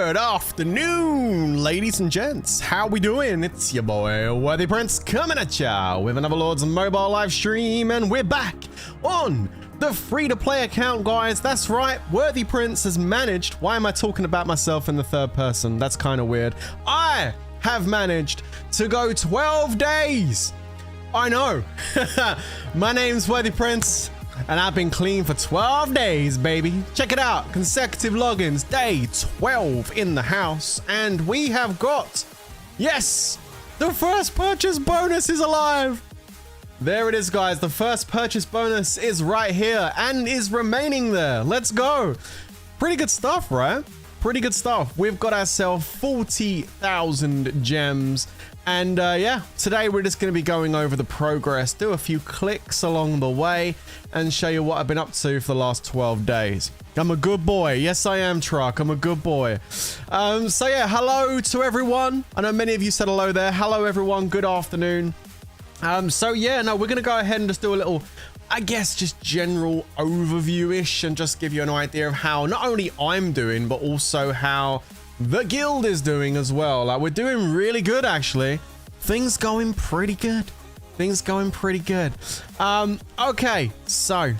Good afternoon, ladies and gents. How we doing? It's your boy, Worthy Prince, coming at ya with another Lords Mobile live stream, and we're back on the free-to-play account, guys. That's right, Worthy Prince has managed. Why am I talking about myself in the third person? That's kind of weird. I have managed to go 12 days. I know. My name's Worthy Prince, and I've been clean for 12 days, baby. Check it out. Consecutive logins, day 12 in the house. And we have got, yes, the first purchase bonus is alive. There it is, guys. The first purchase bonus is right here and is remaining there. Let's go. Pretty good stuff, right? Pretty good stuff. We've got ourselves 40,000 gems. And yeah, today we're just going to be going over the progress, do a few clicks along the way, and show you what I've been up to for the last 12 days. I'm a good boy. Yes, I am, Truck. I'm a good boy. So yeah, hello to everyone. I know many of you said hello there. Hello, everyone. Good afternoon. So yeah, no, we're going to go ahead and just do a little, I guess, just general overview-ish and just give you an idea of how not only I'm doing, but also how the guild is doing as well. Like, we're doing really good, actually. Things going pretty good. Things going pretty good. Okay, so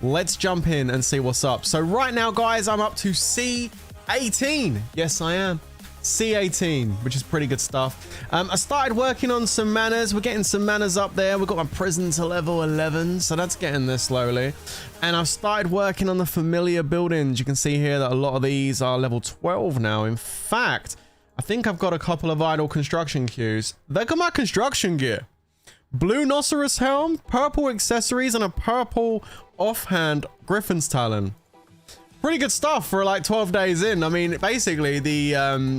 let's jump in and see what's up. So right now, guys, I'm up to C18. Yes, I am. C18, which is pretty good stuff. I started working on some manners. We're getting some manners up there. We've got my prison to level 11, so that's getting there slowly. And I've started working on the familiar buildings. You can see here that a lot of these are level 12 now. In fact, I think I've got a couple of idle construction queues. Look at my construction gear. Blue Rhinoceros helm, purple accessories, and a purple offhand Griffin's Talon. Pretty good stuff for like 12 days in. I mean, basically the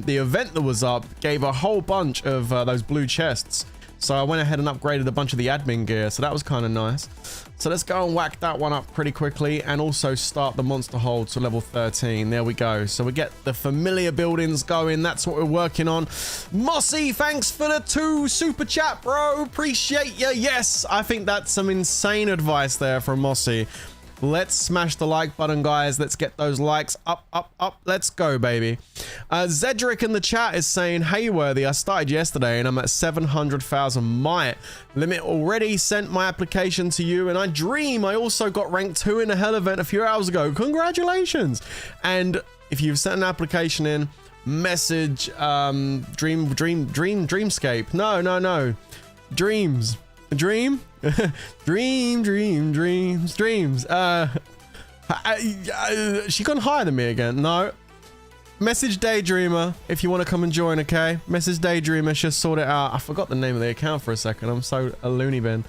event that was up gave a whole bunch of those blue chests. So I went ahead and upgraded a bunch of the admin gear. So that was kind of nice. So let's go and whack that one up pretty quickly and also start the monster hold to level 13. There we go. So we get the familiar buildings going. That's what we're working on. Mossy, thanks for the 2 super chat, bro. Appreciate you. Yes, I think that's some insane advice there from Mossy. Let's smash the like button, guys. Let's get those likes up, up, up. Let's go, baby. Zedric in the chat is saying, hey, Worthy, I started yesterday and I'm at 700,000 might. Limit already sent my application to you, and I dream I also got ranked 2 in the hell event a few hours ago. Congratulations. And if you've sent an application in, message Dreamscape. No. Dreams. Dream? dreams. She gone higher than me again. No. Message Daydreamer if you want to come and join, okay? Message Daydreamer, just sort it out. I forgot the name of the account for a second. I'm so a loony bin.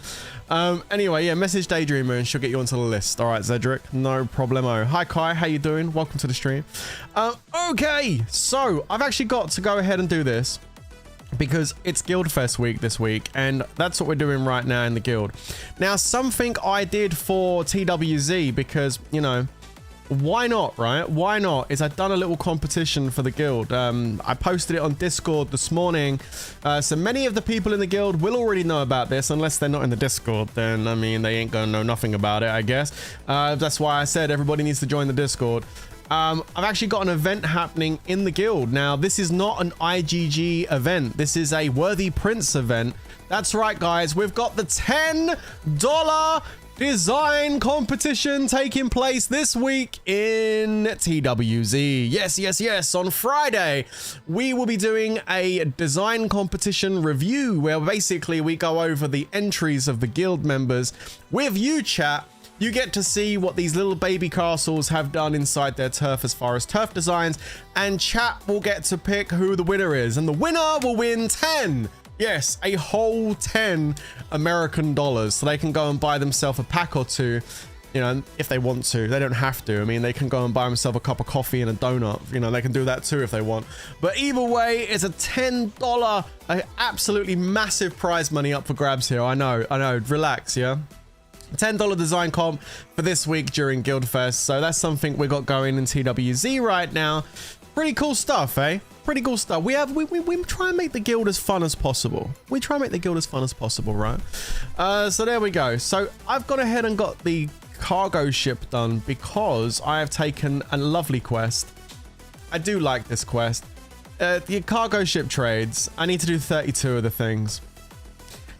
Anyway, yeah, message Daydreamer and she'll get you onto the list. All right, Zedric, no problemo. Hi, Kai, how you doing? Welcome to the stream. Okay, so I've actually got to go ahead and do this because it's Guildfest week this week, and that's what we're doing right now in the guild. Now, something I did for TWZ, because, you know, why not, right? Why not? Is I've done a little competition for the guild. I posted it on Discord this morning. So many of the people in the guild will already know about this. Unless they're not in the Discord, then, I mean, they ain't gonna know nothing about it, I guess. That's why I said everybody needs to join the Discord. I've actually got an event happening in the guild. Now, this is not an IGG event. This is a Worthy Prince event. That's right, guys. We've got the $10 design competition taking place this week in TWZ. Yes. On Friday, we will be doing a design competition review where basically we go over the entries of the guild members with you, chat. You get to see what these little baby castles have done inside their turf as far as turf designs, and chat will get to pick who the winner is, and the winner will win 10. Yes, a whole 10 American dollars, so they can go and buy themselves a pack or 2, you know, if they want to. They don't have to. I mean, they can go and buy themselves a cup of coffee and a donut. You know, they can do that too if they want. But either way, it's a $10, absolutely massive prize money up for grabs here. I know. Relax, yeah? $10 design comp for this week during Guildfest. So that's something we got going in TWZ right now. Pretty cool stuff, eh? Pretty cool stuff. We try and make the guild as fun as possible. We try and make the guild as fun as possible, right? So there we go. So I've gone ahead and got the cargo ship done because I have taken a lovely quest I do like this quest. The cargo ship trades. I need to do 32 of the things.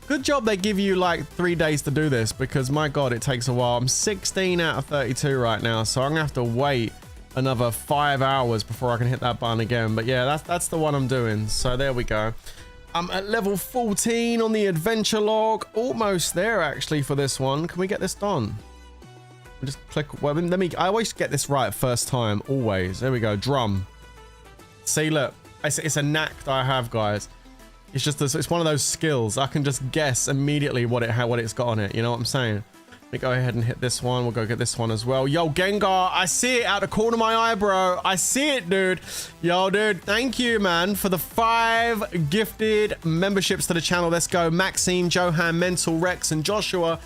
Good job they give you like 3 days to do this, because my god, it takes a while. I'm 16 out of 32 right now, so I'm gonna have to wait another 5 hours before I can hit that button again. But yeah, that's the one I'm doing. So there we go. I'm at level 14 on the adventure log. Almost there actually for this one. Can we get this done? Just click. Well, let me. I always get this right first time. Always. There we go. Drum. See, look. It's a knack that I have, guys. It's just it's one of those skills. I can just guess immediately what it's got on it. You know what I'm saying? Let me go ahead and hit this one. We'll go get this one as well. Yo, Gengar, I see it out the corner of my eye, bro. I see it, dude. Yo, dude, thank you, man, for the 5 gifted memberships to the channel. Let's go. Maxime, Johan, Mental, Rex, and Joshua.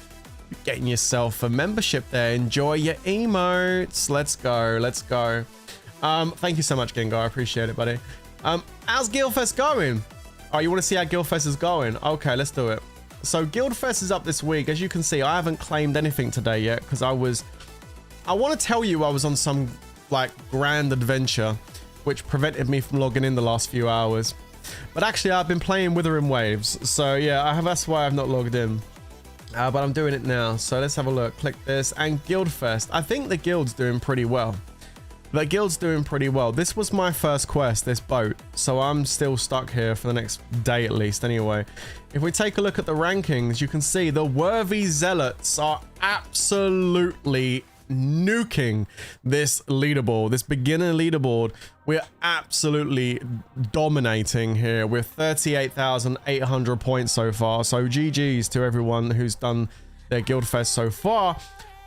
You're getting yourself a membership there. Enjoy your emotes. Let's go. Let's go. Thank you so much, Gengar. I appreciate it, buddy. How's Guildfest going? Oh, you want to see how Guildfest is going? Okay, let's do it. So Guildfest is up this week. As you can see, I haven't claimed anything today yet because I want to tell you I was on some like grand adventure which prevented me from logging in the last few hours. But actually I've been playing Withering Waves. So yeah, that's why I've not logged in. But I'm doing it now. So let's have a look. Click this and Guildfest. I think the guild's doing pretty well. The guild's doing pretty well. This was my first quest, this boat. So I'm still stuck here for the next day at least anyway. If we take a look at the rankings, you can see the Worthy Zealots are absolutely nuking this leaderboard, this beginner leaderboard. We're absolutely dominating here with 38,800 points so far. So GG's to everyone who's done their Guildfest so far.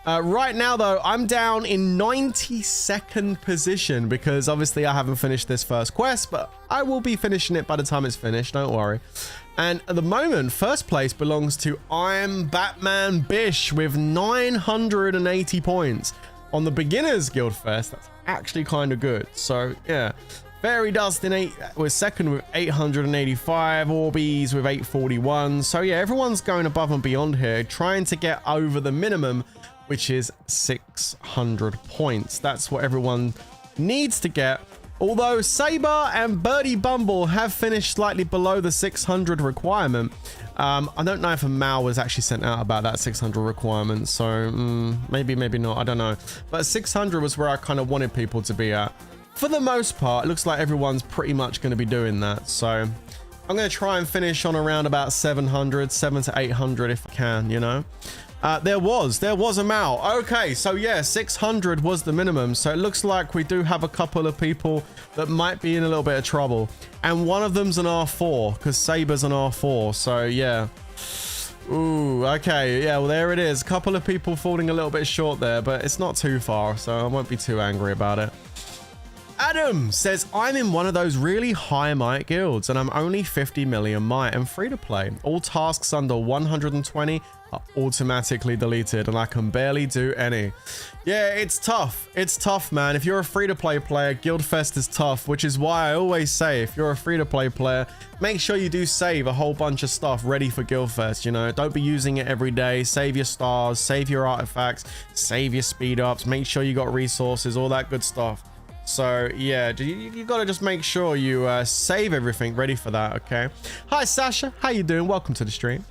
Right now, though, I'm down in 92nd position because obviously I haven't finished this first quest, but I will be finishing it by the time it's finished. Don't worry. And at the moment, first place belongs to I'm Batman Bish with 980 points on the Beginners Guildfest. That's actually kind of good. So, yeah. Fairy Dust in was second with 885, Orbeez with 841. So, yeah, everyone's going above and beyond here, trying to get over the minimum, which is 600 points. That's what everyone needs to get. Although Saber and Birdie Bumble have finished slightly below the 600 requirement. I don't know if a mail was actually sent out about that 600 requirement. So maybe not. I don't know. But 600 was where I kind of wanted people to be at. For the most part, it looks like everyone's pretty much going to be doing that. So I'm going to try and finish on around about 700 to 800 if I can, you know. There was a Mal. Okay, so yeah, 600 was the minimum. So it looks like we do have a couple of people that might be in a little bit of trouble. And one of them's an R4 because Saber's an R4. So yeah. Ooh, okay. Yeah, well, there it is. A couple of people falling a little bit short there, but it's not too far. So I won't be too angry about it. Adam says, I'm in one of those really high might guilds and I'm only 50 million might and free to play. All tasks under 120 are automatically deleted and I can barely do any. Yeah, it's tough. It's tough, man. If you're a free to play player, Guildfest is tough, which is why I always say if you're a free to play player, make sure you do save a whole bunch of stuff ready for Guildfest, you know. Don't be using it every day. Save your stars, save your artifacts, save your speed ups, make sure you got resources, all that good stuff. So yeah, you gotta just make sure you save everything ready for that. Okay. Hi Sasha, how you doing? Welcome to the stream.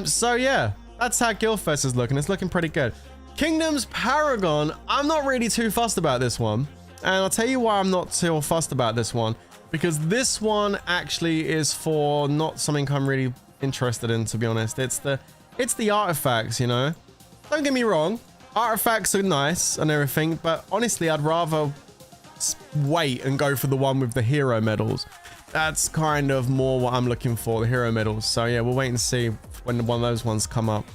So yeah, that's how Guildfest is looking. It's looking pretty good. Kingdoms Paragon, I'm not really too fussed about this one, and I'll tell you why I'm not too fussed about this one, because this one actually is for not something I'm really interested in, to be honest. It's the artifacts, you know. Don't get me wrong, artifacts are nice and everything, but honestly I'd rather wait and go for the one with the hero medals. That's kind of more what I'm looking for, the hero medals. So yeah, we'll wait and see when one of those ones come up.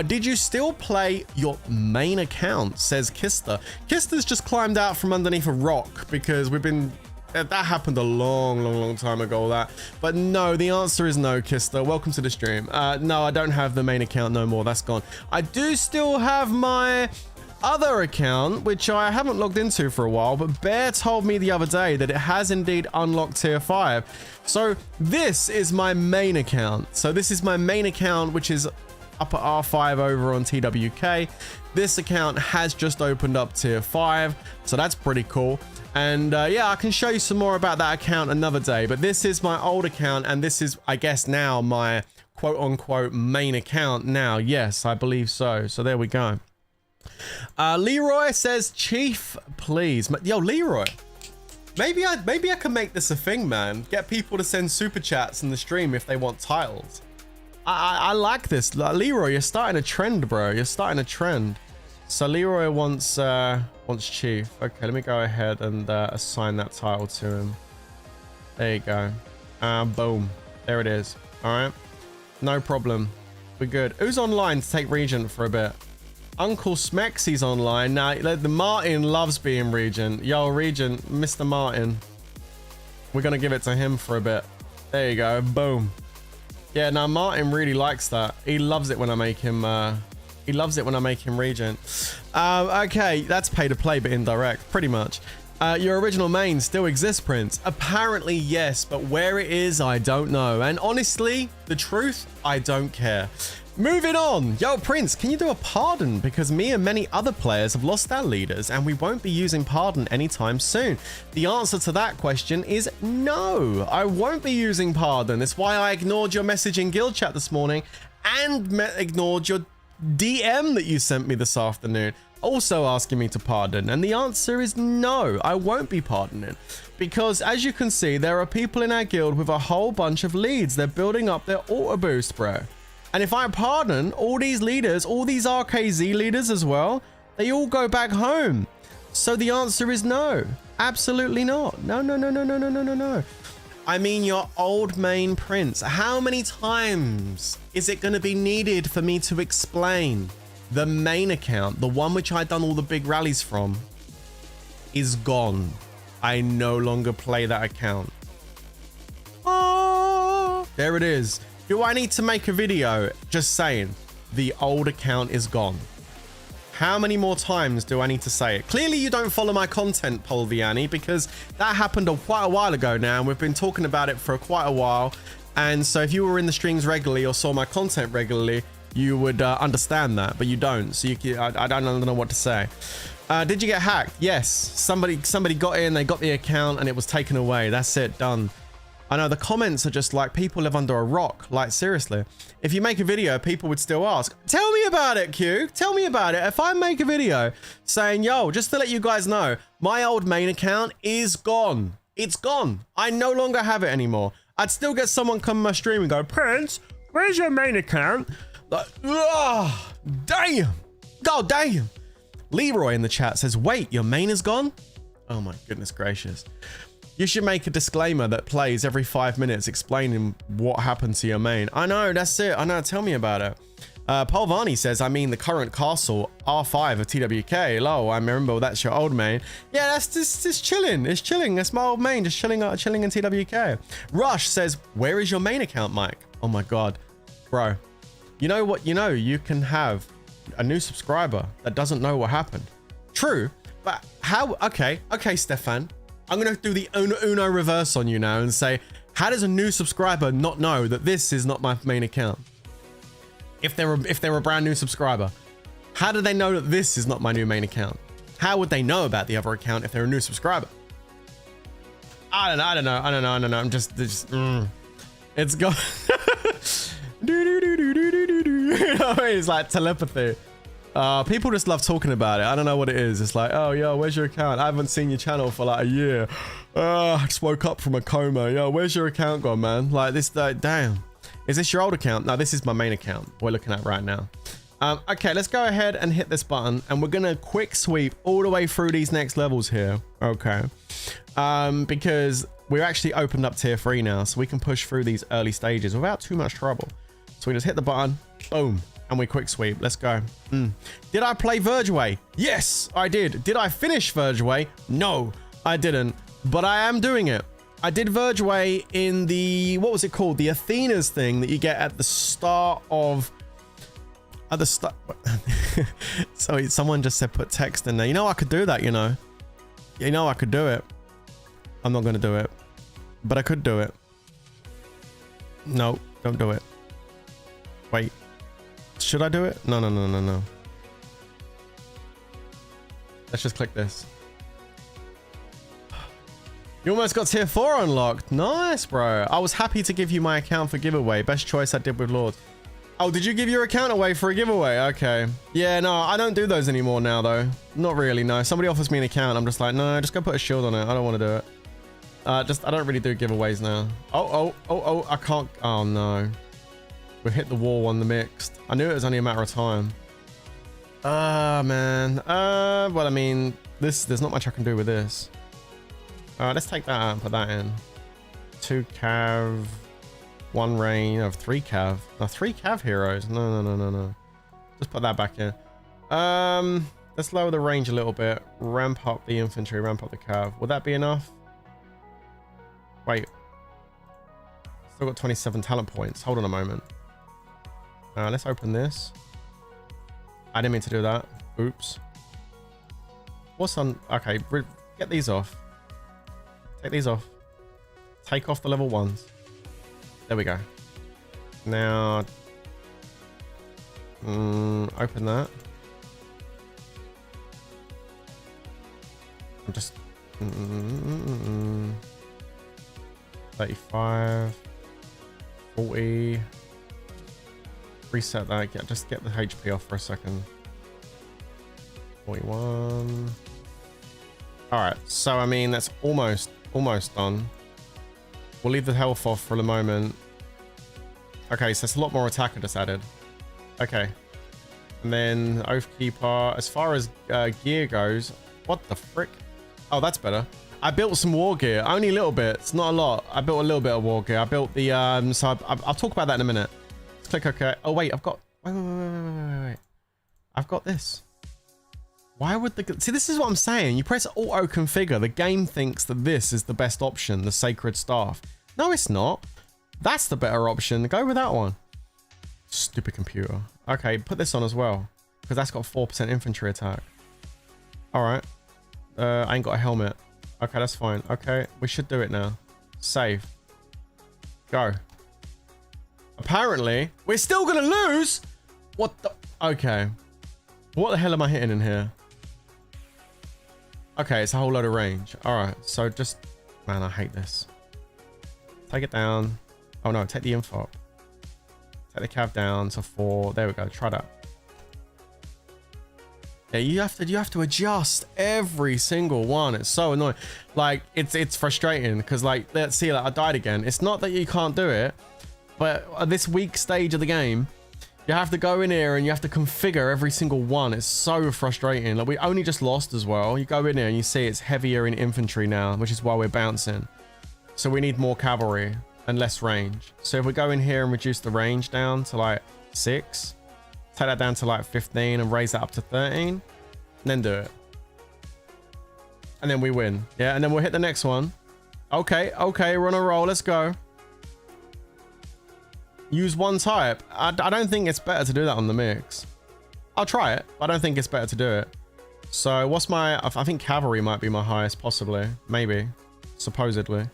Did you still play your main account, says Kister. Kister's just climbed out from underneath a rock because we've been that happened a long time ago, that. But no, the answer is no, Kister. Welcome to the stream. No, I don't have the main account no more. That's gone. I do still have my other account, which I haven't logged into for a while, but Bear told me the other day that it has indeed unlocked tier 5. So this is my main account. So this is my main account, which is up at R5 over on TWK. This account has just opened up tier 5, so that's pretty cool. And yeah, I can show you some more about that account another day, but this is my old account, and this is, I guess, now my quote-unquote main account now. Yes, I believe so. So there we go. Leroy says, Chief, please. Yo, Leroy, maybe I can make this a thing, man. Get people to send super chats in the stream if they want titles. I like this. Leroy, you're starting a trend, bro. You're starting a trend. So Leroy wants Chief. Okay, let me go ahead and assign that title to him. There you go. Boom. There it is. All right. No problem. We're good. Who's online to take Regent for a bit? Uncle Smexy's online. Now, the Martin loves being Regent. Yo, Regent, Mr. Martin. We're going to give it to him for a bit. There you go. Boom. Yeah, now Martin really likes that. He loves it when I make him... he loves it when I make him Regent. Okay, that's pay to play, but indirect, pretty much. Your original main still exists, Prince? Apparently, yes, but where it is, I don't know. And honestly, the truth, I don't care. Moving on. Yo, Prince, can you do a pardon? Because me and many other players have lost our leaders, and we won't be using pardon anytime soon. The answer to that question is no. I won't be using pardon. That's why I ignored your message in guild chat this morning and ignored your DM that you sent me this afternoon, also asking me to pardon. And the answer is no, I won't be pardoning. Because as you can see, there are people in our guild with a whole bunch of leads. They're building up their auto boost, bro. And if I pardon all these leaders, all these RKZ leaders as well, they all go back home. So the answer is no, absolutely not. No, no, no, no, no, no, no, no, no. I mean, your old main, Prince. How many times is it going to be needed for me to explain? The main account, the one which I've done all the big rallies from, is gone. I no longer play that account. Oh, there it is. Do I need to make a video just saying the old account is gone? How many more times do I need to say it? Clearly you don't follow my content, Polviani, because that happened quite a while ago now, and we've been talking about it for quite a while. And so if you were in the streams regularly or saw my content regularly, you would understand that, but you don't. So I don't know what to say. Did you get hacked? Yes. Somebody got in, they got the account, and it was taken away. That's it, done. I know the comments are just like people live under a rock. Like, seriously. If you make a video, people would still ask, tell me about it, Q. Tell me about it. If I make a video saying, yo, just to let you guys know, my old main account is gone. It's gone. I no longer have it anymore. I'd still get someone come on my stream and go, Prince, where's your main account? Like, oh, damn. God damn. Leroy in the chat says, wait, your main is gone? Oh my goodness gracious. You should make a disclaimer that plays every 5 minutes explaining what happened to your main. I know, that's it. I know, tell me about it. Polvani says, I mean the current castle, R5 of TWK. Hello, I remember that's your old main. Yeah, that's just chilling. It's chilling. That's my old main, just chilling in TWK. Rush says, where is your main account, Mike? Oh my God. Bro, you know what? You know, you can have a new subscriber that doesn't know what happened. True, but how? Okay, Stefan. I'm going to do the Uno reverse on you now and say, how does a new subscriber not know that this is not my main account? If they're a brand new subscriber, how do they know that this is not my new main account? How would they know about the other account if they're a new subscriber? I don't know. I'm just it's gone. It's like telepathy. People just love talking about it. I don't know what it is. It's like, oh, yo, where's your account? I haven't seen your channel for like a year. I just woke up from a coma. Yo, where's your account gone, man? Like this, damn. Is this your old account? No, this is my main account we're looking at right now. Okay, let's go ahead and hit this button, and we're gonna quick sweep all the way through these next levels here. Okay, because we're actually opened up tier 3 now, so we can push through these early stages without too much trouble. So we just hit the button, boom, and we quick sweep. Let's go. Did I play Vergeway? Yes, I did. Did I finish Vergeway? No, I didn't, but I am doing it. I did Vergeway in the, what was it called? The Athena's thing that you get at the start of, Sorry, someone just said put text in there. You know, I could do that, you know. You know, I could do it. I'm not going to do it, but I could do it. No, don't do it. Wait. Should I do it? No, no, no, no, no. Let's just click this. You almost got tier 4 unlocked. Nice, bro. I was happy to give you my account for giveaway. Best choice I did with Lord. Oh, did you give your account away for a giveaway? Okay. Yeah, no, I don't do those anymore now, though. Not really, no. Somebody offers me an account. I'm just like, no, just go put a shield on it. I don't want to do it. I don't really do giveaways now. Oh, I can't. Oh, no. We hit the wall on the mixed. I knew it was only a matter of time. Man. Well, I mean, there's not much I can do with this. Let's take that out and put that in. 2 cav, 1 rain of 3 cav. No, 3 cav heroes. No. Just put that back in. Let's lower the range a little bit. Ramp up the infantry, ramp up the cav. Would that be enough? Wait. Still got 27 talent points. Hold on a moment. Let's open this. I didn't mean to do that. Oops. What's on? Okay, get these off. Take these off. Take off the level 1s. There we go. Now, open that. I'm just 35, 40. Reset that. Just get the HP off for a second. 41. All right. So I mean, that's almost done. We'll leave the health off for the moment. Okay, so it's a lot more attack I just added. Okay. And then Oathkeeper. As far as gear goes, what the frick? Oh, that's better. I built some war gear. Only a little bit. It's not a lot. I built a little bit of war gear. I built the so I'll talk about that in a minute. Let's click OK. Oh wait, I've got wait. I've got this. Why would the... See, this is what I'm saying. You press auto configure. The game thinks that this is the best option, the sacred staff. No, it's not. That's the better option. Go with that one. Stupid computer. Okay, put this on as well, because that's got 4% infantry attack. All right. I ain't got a helmet. Okay, that's fine. Okay, we should do it now. Save. Go. Apparently, we're still going to lose. What the... Okay. What the hell am I hitting in here? Okay, it's a whole load of range. All right, so just... Man, I hate this. Take it down. Oh, no, take the info up. Take the cav down to 4. There we go. Try that. Yeah, you have to adjust every single one. It's so annoying. Like, it's frustrating because, like, let's see, like, I died again. It's not that you can't do it, but at this weak stage of the game, you have to go in here and you have to configure every single one. It's so frustrating. Like, we only just lost as well. You go in there and you see it's heavier in infantry now, which is why we're bouncing. So we need more cavalry and less range. So if we go in here and reduce the range down to like 6, take that down to like 15 and raise that up to 13, and then do it. And then we win. Yeah, and then we'll hit the next one. Okay, we're on a roll. Let's go. Use one type. I don't think it's better to do that on the mix. I'll try it, but I don't think it's better to do it. So what's my... I think cavalry might be my highest, possibly. Maybe. Supposedly.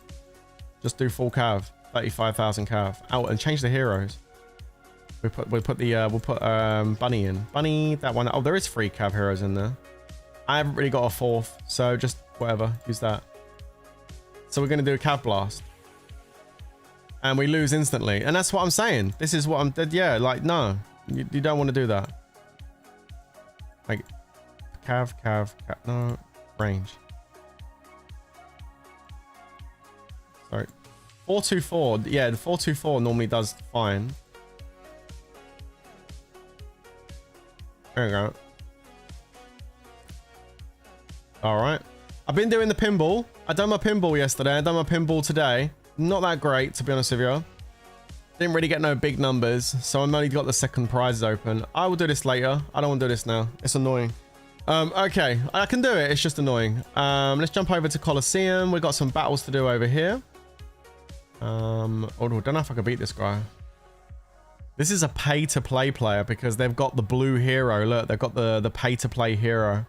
Just do full cav. 35,000 cav. Out and change the heroes. We'll put Bunny in. Bunny, that one. Oh, there is 3 cav heroes in there. I haven't really got a 4th, so just whatever. Use that. So we're going to do a cav blast. And we lose instantly. And that's what I'm saying. This is what I'm... Yeah, like, no. You don't want to do that. Like, cav. No. Range. Sorry. 424. Yeah, the 424 normally does fine. There we go. All right. I've been doing the pinball. I done my pinball yesterday. I done my pinball today. Not that great, to be honest with you. Didn't really get no big numbers, so I've only got the second prizes open. I will do this later. I don't want to do this now. It's annoying. Okay, I can do it. It's just annoying. Let's jump over to Colosseum. We've got some battles to do over here. Oh, I don't know if I can beat this guy. This is a pay-to-play player because they've got the blue hero. Look, they've got the pay-to-play hero.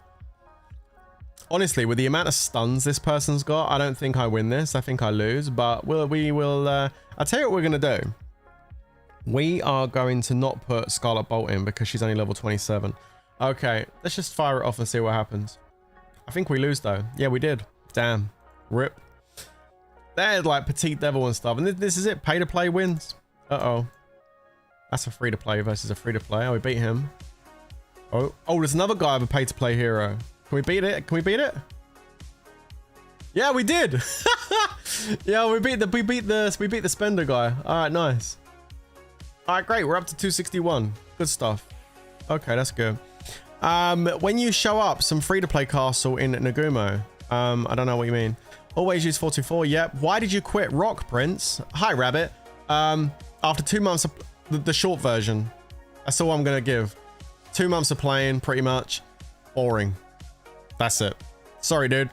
Honestly, with the amount of stuns this person's got, I don't think I win this. I think I lose, but we will. I'll tell you what we're going to do. We are going to not put Scarlet Bolt in because she's only level 27. Okay, let's just fire it off and see what happens. I think we lose though. Yeah, we did. Damn. Rip. They're like Petite Devil and stuff. And this is it. Pay to play wins. Uh-oh. That's a free to play versus a free to play. Oh, we beat him. Oh, there's another guy of a pay to play hero. Can we beat it? Can we beat it? Yeah, we did. Yeah, we beat the spender guy. All right, nice. All right, great. We're up to 261. Good stuff. Okay, that's good. When you show up some free-to-play castle in Nagumo, I don't know what you mean. Always use 424. Yep. Why did you quit Rock, Prince? Hi, Rabbit. After 2 months of the short version, that's all I'm gonna give. 2 months of playing, pretty much. Boring. That's it. Sorry, dude.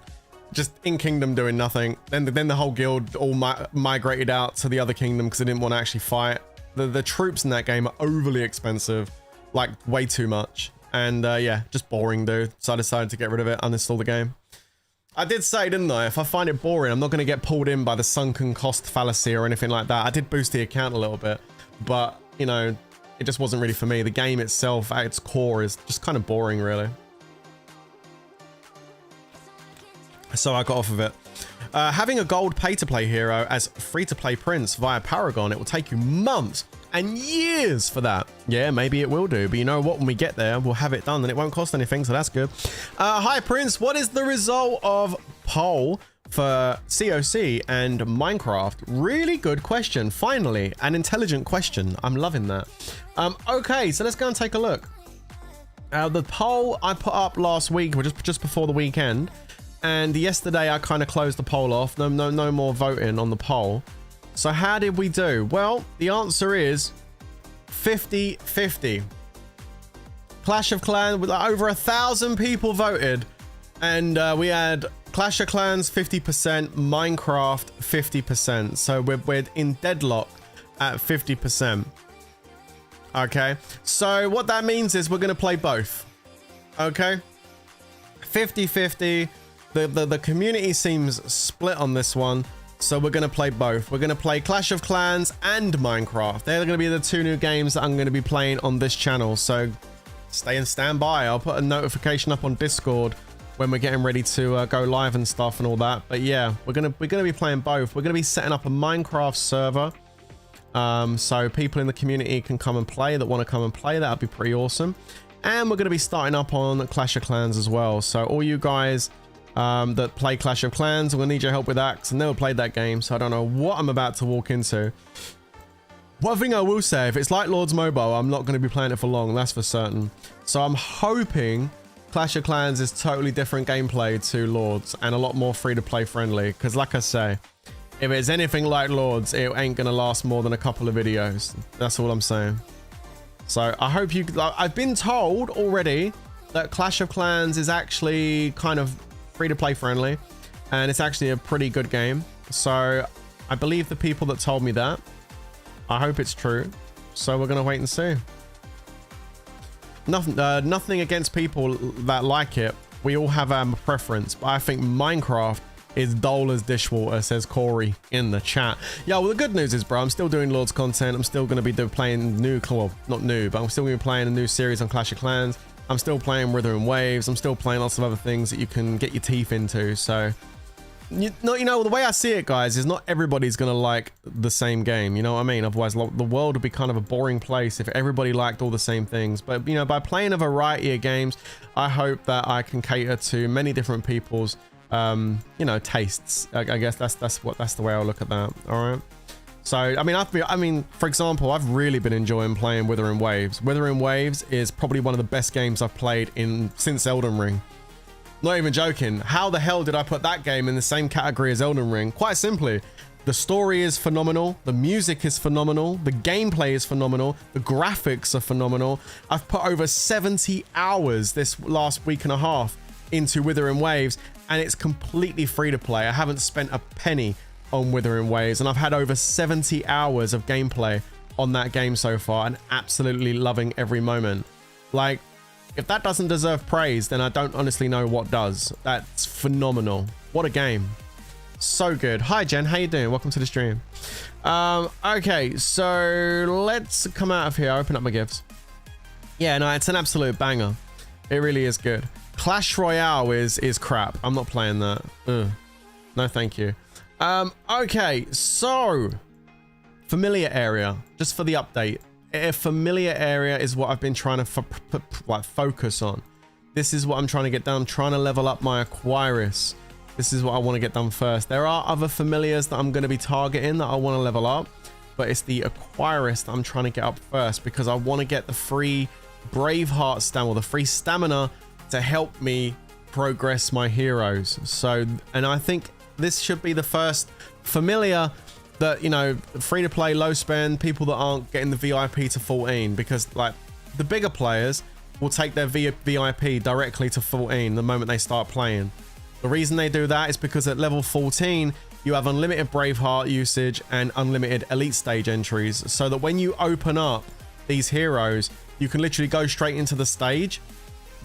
Just in Kingdom doing nothing. Then the whole guild all migrated out to the other kingdom because they didn't want to actually fight. The troops in that game are overly expensive, like way too much. And yeah, just boring, dude. So I decided to get rid of it, uninstall the game. I did say, didn't I? If I find it boring, I'm not going to get pulled in by the sunken cost fallacy or anything like that. I did boost the account a little bit, but you know, it just wasn't really for me. The game itself at its core is just kind of boring, really. So I got off of it. Having a gold pay-to-play hero as free-to-play prince via Paragon, it will take you months and years for that. Yeah, maybe it will do, but you know what? When we get there, we'll have it done and it won't cost anything, so that's good. Hi, Prince. What is the result of poll for COC and Minecraft? Really good question. Finally, an intelligent question. I'm loving that. Okay, so let's go and take a look. The poll I put up last week, or just before the weekend, and yesterday I kind of closed the poll off. No more voting on the poll. So how did we do? Well, the answer is 50-50. Clash of Clans, with over 1,000 people voted, and we had Clash of Clans 50%, Minecraft 50%. So we're in deadlock at 50%. Okay, so what that means is we're gonna play both. Okay, 50-50. The community seems split on this one, so we're going to play both. We're going to play Clash of Clans and Minecraft. They're going to be the two new games that I'm going to be playing on this channel, so stay and stand by. I'll put a notification up on Discord when we're getting ready to go live and stuff and all that. But yeah, we're gonna be playing both. We're going to be setting up a Minecraft server, so people in the community can come and play that want to come and play. That'd be pretty awesome. And we're going to be starting up on Clash of Clans as well. So all you guys that play Clash of Clans, I'm gonna need your help with that because I've never played that game, so I don't know what I'm about to walk into. One thing I will say, if it's like Lords Mobile, I'm not going to be playing it for long, that's for certain. So I'm hoping Clash of Clans is totally different gameplay to Lords and a lot more free-to-play friendly, because like I say, if it's anything like Lords, it ain't gonna last more than a couple of videos. That's all I'm saying. So I hope you... I've been told already that Clash of Clans is actually kind of free-to-play friendly, and it's actually a pretty good game. So I believe the people that told me that. I hope it's true. So we're gonna wait and see. Nothing against people that like it. We all have a preference, but I think Minecraft is dull as dishwater, says Corey in the chat. Yeah, well, the good news is, bro, I'm still doing Lords content. I'm still going to be playing new, well, not new, but I'm still going to be playing a new series on Clash of Clans. I'm still playing Wuthering Waves. I'm still playing lots of other things that you can get your teeth into. So, you know, the way I see it, guys, is not everybody's going to like the same game. You know what I mean? Otherwise, the world would be kind of a boring place if everybody liked all the same things. But, you know, by playing a variety of games, I hope that I can cater to many different people's you know, tastes. I guess that's the way I'll look at that. All right. So I mean, for example, I've really been enjoying playing Wuthering Waves. Wuthering Waves is probably one of the best games I've played since Elden Ring. Not even joking. How the hell did I put that game in the same category as Elden Ring? Quite simply, the story is phenomenal, the music is phenomenal, the gameplay is phenomenal, the graphics are phenomenal. I've put over 70 hours this last week and a half into Wuthering Waves, and it's completely free to play. I haven't spent a penny on Wuthering Waves, and I've had over 70 hours of gameplay on that game so far, and absolutely loving every moment. Like, if that doesn't deserve praise, then I don't honestly know what does. That's phenomenal. What a game. So good. Hi, Jen. How you doing? Welcome to the stream. Okay, so let's come out of here. Open up my gifts. Yeah, no, it's an absolute banger. It really is good. Clash Royale is crap. I'm not playing that. Ugh. No, thank you. Okay, so familiar area, just for the update. A familiar area is what I've been trying to focus on. This is what I'm trying to get done. I'm trying to level up my Aquarius. This is what I want to get done first. There are other familiars that I'm going to be targeting that I want to level up, but it's the Aquarius that I'm trying to get up first because I want to get the free Braveheart stamina, or the free stamina to help me progress my heroes. So, and I think this should be the first familiar that, you know, free to play, low spend, people that aren't getting the VIP to 14, because like the bigger players will take their VIP directly to 14 the moment they start playing. The reason they do that is because at level 14, you have unlimited Braveheart usage and unlimited elite stage entries, so that when you open up these heroes, you can literally go straight into the stage,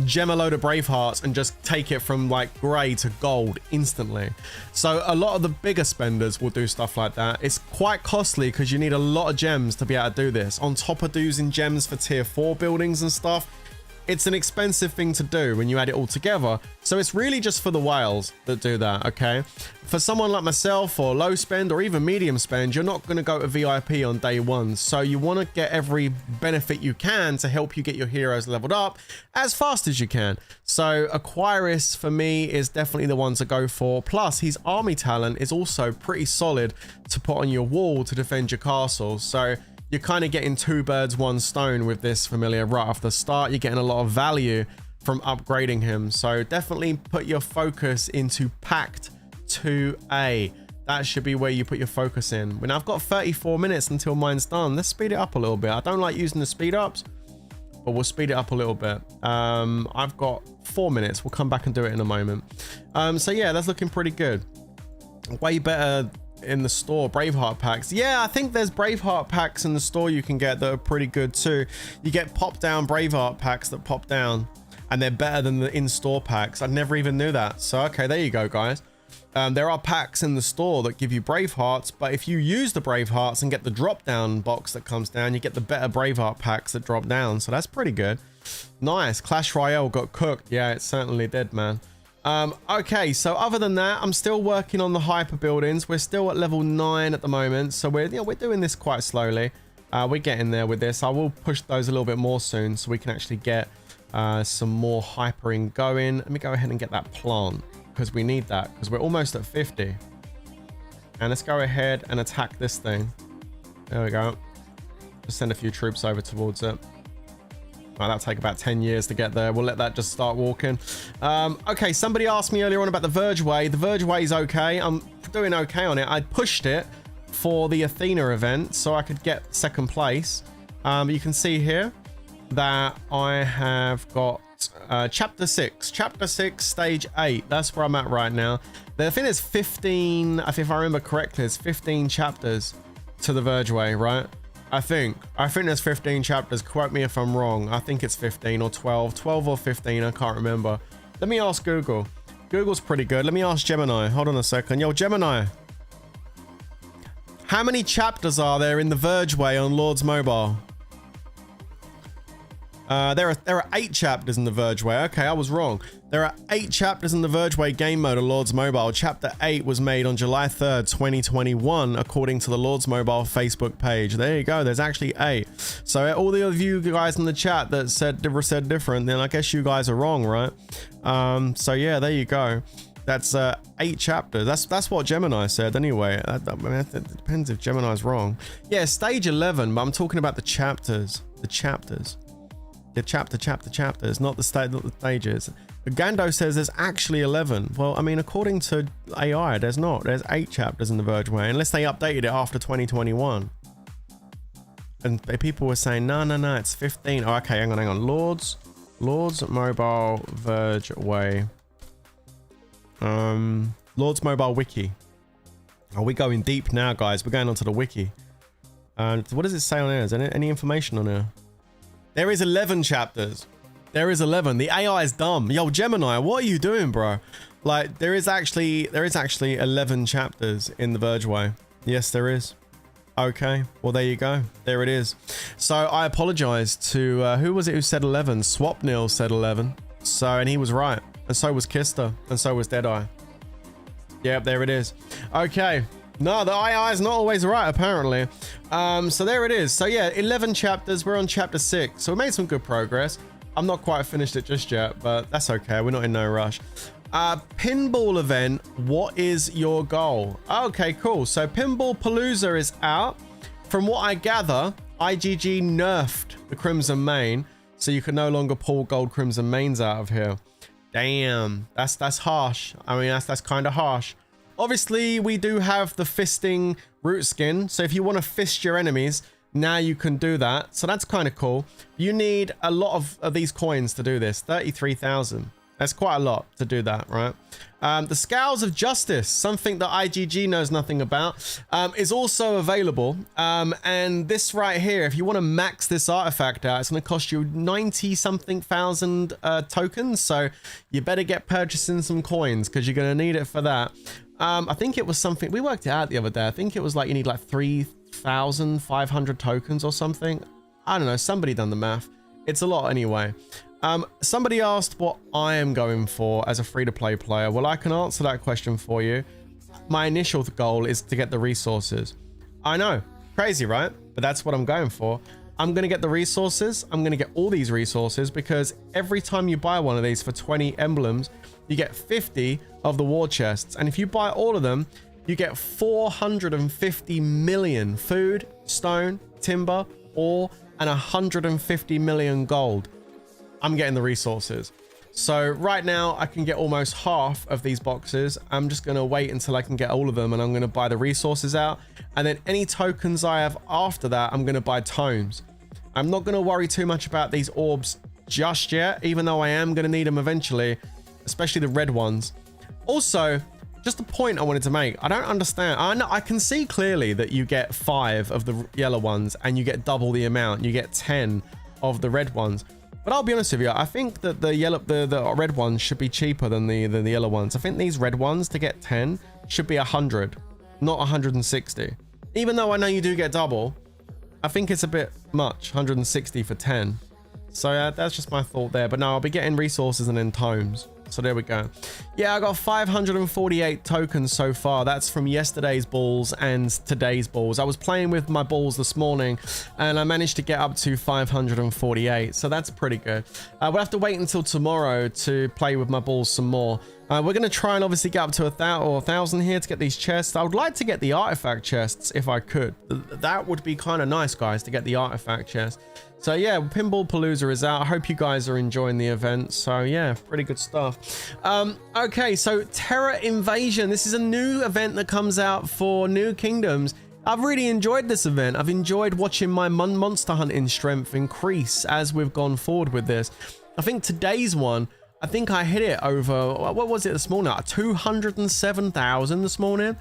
gem a load of Bravehearts and just take it from like grey to gold instantly. So a lot of the bigger spenders will do stuff like that. It's quite costly because you need a lot of gems to be able to do this. On top of using gems for tier 4 buildings and stuff, it's an expensive thing to do when you add it all together. So it's really just for the whales that do that, okay? For someone like myself or low spend or even medium spend, you're not going to go to VIP on day one. So you want to get every benefit you can to help you get your heroes leveled up as fast as you can. So Aquarius for me is definitely the one to go for. Plus his army talent is also pretty solid to put on your wall to defend your castle. So you're kind of getting 2 birds, 1 stone with this familiar right off the start. You're getting a lot of value from upgrading him. So definitely put your focus into Pact 2A. That should be where you put your focus in. When I've got 34 minutes until mine's done, let's speed it up a little bit. I don't like using the speed ups, but we'll speed it up a little bit. I've got 4 minutes. We'll come back and do it in a moment. So yeah, that's looking pretty good. Way better in the store. Braveheart packs, yeah, I think there's Braveheart packs in the store you can get that are pretty good too. You get pop down Braveheart packs that pop down and they're better than the in-store packs. I never even knew that. So okay, there you go, guys. There are packs in the store that give you Bravehearts, but if you use the Bravehearts and get the drop down box that comes down, you get the better Braveheart packs that drop down. So that's pretty good. Nice. Clash Royale got cooked. Yeah, it certainly did, man. Okay, so other than that, I'm still working on the hyper buildings. We're still at level 9 at the moment, so we're doing this quite slowly. We're getting there with this. I will push those a little bit more soon so we can actually get some more hypering going. Let me go ahead and get that plant because we need that, because we're almost at 50. And let's go ahead and attack this thing. There we go. Just send a few troops over towards it. That'll take about 10 years to get there. We'll let that just start walking. Okay, somebody asked me earlier on about the Vergeway. The Vergeway is okay. I'm doing okay on it. I pushed it for the Athena event so I could get 2nd place. You can see here that I have got chapter 6. Chapter 6, stage 8. That's where I'm at right now. I think there's 15, if I remember correctly, there's 15 chapters to the Vergeway, right? I think there's 15 chapters. Quote me if I'm wrong. I think it's 15 or 12 or 15. I can't remember. Let me ask Google. Google's pretty good. Let me ask Gemini. Hold on a second. Yo, Gemini, how many chapters are there in the Vergeway on Lords Mobile? There are 8 chapters in the Vergeway. Okay, I was wrong. There are 8 chapters in the Vergeway game mode of Lords Mobile. Chapter 8 was made on July 3rd, 2021, according to the Lords Mobile Facebook page. There you go. There's actually 8. So all the of you guys in the chat that said different, then I guess you guys are wrong, right? So yeah, there you go. That's 8 chapters. That's what Gemini said anyway. I mean, it depends if Gemini's wrong. Yeah, stage 11, but I'm talking about the chapters. The chapters. The chapters, not the stages. Gando says there's actually 11. Well, I mean, according to AI, there's not. There's 8 chapters in the Vergeway, unless they updated it after 2021. And people were saying, no, it's 15. Oh, okay, hang on. Lords Mobile Vergeway. Lords Mobile Wiki. Oh, we're going deep now, guys. We're going onto the wiki. What does it say on there? Is there any information on there? There is 11 chapters. There is 11. The AI is dumb. Yo, Gemini, what are you doing, bro? Like, there is actually 11 chapters in the Vergeway. Yes, there is. Okay, well, there you go. There it is. So I apologize to, who was it who said 11? Swapnil said 11. So, and he was right. And so was Kister. And so was Deadeye. Yep, there it is. Okay. No, the II is not always right, apparently. So there it is. So yeah, 11 chapters. We're on chapter 6. So we made some good progress. I'm not quite finished it just yet, but that's okay. We're not in no rush. Pinball event. What is your goal? Okay, cool. So Pinball Palooza is out. From what I gather, IGG nerfed the Crimson Main, so you can no longer pull gold Crimson Mains out of here. Damn, that's harsh. I mean, that's kind of harsh. Obviously, we do have the fisting root skin, so if you want to fist your enemies, now you can do that. So that's kind of cool. You need a lot of these coins to do this. 33,000. That's quite a lot to do that, right? The Scales of Justice, something that IGG knows nothing about, is also available. And this right here, if you want to max this artifact out, it's going to cost you 90-something thousand tokens. So you better get purchasing some coins because you're going to need it for that. I think it was something, we worked it out the other day. I think it was like you need like 3,500 tokens or something. I don't know. Somebody done the math. It's a lot anyway. Somebody asked what I am going for as a free-to-play player. Well, I can answer that question for you. My initial goal is to get the resources. I know, crazy, right? But that's what I'm going for. I'm going to get the resources. I'm going to get all these resources because every time you buy one of these for 20 emblems, you get 50 of the war chests. And if you buy all of them, you get 450 million food, stone, timber, ore, and 150 million gold. I'm getting the resources. So right now I can get almost half of these boxes. I'm just going to wait until I can get all of them, and I'm going to buy the resources out. And then any tokens I have after that, I'm going to buy tomes. I'm not going to worry too much about these orbs just yet, even though I am going to need them eventually, especially the red ones. Also, just a point I wanted to make. I don't understand. I can see clearly that you get 5 of the yellow ones and you get double the amount. You get 10 of the red ones. But I'll be honest with you, I think that the red ones should be cheaper than the yellow ones. I think these red ones to get 10 should be 100, not 160. Even though I know you do get double, I think it's a bit much, 160 for 10. So that's just my thought there. But no, I'll be getting resources and then tomes. So there we go. Yeah, I got 548 tokens so far. That's from yesterday's balls and today's balls. I was playing with my balls this morning and I managed to get up to 548. So that's pretty good. We'll have to wait until tomorrow to play with my balls some more. We're going to try and obviously get up to 1,000 here to get these chests. I would like to get the artifact chests if I could. That would be kind of nice, guys, to get the artifact chest. So yeah, Pinball Palooza is out. I hope you guys are enjoying the event. So yeah, pretty good stuff. Okay, so Terra Invasion. This is a new event that comes out for New Kingdoms. I've really enjoyed this event. I've enjoyed watching my monster hunting strength increase as we've gone forward with this. I think today's one, I think I hit it over, what was it this morning? 207,000 this morning.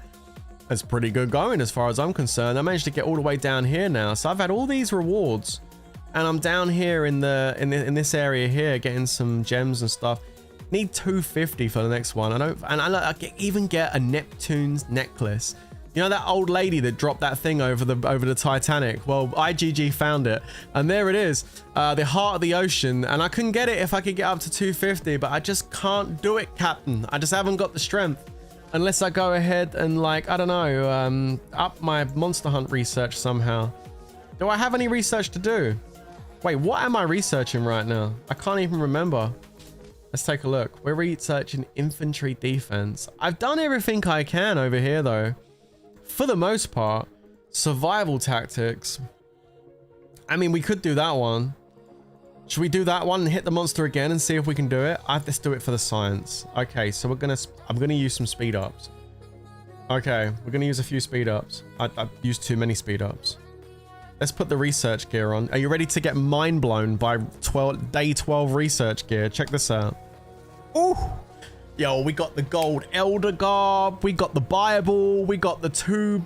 That's pretty good going as far as I'm concerned. I managed to get all the way down here now. So I've had all these rewards. And I'm down here in this area here getting some gems and stuff. Need 250 for the next one. I even get a Neptune's necklace. You know that old lady that dropped that thing over the Titanic? Well, IGG found it, and there it is, the heart of the ocean. And I couldn't get it if I could get up to 250, but I just can't do it, Captain. I just haven't got the strength. Unless I go ahead and, like, I don't know, up my monster hunt research somehow. Do I have any research to do? Wait, what am I researching right now? I can't even remember. Let's take a look. We're researching infantry defense. I've done everything I can over here, though. For the most part, survival tactics. I mean, we could do that one. Should we do that one and hit the monster again and see if we can do it? Let's do it for the science. Okay, so I'm gonna use some speed ups. Okay, we're gonna use a few speed ups. I've used too many speed ups. Let's put the research gear on. Are you ready to get mind blown by day 12 research gear? Check this out. Ooh. Yo, we got the gold elder garb. We got the Bible. We got the two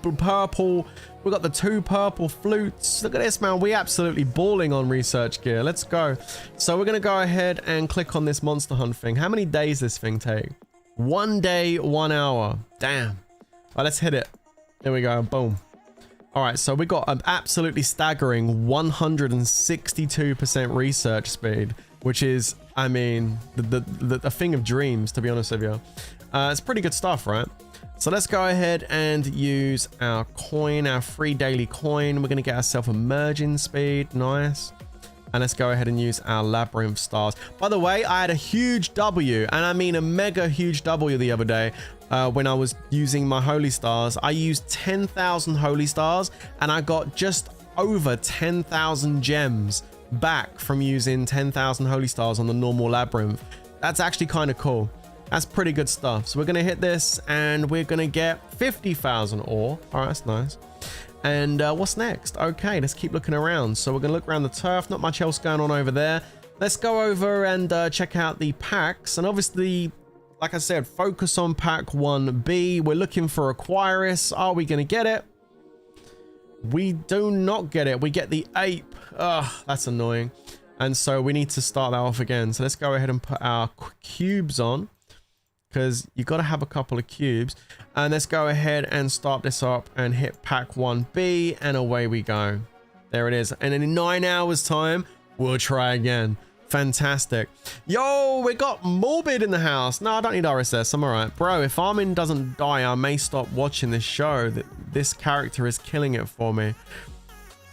purple flutes. Look at this, man. We absolutely balling on research gear. Let's go. So we're going to go ahead and click on this monster hunt thing. How many days this thing take? 1 day, 1 hour. Damn. All right, let's hit it. There we go. Boom. All right, so we got an absolutely staggering 162% research speed, which is, I mean, the thing of dreams, to be honest with you. It's pretty good stuff, right? So let's go ahead and use our coin, our free daily coin. We're going to get ourselves a merging speed. Nice. And let's go ahead and use our labyrinth stars. By the way, I had a huge W, and I mean a mega huge W the other day when I was using my holy stars. I used 10,000 holy stars, and I got just over 10,000 gems back from using 10,000 holy stars on the normal labyrinth. That's actually kind of cool. That's pretty good stuff. So we're going to hit this, and we're going to get 50,000 ore. All right, that's nice. And what's next? Okay, let's keep looking around. So we're gonna look around the turf. Not much else going on over there. Let's go over and check out the packs. And obviously, like I said, focus on pack 1B. We're looking for Aquarius. Are we gonna get it? We do not get it. We get the ape. Ugh, that's annoying. And so we need to start that off again. So let's go ahead and put our cubes on, because you got to have a couple of cubes. And let's go ahead and start this up and hit pack 1B, and away we go. There it is. And in 9 hours time, we'll try again. Fantastic. Yo, we got Morbid in the house. No, I don't need RSS. I'm all right. Bro, if Armin doesn't die, I may stop watching this show. This character is killing it for me.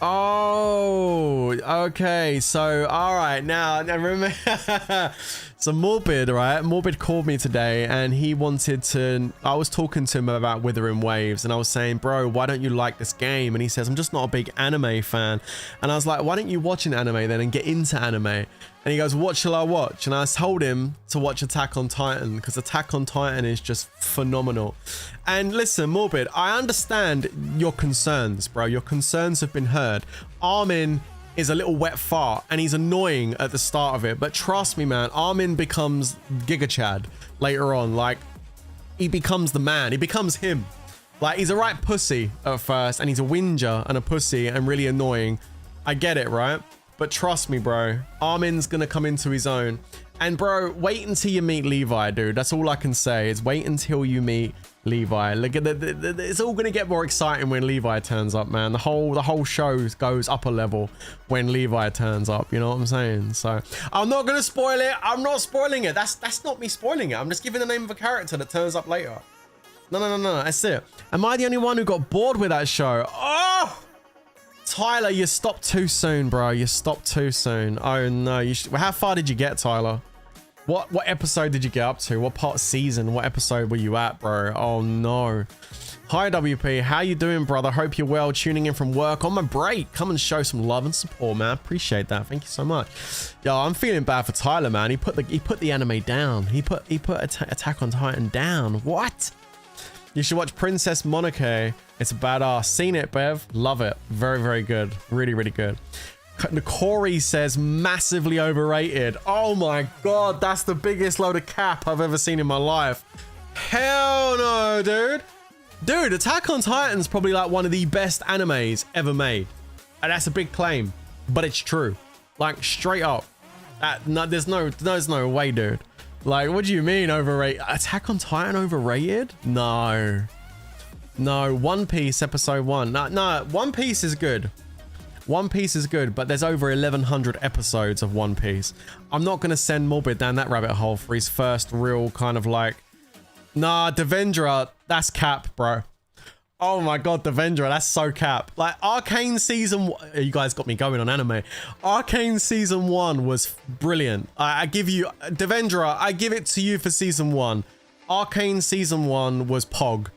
Oh, okay. So, all right. Now remember. So Morbid, right? Morbid called me today, and he wanted to. I was talking to him about Withering Waves, and I was saying, bro, why don't you like this game? And he says, I'm just not a big anime fan. And I was like, why don't you watch an anime then and get into anime? And he goes, what shall I watch? And I told him to watch Attack on Titan, because Attack on Titan is just phenomenal. And listen, Morbid, I understand your concerns, bro. Your concerns have been heard. Armin is a little wet fart, and he's annoying at the start of it, but trust me, man, Armin becomes Giga Chad later on. Like, he becomes the man. He becomes him. Like, he's a right pussy at first, and he's a whinger and a pussy and really annoying. I get it, right? But trust me, bro, Armin's gonna come into his own. And bro, wait until you meet Levi, dude. That's all I can say, is wait until you meet Levi. Look at it's all gonna get more exciting when Levi turns up, man. The whole show goes up a level when Levi turns up. You know what I'm saying? So I'm not gonna spoil it. I'm not spoiling it. That's not me spoiling it. I'm just giving the name of a character that turns up later. No. That's it. Am I the only one who got bored with that show? Oh, Tyler, you stopped too soon, bro. You stopped too soon. Oh no. How far did you get, Tyler? What episode did you get up to? What part season? What episode were you at, bro? Oh no. Hi WP, how you doing, brother? Hope you're well. Tuning in from work on my break. Come and show some love and support, man. Appreciate that. Thank you so much. Yo, I'm feeling bad for Tyler, man. He put the anime down. He put Attack on Titan down. What? You should watch Princess Mononoke. It's badass. Seen it, Bev. Love it. Very, very good. Really, really good. Corey says massively overrated. Oh my god, that's the biggest load of cap I've ever seen in my life. Hell no, dude. Dude, Attack on Titan's probably like one of the best animes ever made. And that's a big claim, but it's true. Like, straight up. No, there's no way, dude. Like, what do you mean overrated? Attack on Titan overrated? No. One Piece episode 1. No, One Piece is good. One Piece is good, but there's over 1,100 episodes of One Piece. I'm not going to send Morbid down that rabbit hole for his first real kind of like... Nah, Devendra, that's cap, bro. Oh my god, Devendra, that's so cap. Like, Arcane Season... You guys got me going on anime. Arcane Season 1 was brilliant. I give you... Devendra, I give it to you for Season 1. Arcane Season 1 was Pog.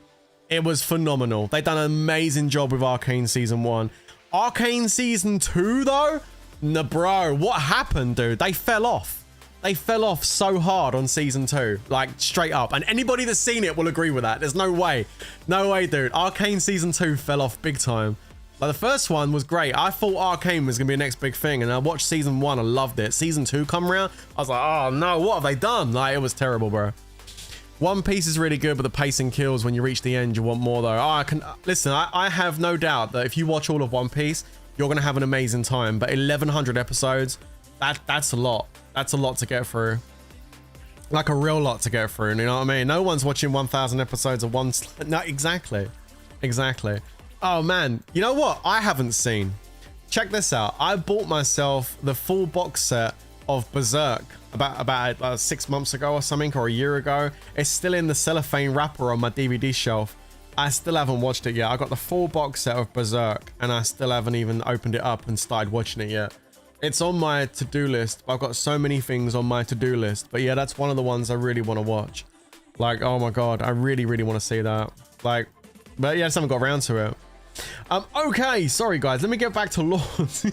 It was phenomenal. They done an amazing job with Arcane Season 1. Arcane Season 2 though? Nah, bro, what happened, dude? They fell off. They fell off so hard on Season 2. Like, straight up. And anybody that's seen it will agree with that. There's no way. No way, dude. Arcane Season 2 fell off big time. Like, the first one was great. I thought Arcane was going to be the next big thing. And I watched Season 1. I loved it. Season 2 come around. I was like, oh no, what have they done? Like, it was terrible, bro. One Piece is really good, but the pacing kills when you reach the end. You want more though. Oh, listen, I have no doubt that if you watch all of One Piece, you're going to have an amazing time. But 1,100 episodes, that's a lot. That's a lot to get through. like a real lot to get through, you know what I mean? No one's watching 1,000 episodes of one. No, exactly. Oh man, you know what I haven't seen? Check this out. I bought myself the full box set of Berserk about 6 months ago or something, or a year ago. It's still in the cellophane wrapper on my DVD shelf. I still haven't watched it yet. I got the full box set of Berserk and I still haven't even opened it up and started watching it yet. It's on my to-do list. I've got so many things on my to-do list, but yeah, that's one of the ones I really want to watch. Like, oh my god, I really want to see that. Like, but yeah, I just haven't got around to it. Okay, sorry guys, let me get back to Lords.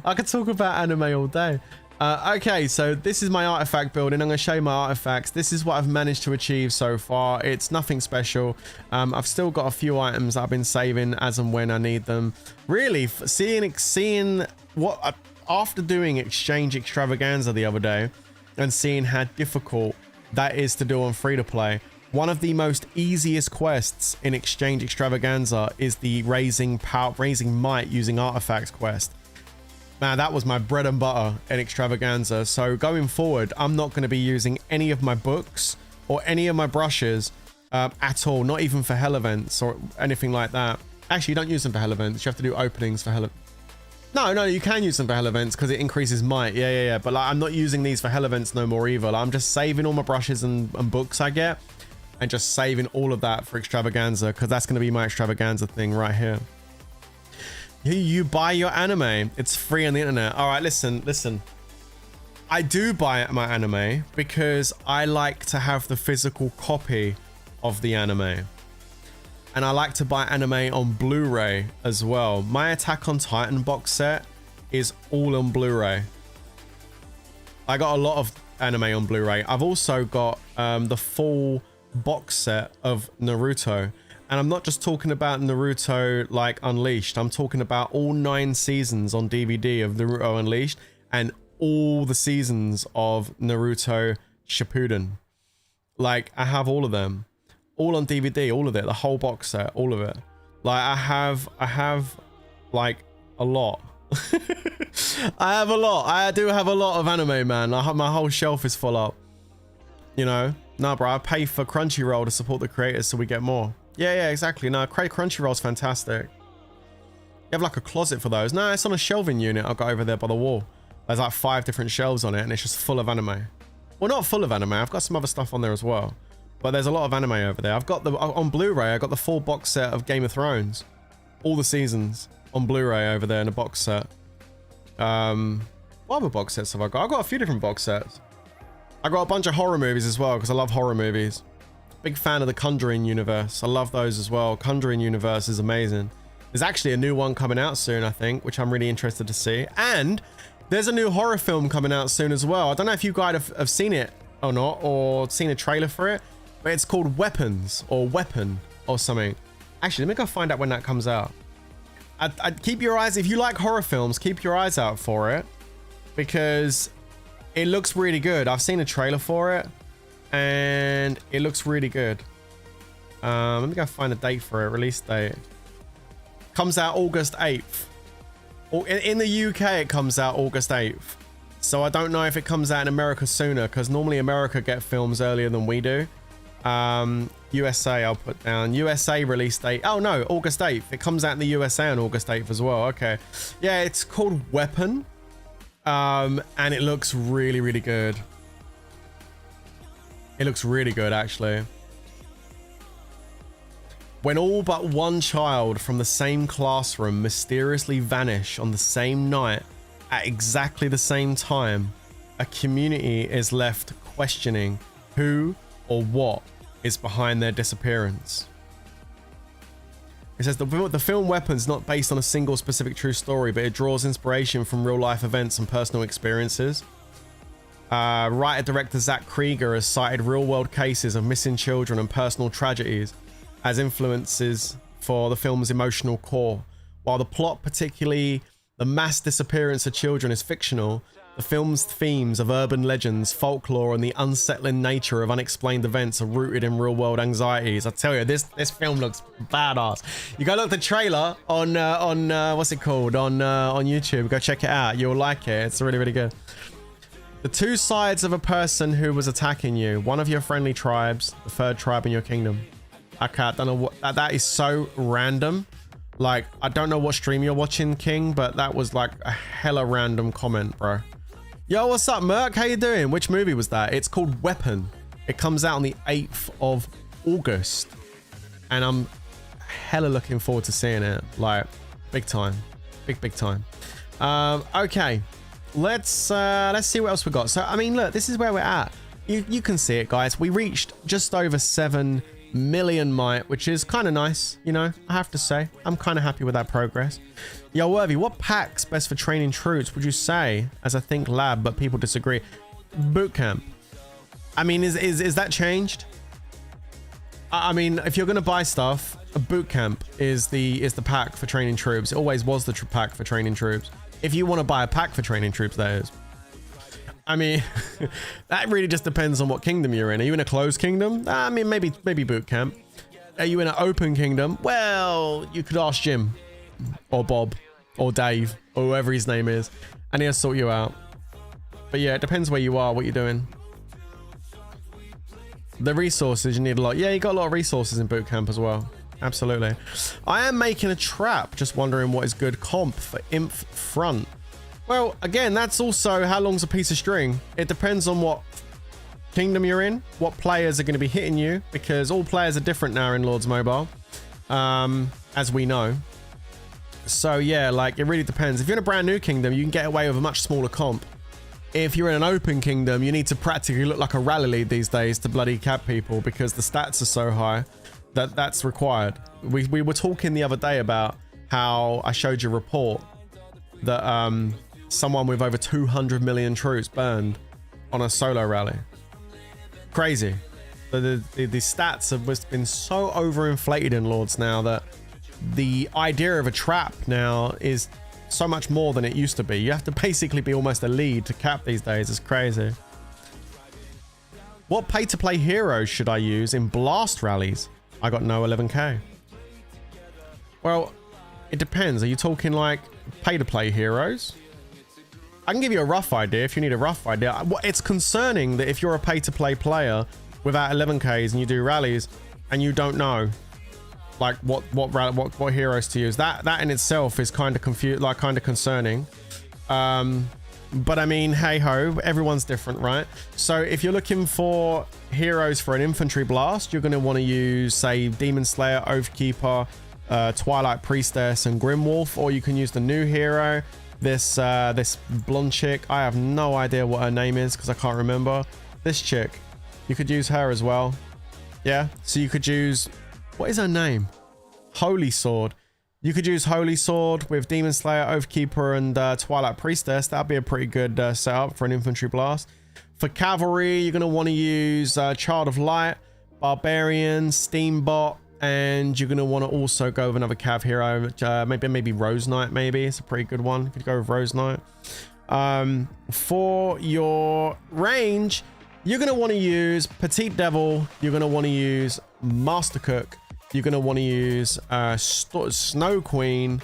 I could talk about anime all day. Okay, so this is my artifact building. I'm going to show you my artifacts. This is what I've managed to achieve so far. It's nothing special. I've still got a few items that I've been saving as and when I need them. Really, seeing what after doing Exchange Extravaganza the other day and seeing how difficult that is to do on free to play. One of the most easiest quests in Exchange Extravaganza is the raising might using artifacts quest. Man, that was my bread and butter in Extravaganza. So going forward, I'm not going to be using any of my books or any of my brushes at all. Not even for hell events or anything like that. Actually, you don't use them for hell events. You have to do openings for hell. No, you can use them for hell events because it increases might. Yeah. But like, I'm not using these for hell events no more either. Like, I'm just saving all my brushes and books I get and just saving all of that for Extravaganza because that's going to be my Extravaganza thing right here. You buy your anime. It's free on the internet. All right, listen. I do buy my anime because I like to have the physical copy of the anime. And I like to buy anime on Blu-ray as well. My Attack on Titan box set is all on Blu-ray. I got a lot of anime on Blu-ray. I've also got the full box set of Naruto. And I'm not just talking about Naruto like Unleashed. I'm talking about all 9 seasons on DVD of Naruto Unleashed and all the seasons of Naruto Shippuden. Like, I have all of them. All on DVD, all of it, the whole box set, all of it. Like, I have like a lot. I have a lot. I do have a lot of anime, man. My whole shelf is full up. You know? Nah, bro, I pay for Crunchyroll to support the creators so we get more. Yeah, exactly. No, Crunchyroll's fantastic. You have like a closet for those. No, it's on a shelving unit I've got over there by the wall. There's like 5 different shelves on it and it's just full of anime. Well, not full of anime. I've got some other stuff on there as well. But there's a lot of anime over there. I've got on Blu-ray, I got the full box set of Game of Thrones. All the seasons on Blu-ray over there in a box set. What other box sets have I got? I've got a few different box sets. I got a bunch of horror movies as well because I love horror movies. Big fan of the Conjuring universe. I love those as well. Conjuring universe is amazing. There's actually a new one coming out soon, I think, which I'm really interested to see. And there's a new horror film coming out soon as well. I don't know if you guys have seen it or not, or seen a trailer for it, but it's called Weapons or Weapon or something. Actually, let me go find out when that comes out. I'd keep your eyes, if you like horror films, keep your eyes out for it because it looks really good. I've seen a trailer for it. And it looks really good. Let me go find a date for it. Release date. Comes out August 8th. In the UK, it comes out August 8th. So I don't know if it comes out in America sooner, because normally America get films earlier than we do. USA, I'll put down. USA release date. Oh no, August 8th. It comes out in the USA on August 8th as well. Okay. Yeah, it's called Weapon. And it looks really good. It looks really good, actually. When all but one child from the same classroom mysteriously vanish on the same night at exactly the same time, a community is left questioning who or what is behind their disappearance. It says the film Weapons is not based on a single specific true story, but it draws inspiration from real life events and personal experiences. Writer-director Zach Krieger has cited real-world cases of missing children and personal tragedies as influences for the film's emotional core. While the plot, particularly the mass disappearance of children, is fictional, the film's themes of urban legends, folklore, and the unsettling nature of unexplained events are rooted in real-world anxieties. I tell you, this film looks badass. You go look at the trailer on what's it called on YouTube. Go check it out. You'll like it. It's really good. The two sides of a person who was attacking you. One of your friendly tribes, the third tribe in your kingdom. Okay, I don't know what... That is so random. Like, I don't know what stream you're watching, King, but that was like a hella random comment, bro. Yo, what's up, Merc? How you doing? Which movie was that? It's called Weapon. It comes out on the 8th of August. And I'm hella looking forward to seeing it. Like, big time. Big time. Okay. Let's see what else we got. So, I mean, look, this is where we're at. You can see it, guys. We reached just over 7 million might, which is kind of nice, you know, I have to say. I'm kind of happy with that progress. Yo, Worthy, what pack's best for training troops would you say? As I think lab, but people disagree. Bootcamp. I mean, is that changed? I mean, if you're gonna buy stuff, a bootcamp is the pack for training troops. It always was the pack for training troops. If you want to buy a pack for training troops, that is. I mean, that really just depends on what kingdom you're in. Are you in a closed kingdom? I mean, maybe boot camp. Are you in an open kingdom? Well, you could ask Jim or Bob or Dave or whoever his name is, and he'll sort you out. But yeah, it depends where you are, what you're doing. The resources, you need a lot. Yeah, you got a lot of resources in boot camp as well. Absolutely. I am making a trap. Just wondering what is good comp for Imp Front. Well, again, that's also how long's a piece of string. It depends on what kingdom you're in, what players are going to be hitting you, because all players are different now in Lords Mobile, as we know. So yeah, like, it really depends. If you're in a brand new kingdom, you can get away with a much smaller comp. If you're in an open kingdom, you need to practically look like a rally lead these days to bloody cap people, because the stats are so high that that's required. We were talking the other day about how I showed you a report that someone with over 200 million troops burned on a solo rally. Crazy. The stats have been so overinflated in Lords now that the idea of a trap now is so much more than it used to be. You have to basically be almost a lead to cap these days. It's crazy. What pay-to-play heroes should I use in blast rallies? I got no 11k. Well, it depends. Are you talking like pay-to-play heroes? I can give you a rough idea if you need a rough idea. It's concerning that if you're a pay-to-play player without 11Ks and you do rallies and you don't know like what heroes to use, that in itself is kind of concerning. But I mean, hey ho, everyone's different, right? So if you're looking for heroes for an infantry blast, you're going to want to use, say, Demon Slayer, Oathkeeper, Twilight Priestess, and Grimwolf, or you can use the new hero. This blonde chick, I have no idea what her name is because I can't remember. This chick, you could use her as well. Yeah, so you could use, what is her name? Holy Sword. You could use Holy Sword with Demon Slayer, Oathkeeper, and Twilight Priestess. That'd be a pretty good setup for an infantry blast. For cavalry, you're going to want to use Child of Light, Barbarian, Steambot, and you're going to want to also go with another cav hero, maybe Rose Knight. Maybe it's a pretty good one. You could go with Rose Knight. For your range, you're going to want to use Petite Devil. You're going to want to use Master Cook. You're going to want to use Snow Queen,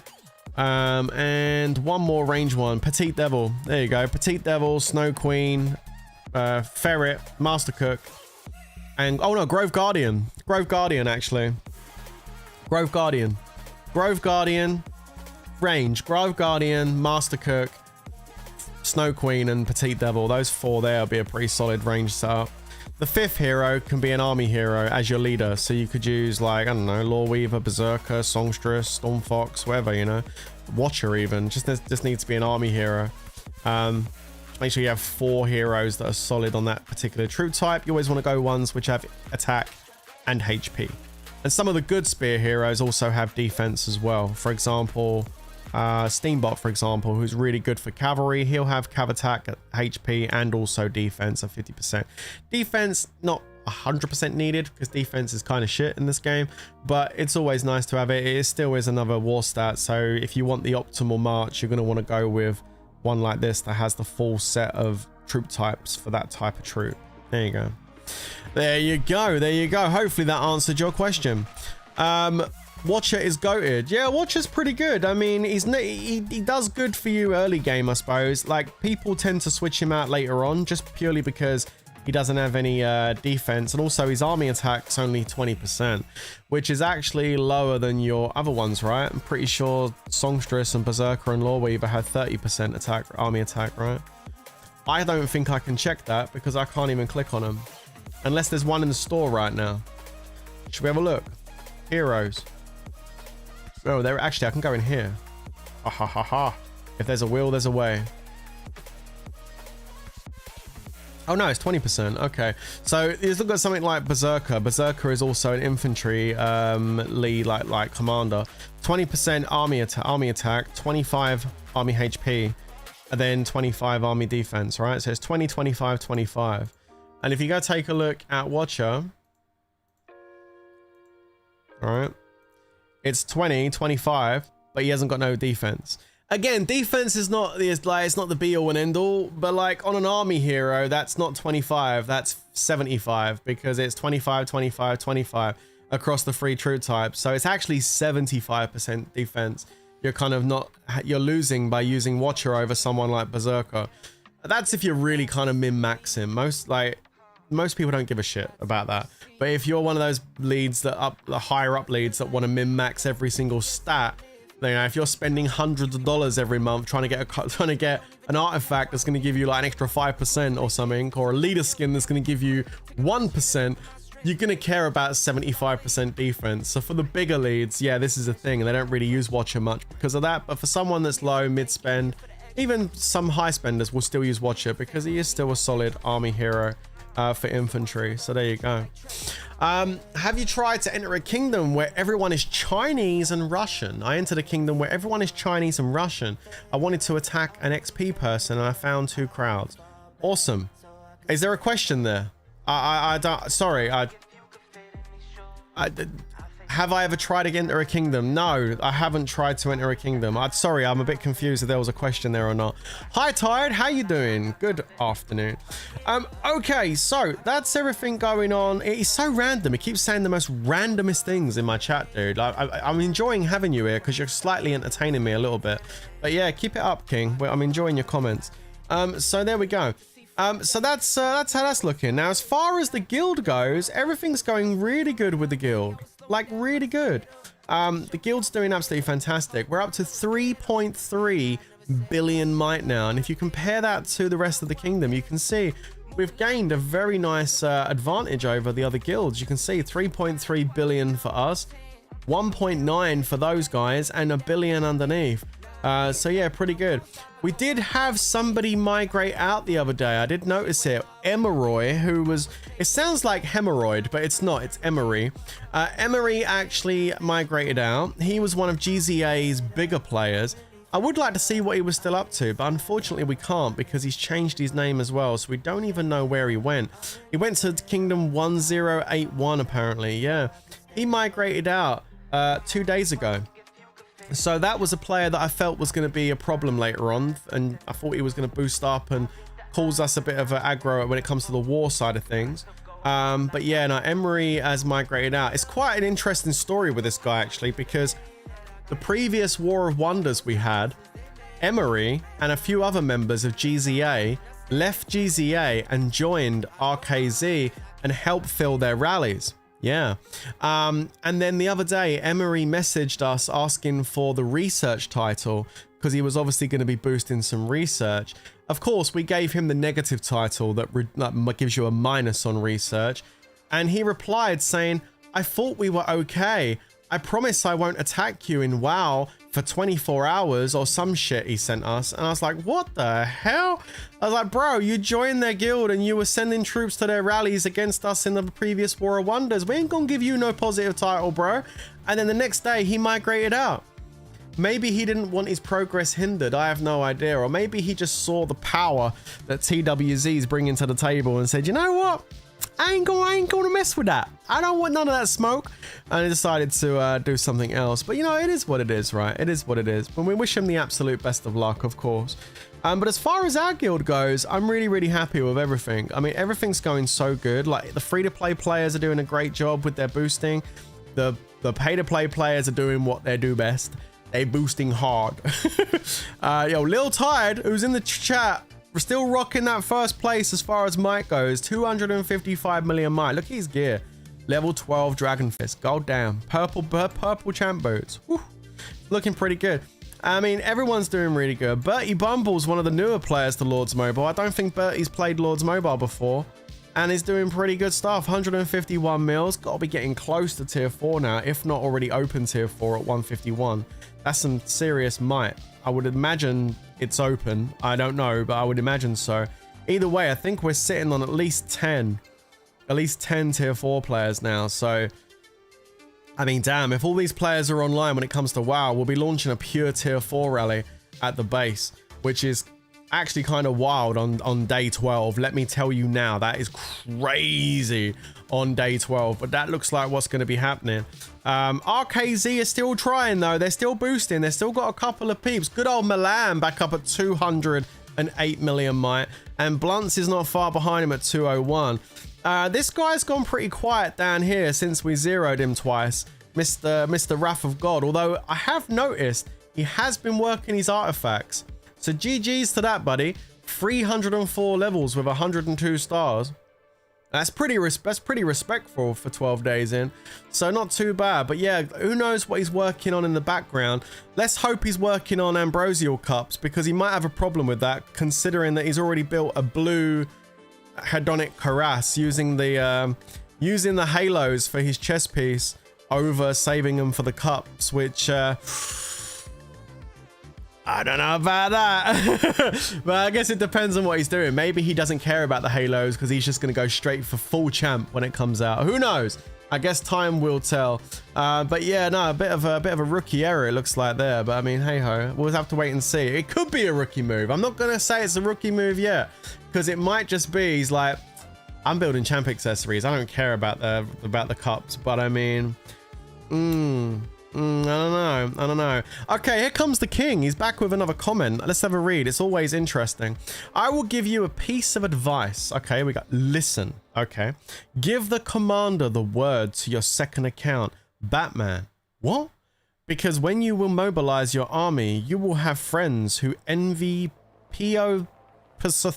and one more range one, Petite Devil. There you go, Petite Devil, Snow Queen, Ferret, Master Cook, and oh no, Grove Guardian actually. Grove Guardian, range, Grove Guardian, Master Cook, Snow Queen, and Petite Devil. Those four there will be a pretty solid range setup. The fifth hero can be an army hero as your leader, so you could use, like, I don't know, Lawweaver, Berserker, Songstress, Stormfox, whatever, you know, Watcher even. Just needs to be an army hero. Make sure you have 4 heroes that are solid on that particular troop type. You always want to go ones which have attack and HP. And some of the good spear heroes also have defense as well. For example, Steambot, for example, who's really good for cavalry. He'll have cav attack, HP, and also defense of 50%. Defense, not 100% needed, because defense is kind of shit in this game, but it's always nice to have it. It still is another war stat, so if you want the optimal march, you're going to want to go with one like this that has the full set of troop types for that type of troop. There you go. There you go. There you go. Hopefully that answered your question. Watcher is goated. Yeah, Watcher's pretty good. I mean, he does good for you early game, I suppose. Like, people tend to switch him out later on just purely because he doesn't have any defense, and also his army attack's only 20%, which is actually lower than your other ones, right? I'm pretty sure Songstress and Berserker and Lawweaver had 30% attack, army attack, right? I don't think I can check that because I can't even click on them unless there's one in the store right now. Should we have a look? Heroes. Oh, there actually I can go in here. Ha ha ha ha. If there's a will, there's a way. Oh no, it's 20%. Okay, so let's look at something like Berserker. Berserker is also an infantry lead, like commander. 20% army attack, 25 army HP, and then 25 army defense. Right, so it's 20, 25, 25. And if you go take a look at Watcher, all right, it's 20, 25, but he hasn't got no defense. Again, defense is not it's not the be all and end all, but like on an army hero, that's not 25, that's 75 because it's 25, 25, 25 across the 3 troop types. So it's actually 75% defense. You're losing by using Watcher over someone like Berserker. That's if you're really kind of min-max him. Most people don't give a shit about that. But if you're one of those leads the higher up leads that want to min-max every single stat, you know, if you're spending hundreds of dollars every month trying to get an artifact that's going to give you like an extra 5% or something, or a leader skin that's going to give you 1%, you're going to care about 75% defense. So for the bigger leads, yeah, this is a thing, and they don't really use Watcher much because of that. But for someone that's low, mid-spend, even some high spenders will still use Watcher because he is still a solid army hero for infantry. So there you go. Have you tried to enter a kingdom where everyone is Chinese and Russian? I entered a kingdom where everyone is Chinese and Russian. I wanted to attack an XP person and I found 2 crowds. Awesome. Is there a question there? I don't, sorry. Have I ever tried to enter a kingdom? No, I haven't tried to enter a kingdom. Sorry, I'm a bit confused if there was a question there or not. Hi, Tired. How you doing? Good afternoon. Okay, so that's everything going on. It is so random. It keeps saying the most randomest things in my chat, dude. I'm enjoying having you here because you're slightly entertaining me a little bit. But yeah, keep it up, King. I'm enjoying your comments. So there we go. So that's how that's looking. Now, as far as the guild goes, everything's going really good with the guild. Like, really good. The guild's doing absolutely fantastic. We're up to 3.3 billion might now, and if you compare that to the rest of the kingdom, you can see we've gained a very nice advantage over the other guilds. You can see 3.3 billion for us, 1.9 for those guys, and a billion underneath. So yeah, pretty good. We did have somebody migrate out the other day. I did notice it. Emeroy, who was, it sounds like hemorrhoid, but it's not, it's Emery. Emery actually migrated out. He was one of GZA's bigger players. I would like to see what he was still up to, but unfortunately we can't because he's changed his name as well, so we don't even know where he went. He went to Kingdom 1081 apparently, yeah. He migrated out 2 days ago. So that was a player that I felt was going to be a problem later on, and I thought he was going to boost up and cause us a bit of an aggro when it comes to the war side of things. But yeah, no, Emery has migrated out. It's quite an interesting story with this guy actually, because the previous War of Wonders we had, Emery and a few other members of GZA left GZA and joined RKZ and helped fill their rallies. Yeah. And then the other day, Emery messaged us asking for the research title because he was obviously going to be boosting some research. Of course, we gave him the negative title that gives you a minus on research. And he replied saying, I thought we were okay. I promise I won't attack you in WoW for 24 hours or some shit he sent us. And I was like, what the hell? I was like, bro, you joined their guild and you were sending troops to their rallies against us in the previous War of Wonders. We ain't gonna give you no positive title, bro. And then the next day he migrated out. Maybe he didn't want his progress hindered. I have no idea. Or maybe he just saw the power that TWZ is bringing to the table and said, you know what? I ain't gonna mess with that. I don't want none of that smoke. And he decided to do something else. But you know, it is what it is, right? It is what it is. But we wish him the absolute best of luck, of course. But as far as our guild goes, I'm really, really happy with everything. I mean, everything's going so good. Like, the free-to-play players are doing a great job with their boosting. The The pay-to-play players are doing what they do best. They boosting hard. Yo, Lil Tide, who's in the chat, we're still rocking that first place as far as might goes. 255 million might. Look at his gear. Level 12 Dragon Fist. God damn. Purple champ boots. Whew. Looking pretty good. I mean, everyone's doing really good. Bertie Bumble's one of the newer players to Lords Mobile. I don't think Bertie's played Lords Mobile before. And he's doing pretty good stuff. 151 mils. Got to be getting close to tier 4 now, if not already open tier 4 at 151. That's some serious might. I would imagine it's open. I don't know, but I would imagine so. Either way, I think we're sitting on at least 10 tier 4 players now. So, I mean, damn, if all these players are online when it comes to WoW, we'll be launching a pure tier 4 rally at the base, which is actually kind of wild on day 12. Let me tell you now, that is crazy on day 12, but that looks like what's going to be happening. RKZ is still trying though. They're still boosting. They've still got a couple of peeps. Good old Milan back up at 208 million might, and Blunts is not far behind him at 201. This guy's gone pretty quiet down here since we zeroed him twice, Mr. Wrath of God, although I have noticed he has been working his artifacts. So GG's to that, buddy. 304 levels with 102 stars. That's pretty respectful for 12 days in. So not too bad. But yeah, who knows what he's working on in the background. Let's hope he's working on Ambrosial Cups, because he might have a problem with that, considering that he's already built a blue hedonic cuirass using the halos for his chest piece over saving them for the cups, which I don't know about that. But I guess it depends on what he's doing. Maybe he doesn't care about the halos because he's just going to go straight for full champ when it comes out. Who knows? I guess time will tell. But yeah, no, a bit of a rookie error it looks like there. But I mean, hey ho, we'll have to wait and see. It could be a rookie move. I'm not going to say it's a rookie move yet, because it might just be he's like, I'm building champ accessories. I don't care about the cups. But I mean, I don't know. Okay, here comes the king. He's back with another comment. Let's have a read. It's always interesting. I will give you a piece of advice. Okay, we got listen. Okay. Give the commander the word to your second account, Batman. What? Because when you will mobilize your army, you will have friends who envy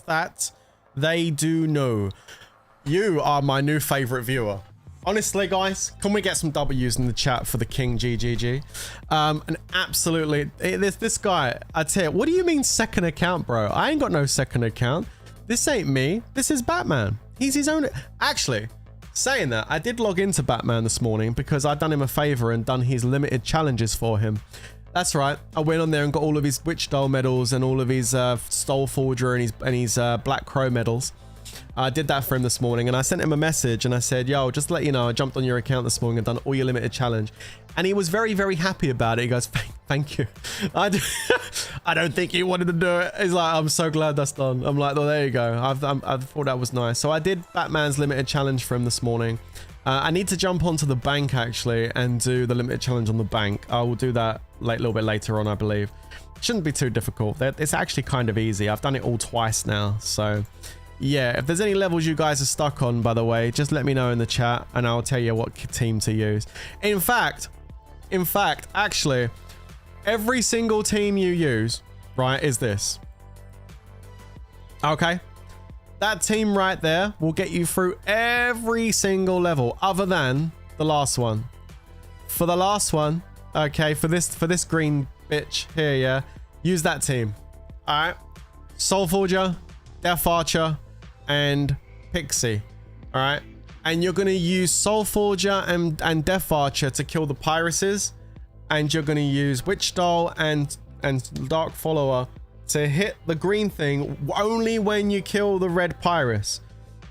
that they do know. You are my new favorite viewer. Honestly, guys, can we get some W's in the chat for the King GGG? And absolutely, this guy, I tell you, what do you mean second account, bro? I ain't got no second account. This ain't me. This is Batman. He's his own. Actually, saying that, I did log into Batman this morning because I'd done him a favor and done his limited challenges for him. That's right. I went on there and got all of his Witch Doll medals and all of his Stole Forger and his Black Crow medals. I did that for him this morning, and I sent him a message and I said, yo, just to let you know, I jumped on your account this morning and done all your limited challenge. And he was very, very happy about it. He goes, thank you. I don't think he wanted to do it. He's like, I'm so glad that's done. I'm like, well, there you go. I thought that was nice. So I did Batman's limited challenge for him this morning. I need to jump onto the bank actually and do the limited challenge on the bank. I will do that a little bit later on, I believe. Shouldn't be too difficult. It's actually kind of easy. I've done it all twice now. So yeah, if there's any levels you guys are stuck on, by the way, just let me know in the chat and I'll tell you what team to use. In fact, actually, every single team you use, right, is this. Okay? That team right there will get you through every single level other than the last one. For the last one, okay, for this green bitch here, yeah, use that team. All right? Soul Forger, Death Archer, and Pixie. All right? And you're going to use Soul Forger and Death Archer to kill the Piracies. And you're going to use Witch Doll and Dark Follower to hit the green thing only when you kill the red Pyrus.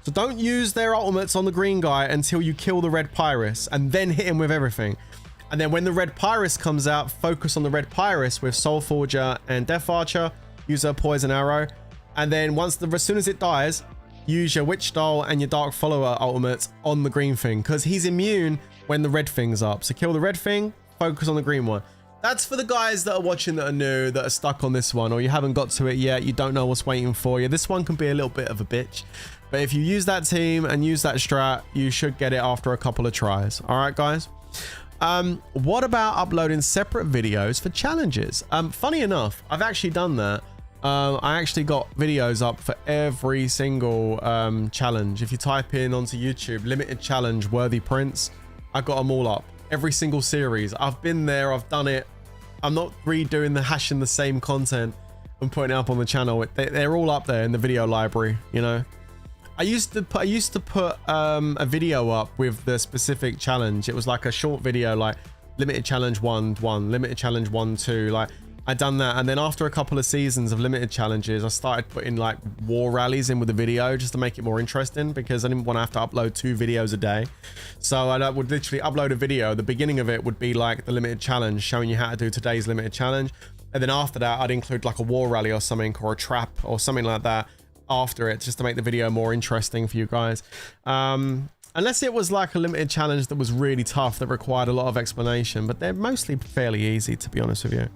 So don't use their ultimates on the green guy until you kill the red Pyrus and then hit him with everything. And then when the red Pyrus comes out, focus on the red Pyrus with Soul Forger and Death Archer. Use a Poison Arrow. And then as soon as it dies, use your Witch Doll and your Dark Follower ultimates on the green thing, because he's immune when the red thing's up. So kill the red thing, focus on the green one. That's for the guys that are watching that are new, that are stuck on this one, or you haven't got to it yet, you don't know what's waiting for you. This one can be a little bit of a bitch, but if you use that team and use that strat, you should get it after a couple of tries. All right, guys? What about uploading separate videos for challenges? Funny enough, I've actually done that. I actually got videos up for every single challenge. If you type in onto YouTube, limited challenge, worthy prints, I got them all up. Every single series. I've been there, I've done it. I'm not redoing hashing the same content and putting it up on the channel. They're all up there in the video library, you know. I used to put a video up with the specific challenge. It was like a short video, like limited challenge 1-1, limited challenge 1-2. Like I'd done that, and then after a couple of seasons of limited challenges, I started putting like war rallies in with the video just to make it more interesting, because I didn't want to have to upload 2 videos a day. So I would literally upload a video. The beginning of it would be like the limited challenge, showing you how to do today's limited challenge, and then after that I'd include like a war rally or something, or a trap or something like that after it, just to make the video more interesting for you guys. Unless it was like a limited challenge that was really tough, that required a lot of explanation, but they're mostly fairly easy, to be honest with you.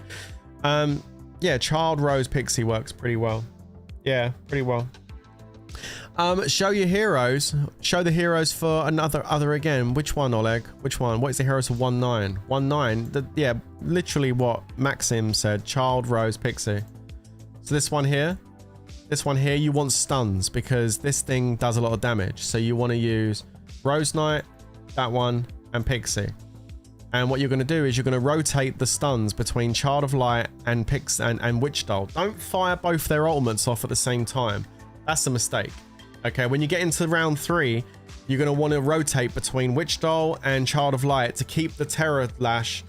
Yeah, Child Rose Pixie works pretty well. Yeah, pretty well. Show your heroes. Show the heroes for other again. Which one, Oleg? Which one? What is the heroes for 1-9? 1-9. Yeah, literally what Maxim said. Child Rose Pixie. So this one here. This one here, you want stuns, because this thing does a lot of damage. So you want to use Rose Knight, that one, and Pixie. And what you're going to do is you're going to rotate the stuns between Child of Light and and Witch Doll. Don't fire both their ultimates off at the same time. That's a mistake. Okay, when you get into round 3, you're going to want to rotate between Witch Doll and Child of Light to keep the Terror Lash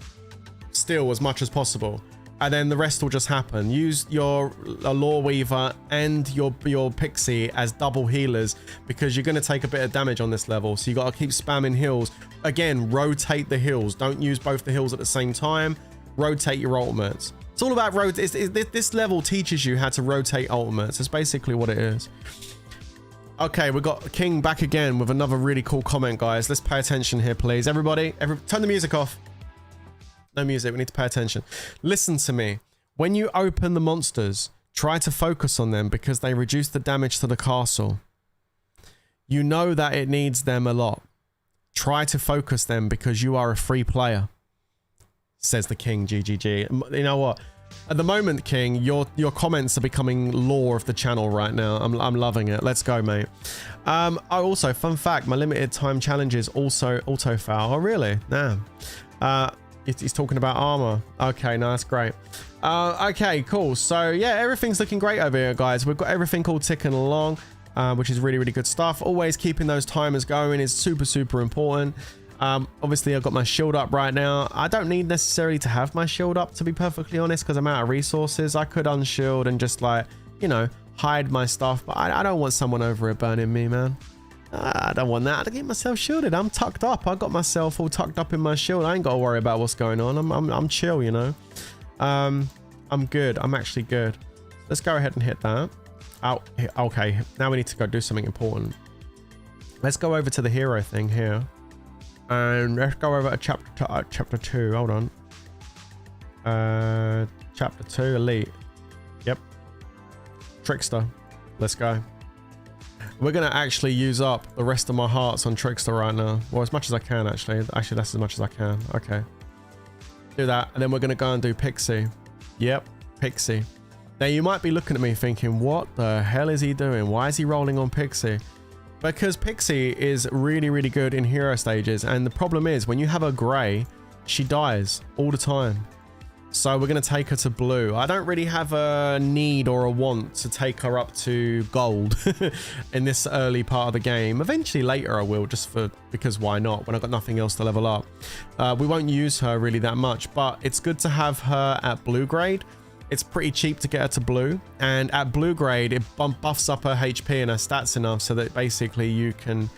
still as much as possible. And then the rest will just happen. Use your Lore Weaver and your Pixie as double healers, because you're going to take a bit of damage on this level. So you got to keep spamming heals. Again, rotate the heals. Don't use both the heals at the same time. Rotate your ultimates. It's all about this level teaches you how to rotate ultimates. That's basically what it is. Okay, we got King back again with another really cool comment, guys. Let's pay attention here, please. Everybody, turn the music off. No music, we need to pay attention. Listen to me. When you open the monsters, try to focus on them, because they reduce the damage to the castle. You know that it needs them a lot. Try to focus them, because you are a free player. Says the King, GGG. You know what? At the moment, King, your comments are becoming lore of the channel right now. I'm loving it. Let's go, mate. Also, fun fact, my limited time challenges also auto-foul. Oh, really? Nah. He's talking about armor. Okay, no, that's great. Okay, cool. So yeah, everything's looking great over here, guys. We've got everything all ticking along, which is really, really good stuff. Always keeping those timers going is super, super important. Obviously, I've got my shield up right now. I don't need necessarily to have my shield up, to be perfectly honest, because I'm out of resources. I could unshield and just, like, you know, hide my stuff, but I don't want someone over here burning me, man. I don't want that. I get myself shielded. I'm tucked up. I got myself all tucked up in my shield. I ain't got to worry about what's going on. I'm chill, you know. I'm good. I'm actually good. Let's go ahead and hit that. Oh, okay. Now we need to go do something important. Let's go over to the hero thing here, and let's go over to chapter 2. Hold on. Chapter 2, Elite. Yep. Trickster. Let's go. We're going to actually use up the rest of my hearts on Trickster right now. Well, as much as I can, actually. Actually, that's as much as I can. Okay. Do that. And then we're going to go and do Pixie. Yep. Pixie. Now, you might be looking at me thinking, what the hell is he doing? Why is he rolling on Pixie? Because Pixie is really, really good in hero stages. And the problem is, when you have a grey, she dies all the time. So we're going to take her to blue. I don't really have a need or a want to take her up to gold in this early part of the game. Eventually later I will, because why not, when I've got nothing else to level up. We won't use her really that much, but it's good to have her at blue grade. It's pretty cheap to get her to blue, and at blue grade it buffs up her HP and her stats enough so that basically you can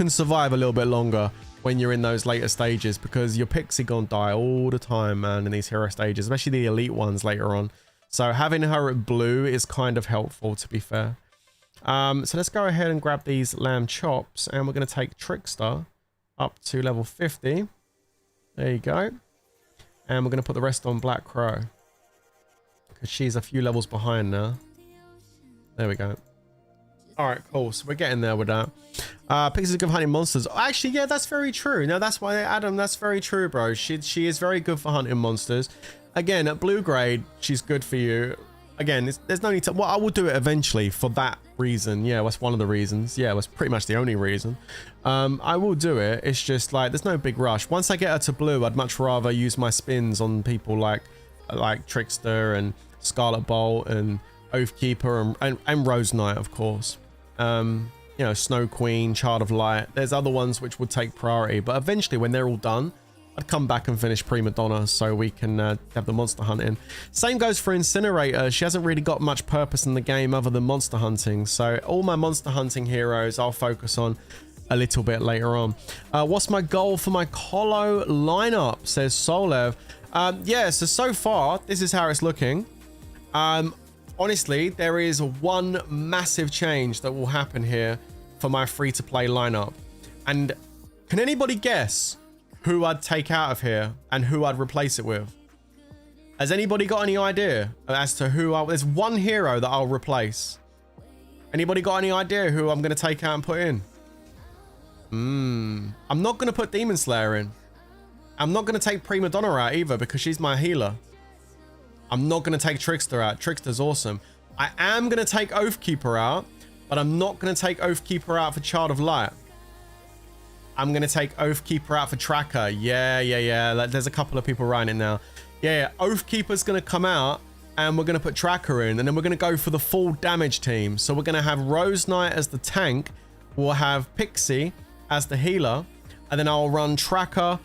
survive a little bit longer when you're in those later stages, because your Pixie gonna die all the time, man, in these hero stages, especially the elite ones later on. So having her at blue is kind of helpful, to be fair. So let's go ahead and grab these lamb chops, and we're going to take Trickster up to level 50. There you go. And we're going to put the rest on Black Crow, because she's a few levels behind now. There we go. All right, cool. So we're getting there with that. Pixie's good for hunting monsters. Actually, yeah, that's very true. No, that's why, Adam, that's very true, bro. She is very good for hunting monsters. Again, at blue grade, she's good for you. Again, there's no need to... Well, I will do it eventually for that reason. Yeah, that's one of the reasons. Yeah, that's pretty much the only reason. I will do it. It's just like, there's no big rush. Once I get her to blue, I'd much rather use my spins on people like Trickster and Scarlet Bolt and Oathkeeper and Rose Knight, of course. You know, Snow Queen, Child of Light. There's other ones which would take priority. But eventually, when they're all done, I'd come back and finish Prima Donna so we can have the monster hunting. Same goes for Incinerator. She hasn't really got much purpose in the game other than monster hunting. So all my monster hunting heroes I'll focus on a little bit later on. What's my goal for my Colo lineup, says Solev. Yeah, so far, this is how it's looking. Honestly, there is one massive change that will happen here for my free-to-play lineup. And can anybody guess who I'd take out of here and who I'd replace it with? Has anybody got any idea as to who there's one hero that I'll replace. Anybody got any idea who I'm going to take out and put in? I'm not going to put Demon Slayer in. I'm not going to take Prima Donna out either because she's my healer. I'm not going to take Trickster out. Trickster's awesome. I am going to take Oathkeeper out, but I'm not going to take Oathkeeper out for Child of Light. I'm going to take Oathkeeper out for Tracker. Yeah. There's a couple of people writing it now. Yeah. Oathkeeper's going to come out and we're going to put Tracker in, and then we're going to go for the full damage team. So we're going to have Rose Knight as the tank. We'll have Pixie as the healer, and then I'll run Tracker,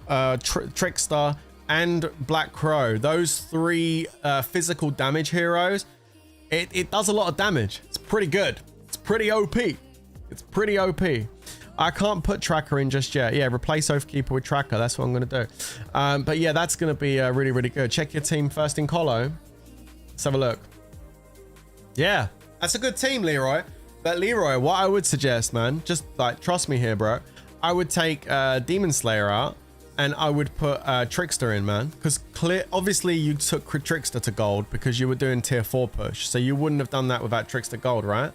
Trickster, and Black Crow. Those three physical damage heroes. It does a lot of damage. It's pretty good. It's pretty OP. It's pretty OP. I can't put Tracker in just yet. Yeah, replace Oathkeeper with Tracker. That's what I'm going to do. But yeah, that's going to be really, really good. Check your team first in Colo. Let's have a look. Yeah, that's a good team, Leroy. But Leroy, what I would suggest, man, just like, trust me here, bro. I would take Demon Slayer out and I would put Trickster in, man. Because obviously you took Trickster to gold because you were doing tier 4 push. So you wouldn't have done that without Trickster gold, right?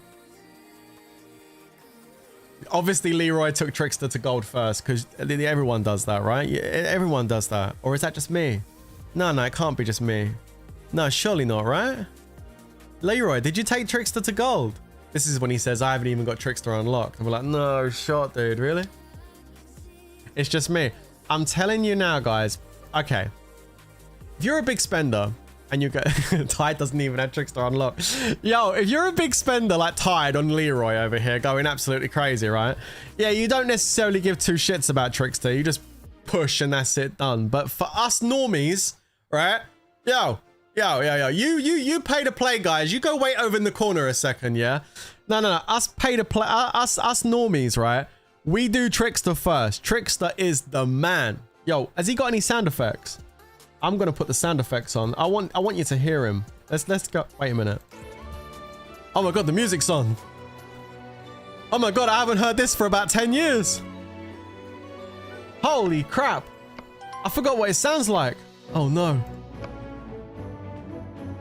Obviously, Leroy took Trickster to gold first because everyone does that, right? Yeah, everyone does that. Or is that just me? No, it can't be just me. No, surely not, right? Leroy, did you take Trickster to gold? This is when he says, I haven't even got Trickster unlocked. And we're like, no shot, dude, really? It's just me. I'm telling you now, guys. Okay. If you're a big spender, and you go, Tide doesn't even have Trickster unlocked. Yo, if you're a big spender like Tide on Leroy over here, going absolutely crazy, right? Yeah, you don't necessarily give two shits about Trickster. You just push and that's it, done. But for us normies, right? Yo, you pay to play, guys. You go wait over in the corner a second, yeah? No. Us pay to play, us normies, right? We do Trickster first. Trickster is the man. Yo, has he got any sound effects? I'm gonna put the sound effects on. I want you to hear him. Let's go. Wait a minute. Oh my god, the music's on. Oh my god, I haven't heard this for about 10 years. Holy crap. I forgot what it sounds like. Oh no.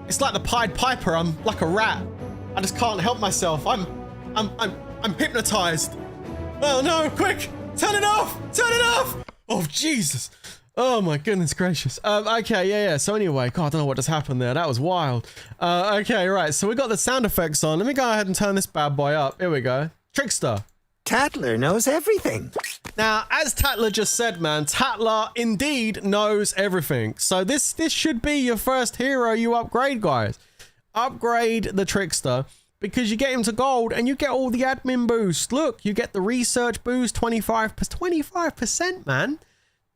It's like the Pied Piper. I'm like a rat. I just can't help myself. I'm hypnotized. Oh no, quick. Turn it off. Turn it off. Oh Jesus. Oh my goodness gracious. Okay, yeah. So anyway, God, I don't know what just happened there. That was wild. Okay, right. So we got the sound effects on. Let me go ahead and turn this bad boy up. Here we go. Trickster. Tatler knows everything. Now, as Tatler just said, man, Tatler indeed knows everything. So this should be your first hero you upgrade, guys. Upgrade the Trickster because you get him to gold and you get all the admin boost. Look, you get the research boost, 25%, man.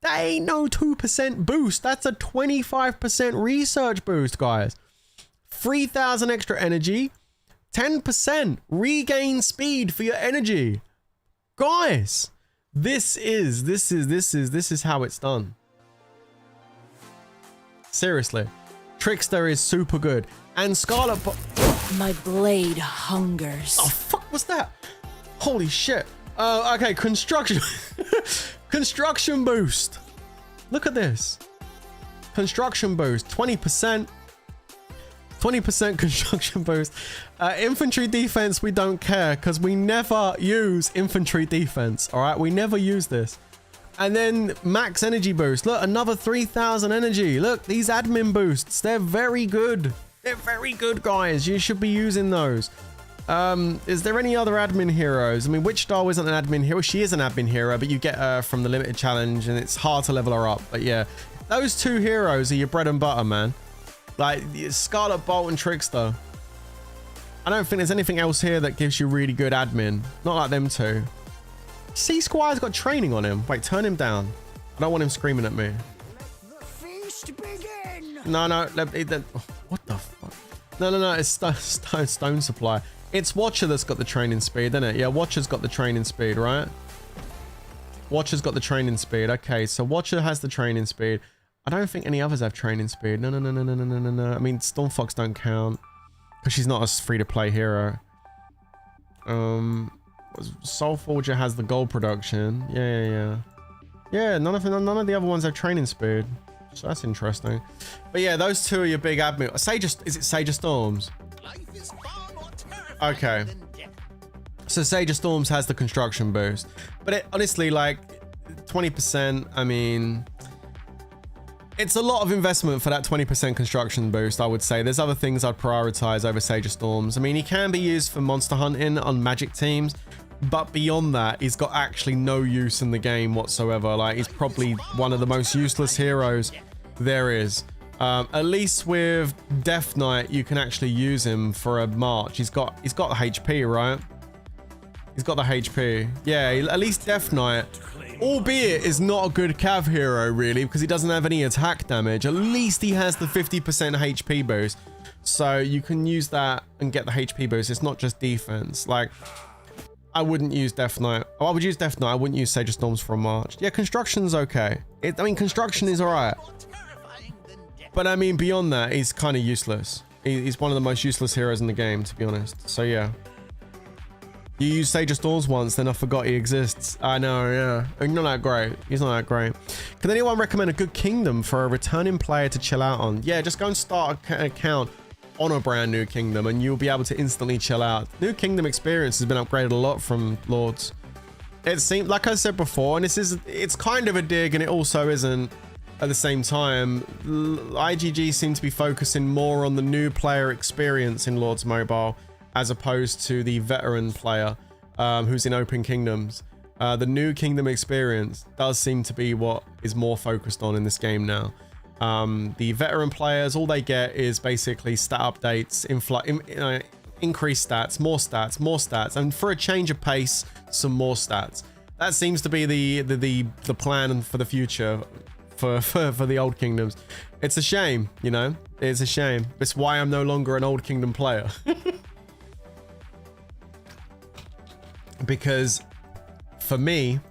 That ain't no 2% boost. That's a 25% research boost, guys. 3,000 extra energy. 10% regain speed for your energy. Guys, this is how it's done. Seriously. Trickster is super good. And Scarlet... My blade hungers. Oh, fuck was that? Holy shit. Okay, construction. Construction boost. Look at this. Construction boost. 20%. 20% construction boost. Infantry defense, we don't care because we never use infantry defense. All right, we never use this. And then max energy boost. Look, another 3,000 energy. Look, these admin boosts, they're very good. They're very good, guys. You should be using those. Is there any other admin heroes? I mean, Witch Doll isn't an admin hero. She is an admin hero, but you get her from the limited challenge and it's hard to level her up. But yeah, those two heroes are your bread and butter, man. Like Scarlet Bolt and Trickster. I don't think there's anything else here that gives you really good admin. Not like them two. C Squire's got training on him. Wait, turn him down. I don't want him screaming at me. Let the feast begin. No, what the fuck? No, it's stone supply. It's Watcher that's got the training speed, isn't it? Yeah, Watcher's got the training speed, right? Watcher's got the training speed. Okay, so Watcher has the training speed. I don't think any others have training speed. No. I mean, Stormfox don't count because she's not a free-to-play hero. Soul Forger has the gold production. Yeah, none of the other ones have training speed. So that's interesting. But yeah, those two are your big admin. Is it Sage of Storms? Okay. So Sage of Storms has the construction boost. But it, honestly, like 20%, I mean, it's a lot of investment for that 20% construction boost, I would say. There's other things I'd prioritize over Sage of Storms. I mean, he can be used for monster hunting on magic teams, but beyond that, he's got actually no use in the game whatsoever. Like, he's probably one of the most useless heroes there is. At least with Death Knight, you can actually use him for a march. He's got the HP, right? He's got the HP. Yeah, at least Death Knight, albeit is not a good cav hero really, because he doesn't have any attack damage. At least he has the 50% HP boost, so you can use that and get the HP boost. It's not just defense. Like, I wouldn't use Death Knight. Oh, I would use Death Knight. I wouldn't use Sage of Storms for a march. Yeah, construction's okay. I mean, construction is alright. But I mean, beyond that, he's kind of useless. He's one of the most useless heroes in the game, to be honest. So yeah. You used Sage of Storms once, then I forgot he exists. I know, yeah. He's not that great. He's not that great. Can anyone recommend a good kingdom for a returning player to chill out on? Yeah, just go and start an account on a brand new kingdom and you'll be able to instantly chill out. New kingdom experience has been upgraded a lot from Lords. It seemed, like I said before, and it's kind of a dig and it also isn't. At the same time, IGG seem to be focusing more on the new player experience in Lords Mobile as opposed to the veteran player who's in open kingdoms. The new kingdom experience does seem to be what is more focused on in this game now. The veteran players, all they get is basically stat updates, increased stats, more stats, and for a change of pace, some more stats. That seems to be the plan for the future. For the old kingdoms. It's a shame, you know, it's a shame. It's why I'm no longer an old kingdom player. Because for me,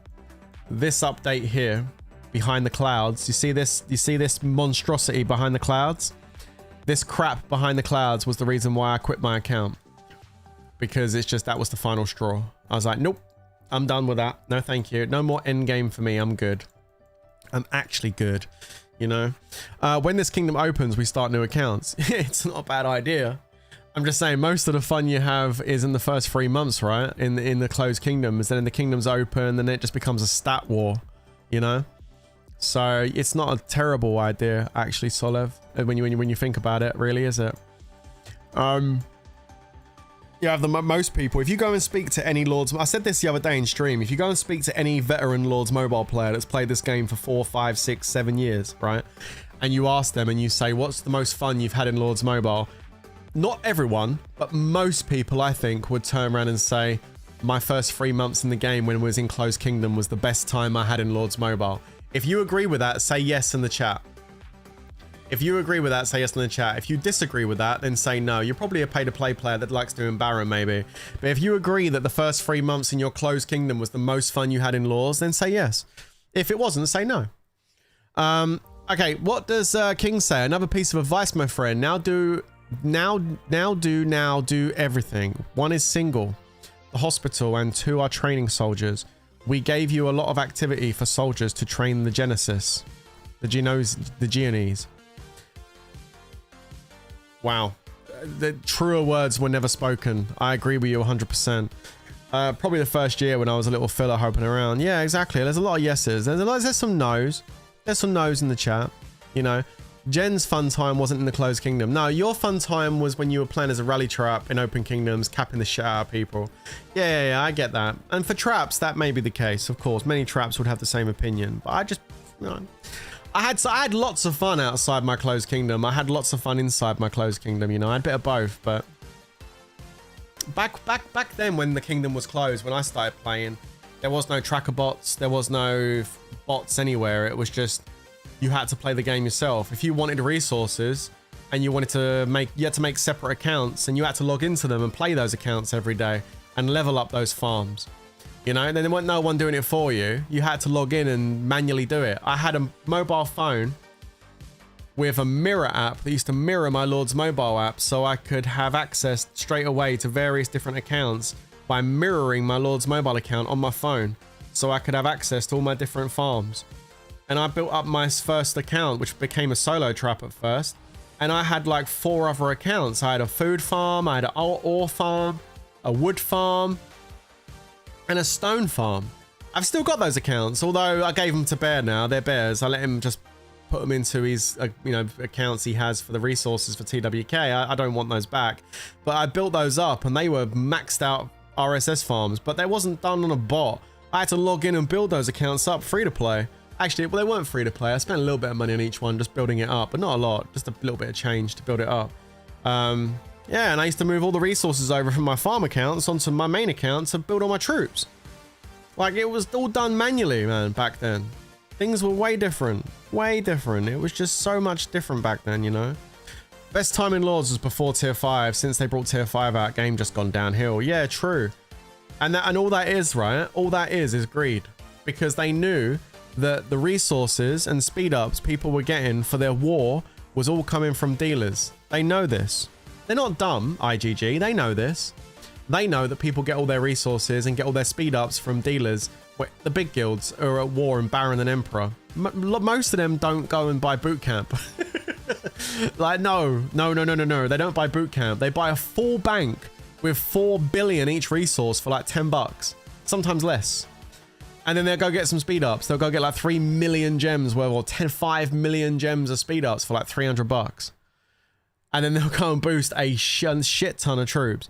this update here behind the clouds, you see this monstrosity behind the clouds? This crap behind the clouds was the reason why I quit my account, because it's just, that was the final straw. I was like, nope, I'm done with that. No, thank you. No more end game for me. I'm good. I'm actually good, you know. When this kingdom opens, we start new accounts. It's not a bad idea. I'm just saying, most of the fun you have is in the first 3 months, right? In the closed kingdoms. Then the kingdoms open, then it just becomes a stat war, you know. So it's not a terrible idea, actually, Solev. When you think about it, really, is it? You have most people, if you go and speak to any Lords, I said this the other day in stream, if you go and speak to any veteran Lords Mobile player that's played this game for 4, 5, 6, 7 years, right? And you ask them and you say, what's the most fun you've had in Lords Mobile? Not everyone, but most people, I think, would turn around and say, my first 3 months in the game when I was in Closed Kingdom was the best time I had in Lords Mobile. If you agree with that, say yes in the chat. If you agree with that, say yes in the chat. If you disagree with that, then say no. You're probably a pay-to-play player that likes doing Baron, maybe. But if you agree that the first 3 months in your Closed Kingdom was the most fun you had in Lords, then say yes. If it wasn't, say no. Okay, what does King say? Another piece of advice, my friend. Now do everything. 1 is single, the hospital, and 2 are training soldiers. We gave you a lot of activity for soldiers to train the Genesis, the Geonese. Wow. the truer words were never spoken. I agree with you 100%. Probably the first year when I was a little filler hoping around. Yeah, exactly. There's a lot of yeses. There's some no's. There's some no's in the chat. You know, Jen's fun time wasn't in the closed kingdom. No, your fun time was when you were playing as a rally trap in open kingdoms, capping the shit out of people. Yeah, I get that. And for traps, that may be the case. Of course, many traps would have the same opinion. But I just, you know, I had lots of fun outside my closed kingdom. I had lots of fun inside my closed kingdom. You know, I had a bit of both, but. Back then when the kingdom was closed, when I started playing, there was no tracker bots, there was no bots anywhere. It was just you had to play the game yourself. If you wanted resources and you wanted to you had to make separate accounts and you had to log into them and play those accounts every day and level up those farms. You know, then there wasn't no one doing it for you. You had to log in and manually do it. I had a mobile phone with a mirror app that used to mirror my Lord's mobile app so I could have access straight away to various different accounts by mirroring my Lord's mobile account on my phone so I could have access to all my different farms. And I built up my first account, which became a solo trap at first. And I had like 4 other accounts. I had a food farm, I had an ore farm, a wood farm, and a stone farm. I've still got those accounts, although I gave them to Bear now. They're Bears. I let him just put them into his accounts he has for the resources for TWK. I don't want those back, but I built those up and they were maxed out RSS farms, but they wasn't done on a bot. I had to log in and build those accounts up free to play. Actually, well, they weren't free to play. I spent a little bit of money on each one just building it up, but not a lot, just a little bit of change to build it up. Yeah, and I used to move all the resources over from my farm accounts onto my main account to build all my troops. Like, it was all done manually, man, back then. Things were way different. Way different. It was just so much different back then, you know? Best time in Lords was before Tier 5. Since they brought Tier 5 out, game just gone downhill. Yeah, true. And all that is, right? All that is greed. Because they knew that the resources and speed ups people were getting for their war was all coming from dealers. They know this. They're not dumb, IGG. They know this. They know that people get all their resources and get all their speed ups from dealers. The big guilds are at war and Baron and Emperor. Most of them don't go and buy boot camp. Like, no. They don't buy boot camp. They buy a full bank with 4 billion each resource for like 10 bucks, sometimes less. And then they'll go get some speed ups. They'll go get like 3 million gems worth, or 5 million gems of speed ups for like 300 bucks. And then they'll go and boost a shit ton of troops.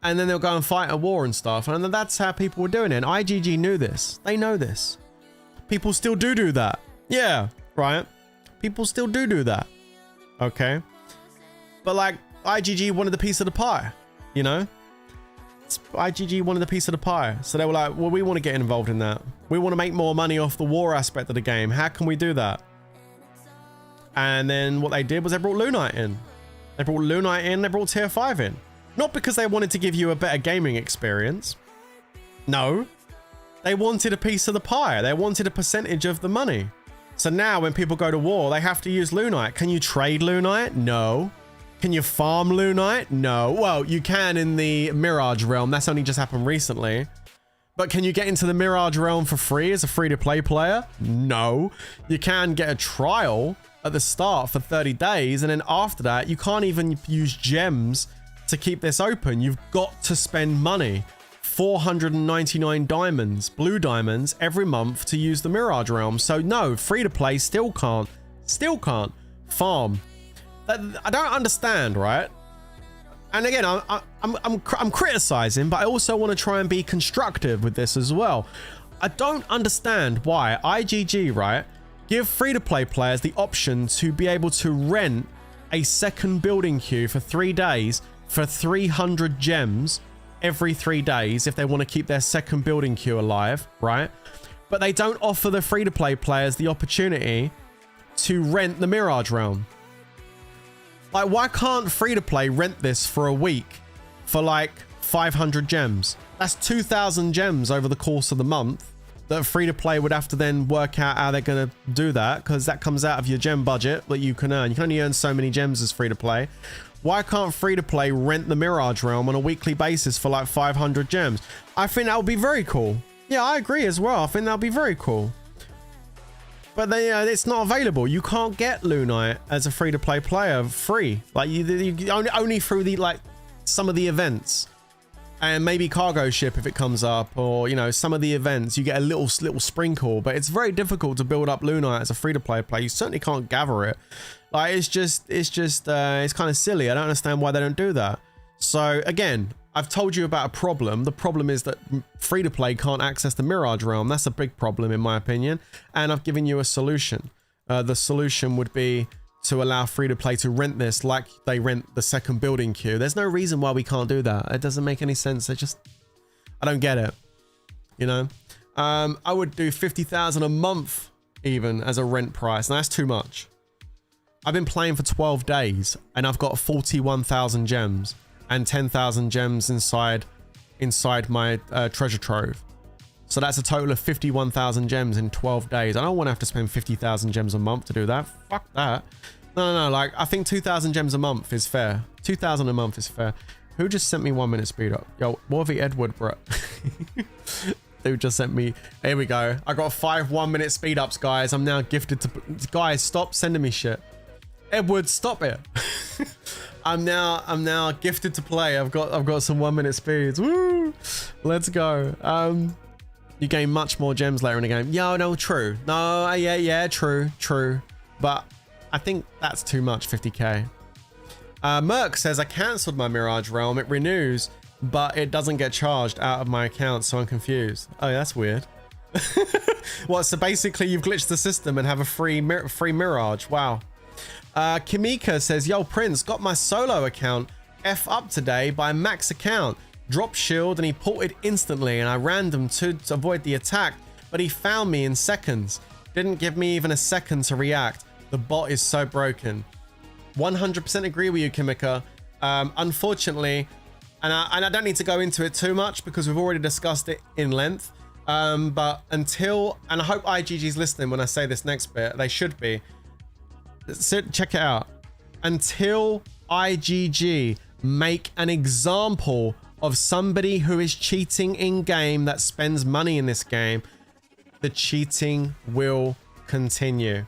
And then they'll go and fight a war and stuff. And that's how people were doing it. And IGG knew this. They know this. People still do that. Yeah, right. People still do that. Okay. But like, IGG wanted a piece of the pie, you know? IGG wanted a piece of the pie. So they were like, well, we want to get involved in that. We want to make more money off the war aspect of the game. How can we do that? And then what they did was they brought Lunite in. They brought Lunite in. They brought Tier 5 in. Not because they wanted to give you a better gaming experience. No. They wanted a piece of the pie. They wanted a percentage of the money. So now when people go to war, they have to use Lunite. Can you trade Lunite? No. Can you farm Lunite? No. Well, you can in the Mirage realm. That's only just happened recently. But can you get into the Mirage realm for free as a free-to-play player? No. You can get a trial at the start for 30 days. And then after that, you can't even use gems to keep this open. You've got to spend money. 499 diamonds, blue diamonds, every month to use the Mirage realm. So no, free-to-play still can't farm. I don't understand, right? And again, I'm criticizing, but I also want to try and be constructive with this as well. I don't understand why IGG, right, give free-to-play players the option to be able to rent a second building queue for 3 days for 300 gems every 3 days if they want to keep their second building queue alive, right? But they don't offer the free-to-play players the opportunity to rent the Mirage realm. Like, why can't free-to-play rent this for a week for like 500 gems? That's 2,000 gems over the course of the month that free-to-play would have to then work out how they're going to do that, because that comes out of your gem budget that you can earn. You can only earn so many gems as free-to-play. Why can't free-to-play rent the Mirage realm on a weekly basis for like 500 gems? I think that would be very cool. Yeah, I agree as well. I think that would be very cool. But they, it's not available. You can't get Lunite as a free-to-play player free. Like you only through the like some of the events, and maybe cargo ship if it comes up, or you know some of the events you get a little sprinkle. But it's very difficult to build up Lunite as a free-to-play player. You certainly can't gather it. Like it's kind of silly. I don't understand why they don't do that. So again, I've told you about a problem. The problem is that free-to-play can't access the Mirage Realm. That's a big problem in my opinion. And I've given you a solution. The solution would be to allow free-to-play to rent this like they rent the second building queue. There's no reason why we can't do that. It doesn't make any sense. I don't get it. You know? I would do 50,000 a month even as a rent price. And that's too much. I've been playing for 12 days and I've got 41,000 gems. And 10,000 gems inside my treasure trove. So that's a total of 51,000 gems in 12 days. I don't want to have to spend 50,000 gems a month to do that. Fuck that. No. Like, I think 2,000 gems a month is fair. 2,000 a month is fair. Who just sent me 1 minute speed up? Yo, Warvy Edward, bro. Dude just sent me. Here we go. I got 5 1 minute speed ups, guys. I'm now gifted to. Guys, stop sending me shit. Edward, stop it. I'm now gifted to play. I've got some 1 minute speeds. Woo! Let's go. You gain much more gems later in the game. Yo, no, true. No, yeah, true. But I think that's too much, 50k. Merc says I cancelled my Mirage Realm. It renews, but it doesn't get charged out of my account, so I'm confused. Oh, that's weird. What? So basically, you've glitched the system and have a free Mirage. Wow. Kimika says, yo, Prince, got my solo account F up today by max account. Drop shield and he ported instantly and I ran him to avoid the attack, but he found me in seconds. Didn't give me even a second to react. The bot is so broken. 100% agree with you, Kimika. Unfortunately, and I don't need to go into it too much because we've already discussed it in length. But until, and I hope IGG's listening when I say this next bit, they should be. So check it out. Until IGG make an example of somebody who is cheating in game that spends money in this game, the cheating will continue.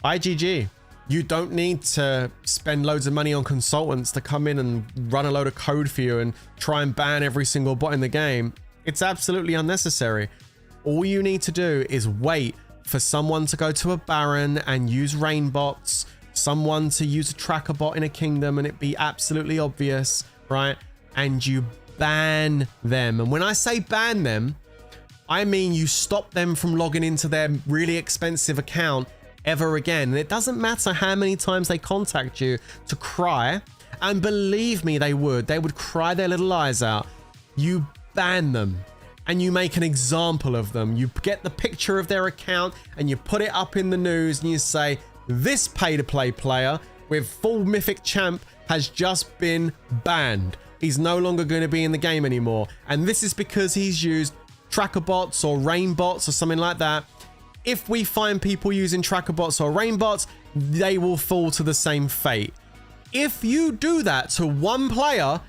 IGG, you don't need to spend loads of money on consultants to come in and run a load of code for you and try and ban every single bot in the game. It's absolutely unnecessary. All you need to do is wait for someone to go to a Baron and use rain bots, someone to use a tracker bot in a kingdom and it be absolutely obvious, right? And you ban them. And when I say ban them, I mean you stop them from logging into their really expensive account ever again. And it doesn't matter how many times they contact you to cry, and believe me, they would cry their little eyes out. You ban them. And you make an example of them. You get the picture of their account and you put it up in the news and you say, this pay-to-play player with full mythic champ has just been banned. He's no longer going to be in the game anymore. And this is because he's used tracker bots or rain bots or something like that. If we find people using tracker bots or rain bots, they will fall to the same fate. If you do that to one player,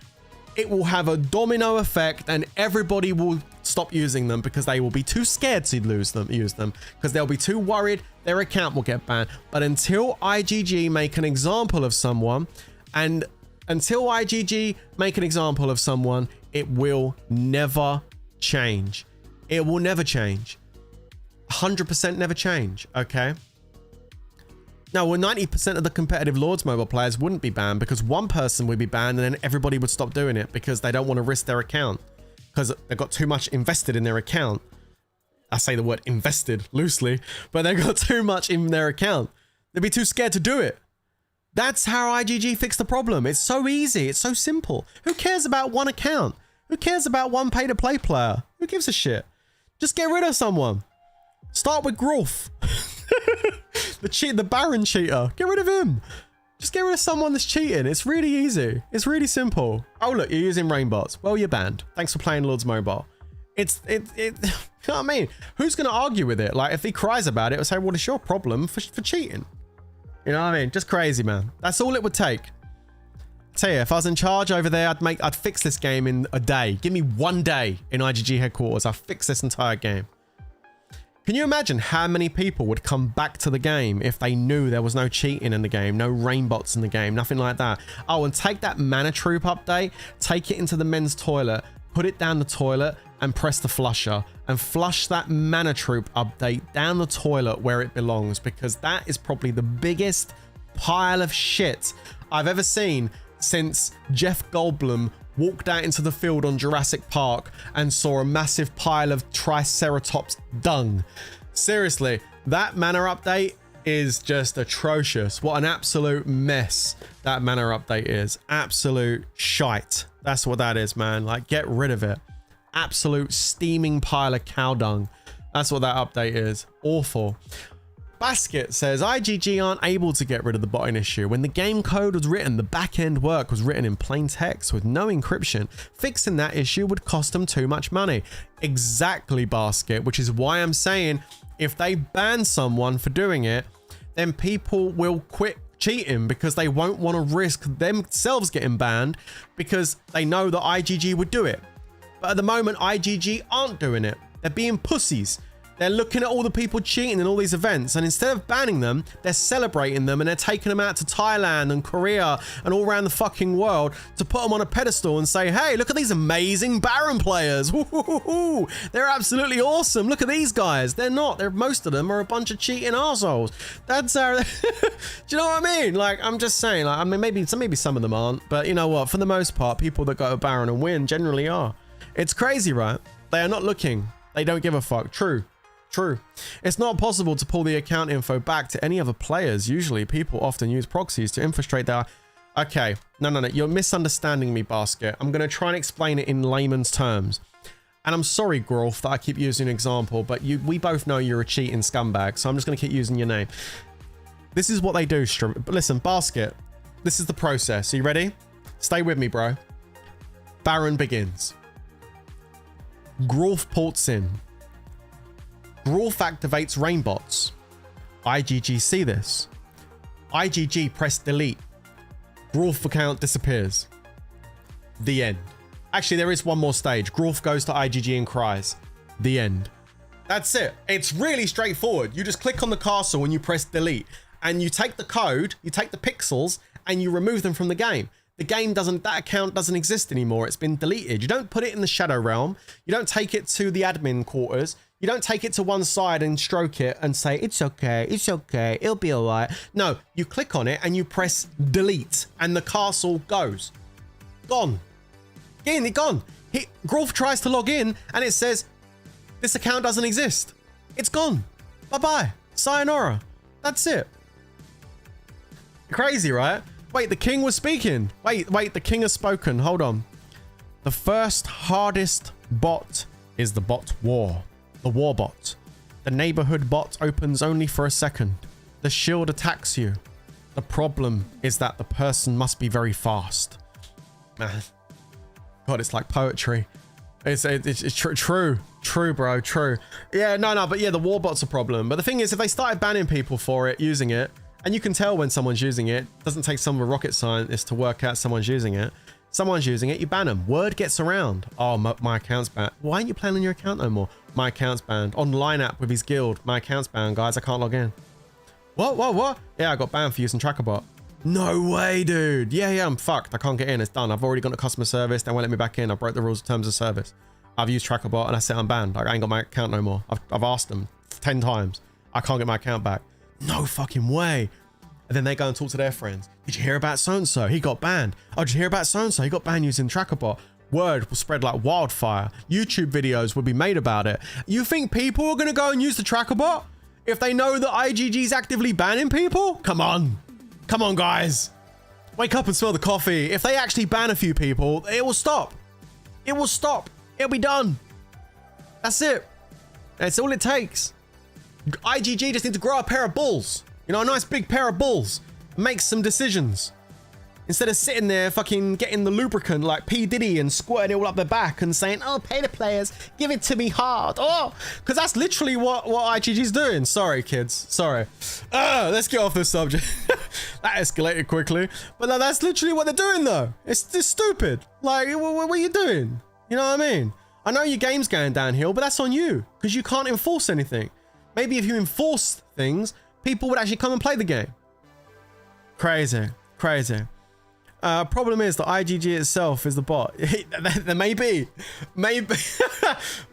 it will have a domino effect and everybody will stop using them because they will be too scared to use them because they'll be too worried their account will get banned. But until IGG make an example of someone, it will never change. It will never change. 100% never change, okay? Now, well, 90% of the competitive Lords mobile players wouldn't be banned because one person would be banned and then everybody would stop doing it because they don't want to risk their account because they've got too much invested in their account. I say the word invested loosely, but they've got too much in their account. They'd be too scared to do it. That's how IGG fixed the problem. It's so easy. It's so simple. Who cares about one account? Who cares about one pay-to-play player? Who gives a shit? Just get rid of someone. Start with Growth. The Baron cheater. Get rid of him. Just get rid of someone that's cheating. It's really easy. It's really simple. Oh, look, you're using rainbots. Well, you're banned. Thanks for playing Lords Mobile. You know what I mean? Who's going to argue with it? Like, if he cries about it, it'll say, well, it's your problem for cheating. You know what I mean? Just crazy, man. That's all it would take. Tell you, if I was in charge over there, I'd fix this game in a day. Give me 1 day in IGG headquarters. I'll fix this entire game. Can you imagine how many people would come back to the game if they knew there was no cheating in the game, no rain bots in the game, nothing like that? Oh, and take that mana troop update, take it into the men's toilet, put it down the toilet and press the flusher and flush that mana troop update down the toilet where it belongs, because that is probably the biggest pile of shit I've ever seen since Jeff Goldblum walked out into the field on Jurassic Park and saw a massive pile of Triceratops dung. Seriously, that mana update is just atrocious. What an absolute mess that mana update is. Absolute shite. That's what that is, man. Like, get rid of it. Absolute steaming pile of cow dung. That's what that update is. Awful. Basket says, IGG aren't able to get rid of the botting issue. When the game code was written, the back-end work was written in plain text with no encryption. Fixing that issue would cost them too much money. Exactly, Basket, which is why I'm saying if they ban someone for doing it, then people will quit cheating because they won't want to risk themselves getting banned because they know that IGG would do it. But at the moment, IGG aren't doing it. They're being pussies. They're looking at all the people cheating in all these events, and instead of banning them, they're celebrating them and they're taking them out to Thailand and Korea and all around the fucking world to put them on a pedestal and say, hey, look at these amazing Baron players. Woo-hoo-hoo-hoo. They're absolutely awesome. Look at these guys. They're not. Most of them are a bunch of cheating assholes. That's how... Do you know what I mean? Like, I'm just saying, like, I mean, maybe some of them aren't, but you know what? For the most part, people that go to Baron and win generally are. It's crazy, right? They are not looking. They don't give a fuck. True. True. It's not possible to pull the account info back to any other players. Usually, people often use proxies to infiltrate their... Okay. No. You're misunderstanding me, Basket. I'm going to try and explain it in layman's terms. And I'm sorry, Grolf, that I keep using an example, but we both know you're a cheating scumbag, so I'm just going to keep using your name. This is what they do. But listen, Basket, this is the process. Are you ready? Stay with me, bro. Baron begins. Grolf ports in. Grolf activates rainbots. IGG see this. IGG press delete. Grolf account disappears. The end. Actually, there is one more stage. Grolf goes to IGG and cries. The end. That's it. It's really straightforward. You just click on the castle and you press delete. And you take the code, you take the pixels, and you remove them from the game. The game doesn't, that account doesn't exist anymore. It's been deleted. You don't put it in the Shadow Realm. You don't take it to the admin quarters. You don't take it to one side and stroke it and say, it's okay, it'll be all right. No, you click on it and you press delete and the castle goes. Gone. Gone. Grolf tries to log in and it says, this account doesn't exist. It's gone. Bye-bye. Sayonara. That's it. Crazy, right? Wait, the king was speaking. Wait, the king has spoken. Hold on. The first hardest bot is the bot war. The Warbot. The neighborhood bot opens only for a second. The shield attacks you. The problem is that the person must be very fast. Man. God, it's like poetry. It's true, bro, true. Yeah, no, but yeah, the Warbot's a problem. But the thing is, if they started banning people for it, using it, and you can tell when someone's using it, it doesn't take some of a rocket scientist to work out someone's using it. Someone's using it, you ban them. Word gets around. Oh, my account's banned. Why aren't you playing on your account no more? My account's banned. Online app with his guild. My account's banned, guys. I can't log in. What? Yeah, I got banned for using TrackerBot. No way, dude. Yeah, I'm fucked. I can't get in. It's done. I've already gone to customer service. They won't let me back in. I broke the rules of terms of service. I've used TrackerBot and I said I'm banned. Like, I ain't got my account no more. I've asked them 10 times. I can't get my account back. No fucking way. And then they go and talk to their friends. Did you hear about so-and-so? He got banned. Oh, did you hear about so-and-so? He got banned using TrackerBot. Word will spread like wildfire. YouTube videos will be made about it. You think people are going to go and use the TrackerBot if they know that IGG's actively banning people? Come on. Come on, guys. Wake up and smell the coffee. If they actually ban a few people, it will stop. It will stop. It'll be done. That's it. That's all it takes. IGG just need to grow a pair of balls. You know, a nice big pair of balls. Make some decisions. Instead of sitting there fucking getting the lubricant like P. Diddy and squirting it all up their back and saying, oh, pay the players, give it to me hard. Oh, because that's literally what IGG's doing. Sorry, kids. Sorry. Let's get off this subject. That escalated quickly. But no, that's literally what they're doing, though. It's just stupid. Like, what are you doing? You know what I mean? I know your game's going downhill, but that's on you because you can't enforce anything. Maybe if you enforce things, people would actually come and play the game. Crazy, crazy. Problem is that IGG itself is the bot. There may be. Maybe.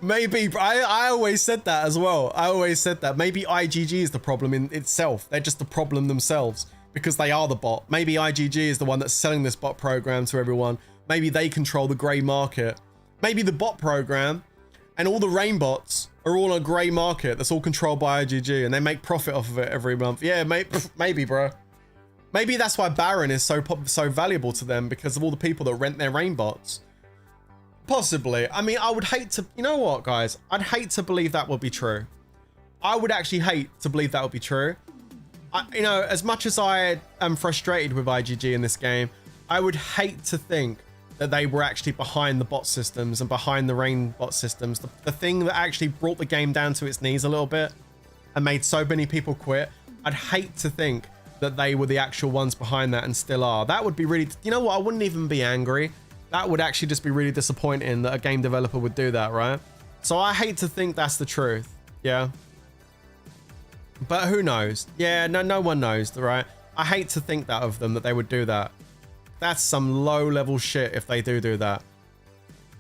I always said that as well. I always said that. Maybe IGG is the problem in itself. They're just the problem themselves because they are the bot. Maybe IGG is the one that's selling this bot program to everyone. Maybe they control the grey market. Maybe the bot program and all the rain bots are all a grey market that's all controlled by IGG and they make profit off of it every month. Yeah, maybe, bro. Maybe that's why Baron is so valuable to them, because of all the people that rent their rain bots. Possibly. I mean, I would hate to, you know what, guys? I'd hate to believe that would be true. I would actually hate to believe that would be true. You know, as much as I am frustrated with IGG in this game, I would hate to think that they were actually behind the bot systems and behind the rain bot systems. The thing that actually brought the game down to its knees a little bit and made so many people quit. I'd hate to think that they were the actual ones behind that and still are. That would be really, you know what? I wouldn't even be angry. That would actually just be really disappointing that a game developer would do that, right? So I hate to think that's the truth. Yeah. But who knows? Yeah, no one knows, right? I hate to think that of them, that they would do that. That's some low level shit if they do that.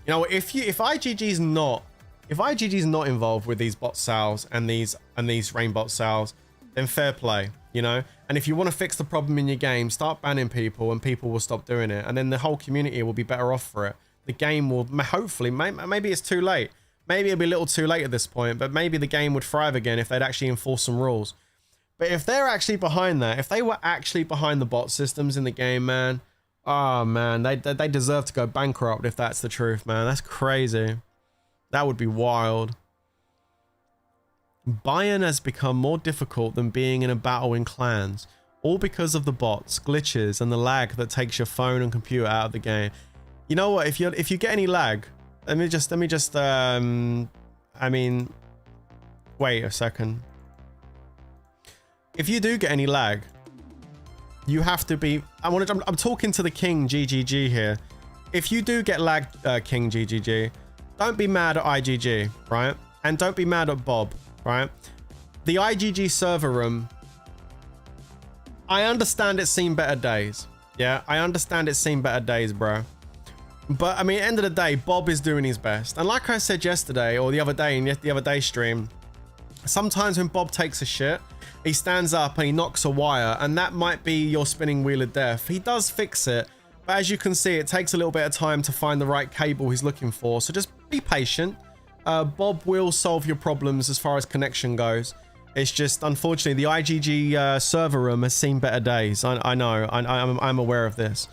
You know, if IGG's not involved with these bot sales and these rain bot sales, then fair play, you know? And if you want to fix the problem in your game, start banning people and people will stop doing it. And then the whole community will be better off for it. The game will hopefully, maybe it's too late. Maybe it'll be a little too late at this point, but maybe the game would thrive again if they'd actually enforce some rules. But if they're actually behind that, if they were actually behind the bot systems in the game, man, oh man, they deserve to go bankrupt if that's the truth, man. That's crazy. That would be wild. Bayern has become more difficult than being in a battle in clans, all because of the bots, glitches, and the lag that takes your phone and computer out of the game. You know what? If you get any lag, let me just I mean, wait a second. If you do get any lag, you have to be. I'm talking to the King GGG here. If you do get lag, King GGG, don't be mad at IGG, right? And don't be mad at Bob. Right, the IGG server room, I understand it's seen better days. Yeah, I understand it's seen better days, bro. But I mean, at the end of the day, Bob is doing his best. And like I said yesterday, or the other day in the other day stream, sometimes when Bob takes a shit, he stands up and he knocks a wire, and that might be your spinning wheel of death. He does fix it, but as you can see, it takes a little bit of time to find the right cable he's looking for. So just be patient. Bob will solve your problems as far as connection goes. It's just, unfortunately, the IGG server room has seen better days. I know. I'm aware of this.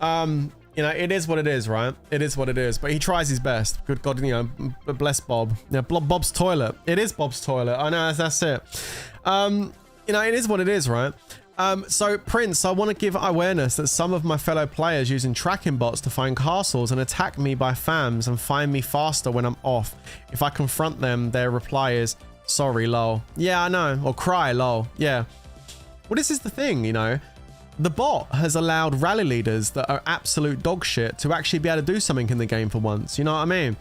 You know, it is what it is, right? It is what it is. But he tries his best. Good God, you know, bless Bob. Yeah, Bob's toilet. It is Bob's toilet. I know, that's it. You know, it is what it is, right? So Prince, I want to give awareness that some of my fellow players using tracking bots to find castles and attack me by fams and find me faster when I'm off. If I confront them, their reply is, sorry, lol. Yeah, I know. Or cry, lol. Yeah. Well, this is the thing, you know. The bot has allowed rally leaders that are absolute dog shit to actually be able to do something in the game for once. You know what I mean?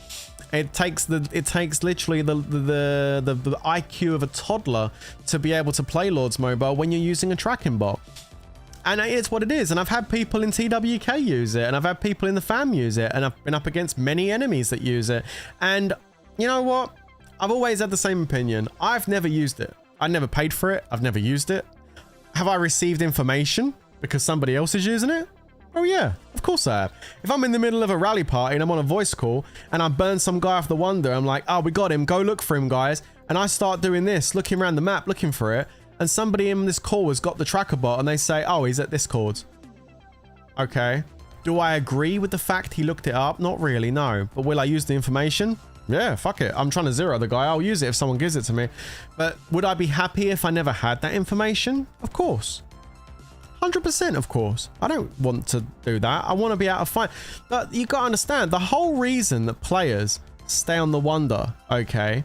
It takes literally the IQ of a toddler to be able to play Lords Mobile when you're using a tracking bot. And it's what it is. And I've had people in TWK use it, and I've had people in the fam use it, and I've been up against many enemies that use it. And you know what? I've always had the same opinion. I've never used it. I never paid for it. I've never used it. Have I received information because somebody else is using it? Oh yeah, of course I have. If I'm in the middle of a rally party and I'm on a voice call and I burn some guy off the wonder, I'm like, oh, we got him, go look for him, guys. And I start doing this, looking around the map, looking for it. And somebody in this call has got the tracker bot and they say, oh, he's at this chord. Okay. Do I agree with the fact he looked it up? Not really, no. But will I use the information? Yeah, fuck it. I'm trying to zero the guy. I'll use it if someone gives it to me. But would I be happy if I never had that information? Of course. 100%, of course. I don't want to do that. I want to be able to find. But you got to understand, the whole reason that players stay on the wonder, okay?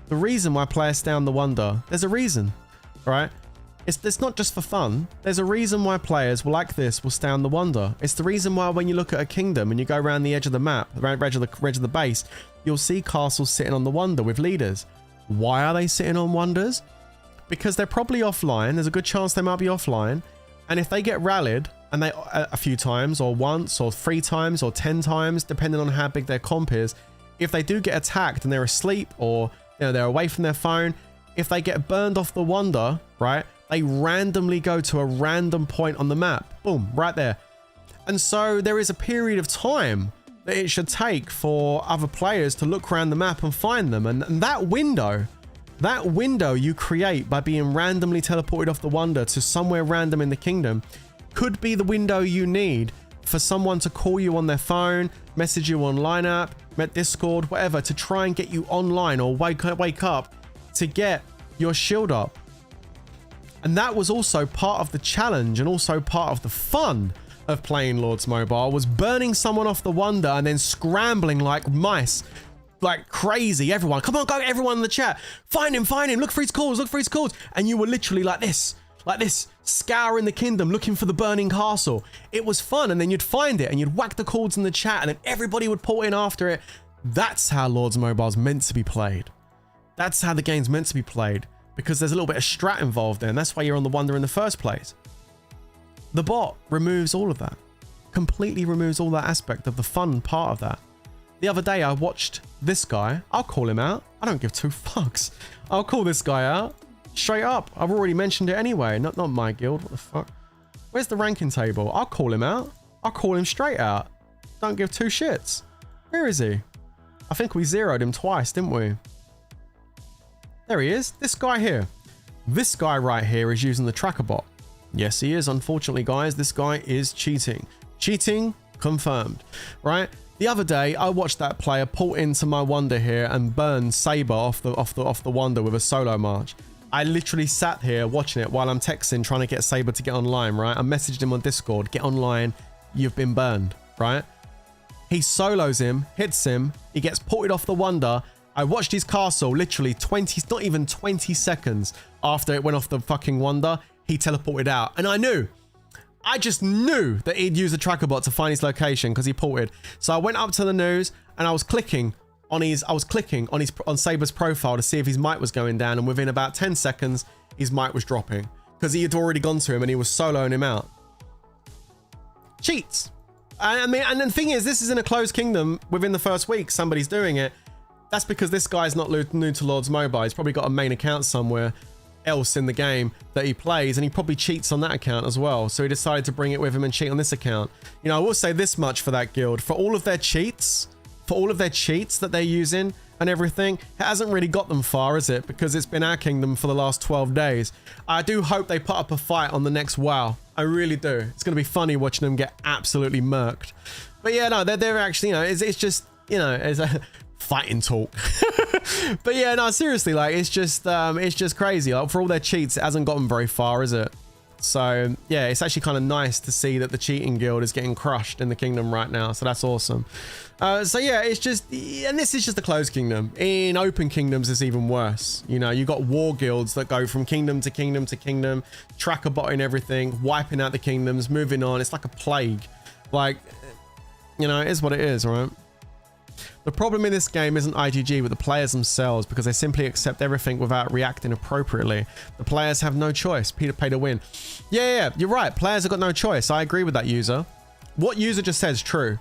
The reason why players stay on the wonder, there's a reason, right? It's not just for fun. There's a reason why players like this will stay on the wonder. It's the reason why when you look at a kingdom and you go around the edge of the map, around the edge of the base, you'll see castles sitting on the wonder with leaders. Why are they sitting on wonders? Because they're probably offline. There's a good chance they might be offline. And if they get rallied and they a few times or once or 3 times or 10 times, depending on how big their comp is, if they do get attacked and they're asleep or they're away from their phone, if they get burned off the wonder, right, they randomly go to a random point on the map. Boom, right there. And so there is a period of time that it should take for other players to look around the map and find them. And that window you create by being randomly teleported off the wonder to somewhere random in the kingdom could be the window you need for someone to call you on their phone, message you on line app, Discord, whatever, to try and get you online or wake up to get your shield up. And that was also part of the challenge and also part of the fun of playing Lords Mobile, was burning someone off the wonder and then scrambling like mice, like crazy. Everyone, come on, go, everyone in the chat, find him, look for his calls, and you were literally like this, scouring the kingdom looking for the burning castle. It was fun. And then you'd find it and you'd whack the chords in the chat and then everybody would pull in after it. That's how Lords Mobile's meant to be played. That's how the game's meant to be played, because there's a little bit of strat involved there, and that's why you're on the wonder in the first place. The bot removes all of that, completely removes all that aspect of the fun part of that. The other day I watched this guy. I'll call him out. I don't give 2 fucks. I'll call this guy out straight up. I've already mentioned it anyway. Not my guild. What the fuck? Where's the ranking table? I'll call him out. I'll call him straight out. Don't give 2 shits. Where is he? I think we zeroed him twice, didn't we? There he is. This guy here. This guy right here is using the tracker bot. Yes, he is. Unfortunately, guys, this guy is cheating. Cheating confirmed, right? The other day, I watched that player pull into my wonder here and burn Saber off the wonder with a solo march. I literally sat here watching it while I'm texting, trying to get Saber to get online, right? I messaged him on Discord, get online, you've been burned, right? He solos him, hits him, he gets ported off the wonder. I watched his castle literally not even 20 seconds after it went off the fucking wonder, he teleported out. And I just knew that he'd use a tracker bot to find his location because he ported. So I went up to the news and I was clicking on Saber's profile to see if his mic was going down, and within about 10 seconds his mic was dropping because he had already gone to him and he was soloing him out. Cheats. I mean, and the thing is, this is in a closed kingdom. Within the first week somebody's doing it. That's because this guy's not new to Lords Mobile. He's probably got a main account somewhere else in the game that he plays, and he probably cheats on that account as well. So he decided to bring it with him and cheat on this account. You know, I will say this much for that guild. For all of their cheats that they're using and everything, it hasn't really got them far, is it? Because it's been our kingdom for the last 12 days. I do hope they put up a fight on the next WoW. I really do. It's going to be funny watching them get absolutely murked. But yeah, no, they're actually, you know, it's just, you know, it's a fighting talk. But yeah, no, seriously, like, it's just crazy. Like, for all their cheats, it hasn't gotten very far, is it? So yeah, it's actually kind of nice to see that the cheating guild is getting crushed in the kingdom right now. So that's awesome. So yeah, it's just, and this is just a closed kingdom. In open kingdoms, it's even worse. You know, you got war guilds that go from kingdom to kingdom to kingdom, tracker botting everything, wiping out the kingdoms, moving on. It's like a plague. Like, you know, it is what it is, right? The problem in this game isn't IGG, but the players themselves, because they simply accept everything without reacting appropriately. The players have no choice. Pay to win. Yeah, you're right. Players have got no choice. I agree with that user. What user just said is true.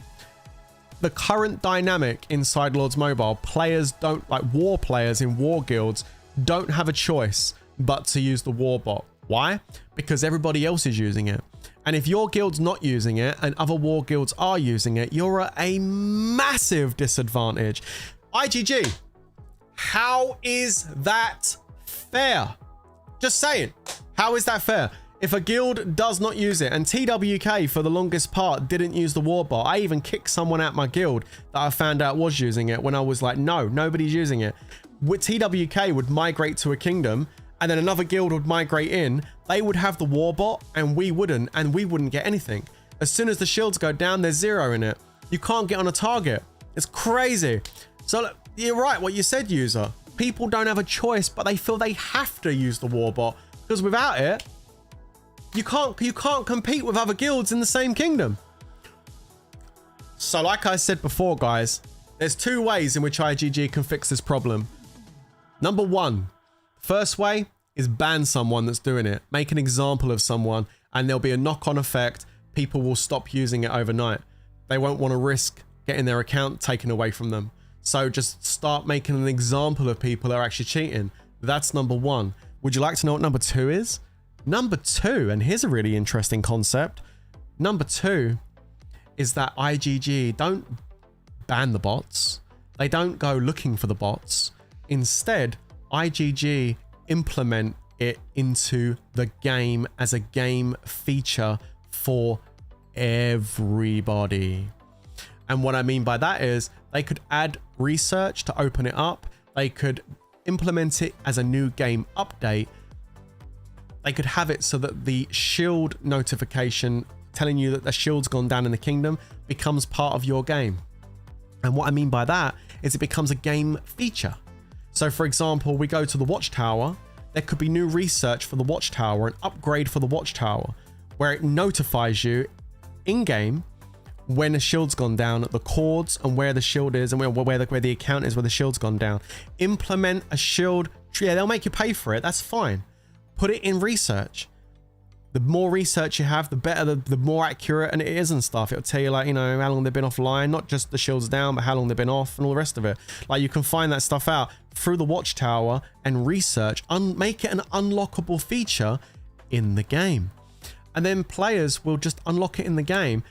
The current dynamic inside Lords Mobile, players don't, like war players in war guilds, don't have a choice but to use the Warbot. Why? Because everybody else is using it. And if your guild's not using it and other war guilds are using it, you're at a massive disadvantage. IGG, how is that fair? Just saying, how is that fair? If a guild does not use it, and TWK for the longest part didn't use the Warbot. I even kicked someone out my guild that I found out was using it when I was like, no, nobody's using it. TWK would migrate to a kingdom, and then another guild would migrate in. They would have the Warbot and we wouldn't get anything. As soon as the shields go down, there's 0 in it. You can't get on a target. It's crazy. So look, you're right what you said, user. People don't have a choice, but they feel they have to use the Warbot, because without it, you can't compete with other guilds in the same kingdom. So like I said before, guys, there's 2 ways in which IGG can fix this problem. Number one, first way is ban someone that's doing it. Make an example of someone and there'll be a knock-on effect. People will stop using it overnight. They won't want to risk getting their account taken away from them. So just start making an example of people that are actually cheating. That's number one. Would you like to know what number two is? Number two, and here's a really interesting concept. Number two is that IGG don't ban the bots. They don't go looking for the bots. Instead, IGG implement it into the game as a game feature for everybody. And what I mean by that is they could add research to open it up. They could implement it as a new game update. They could have it so that the shield notification telling you that the shield's gone down in the kingdom becomes part of your game. And what I mean by that is it becomes a game feature. So for example, we go to the watchtower. There could be new research for the watchtower, an upgrade for the watchtower, where it notifies you in-game when a shield's gone down, the chords and where the shield is and where the account is where the shield's gone down. Implement a shield. Yeah, they'll make you pay for it. That's fine. Put it in research. The more research you have, the better, the more accurate and it is and stuff. It'll tell you, like, you know, how long they've been offline, not just the shield's down, but how long they've been off and all the rest of it. Like, you can find that stuff out through the watchtower and research, make it an unlockable feature in the game. And then players will just unlock it in the game.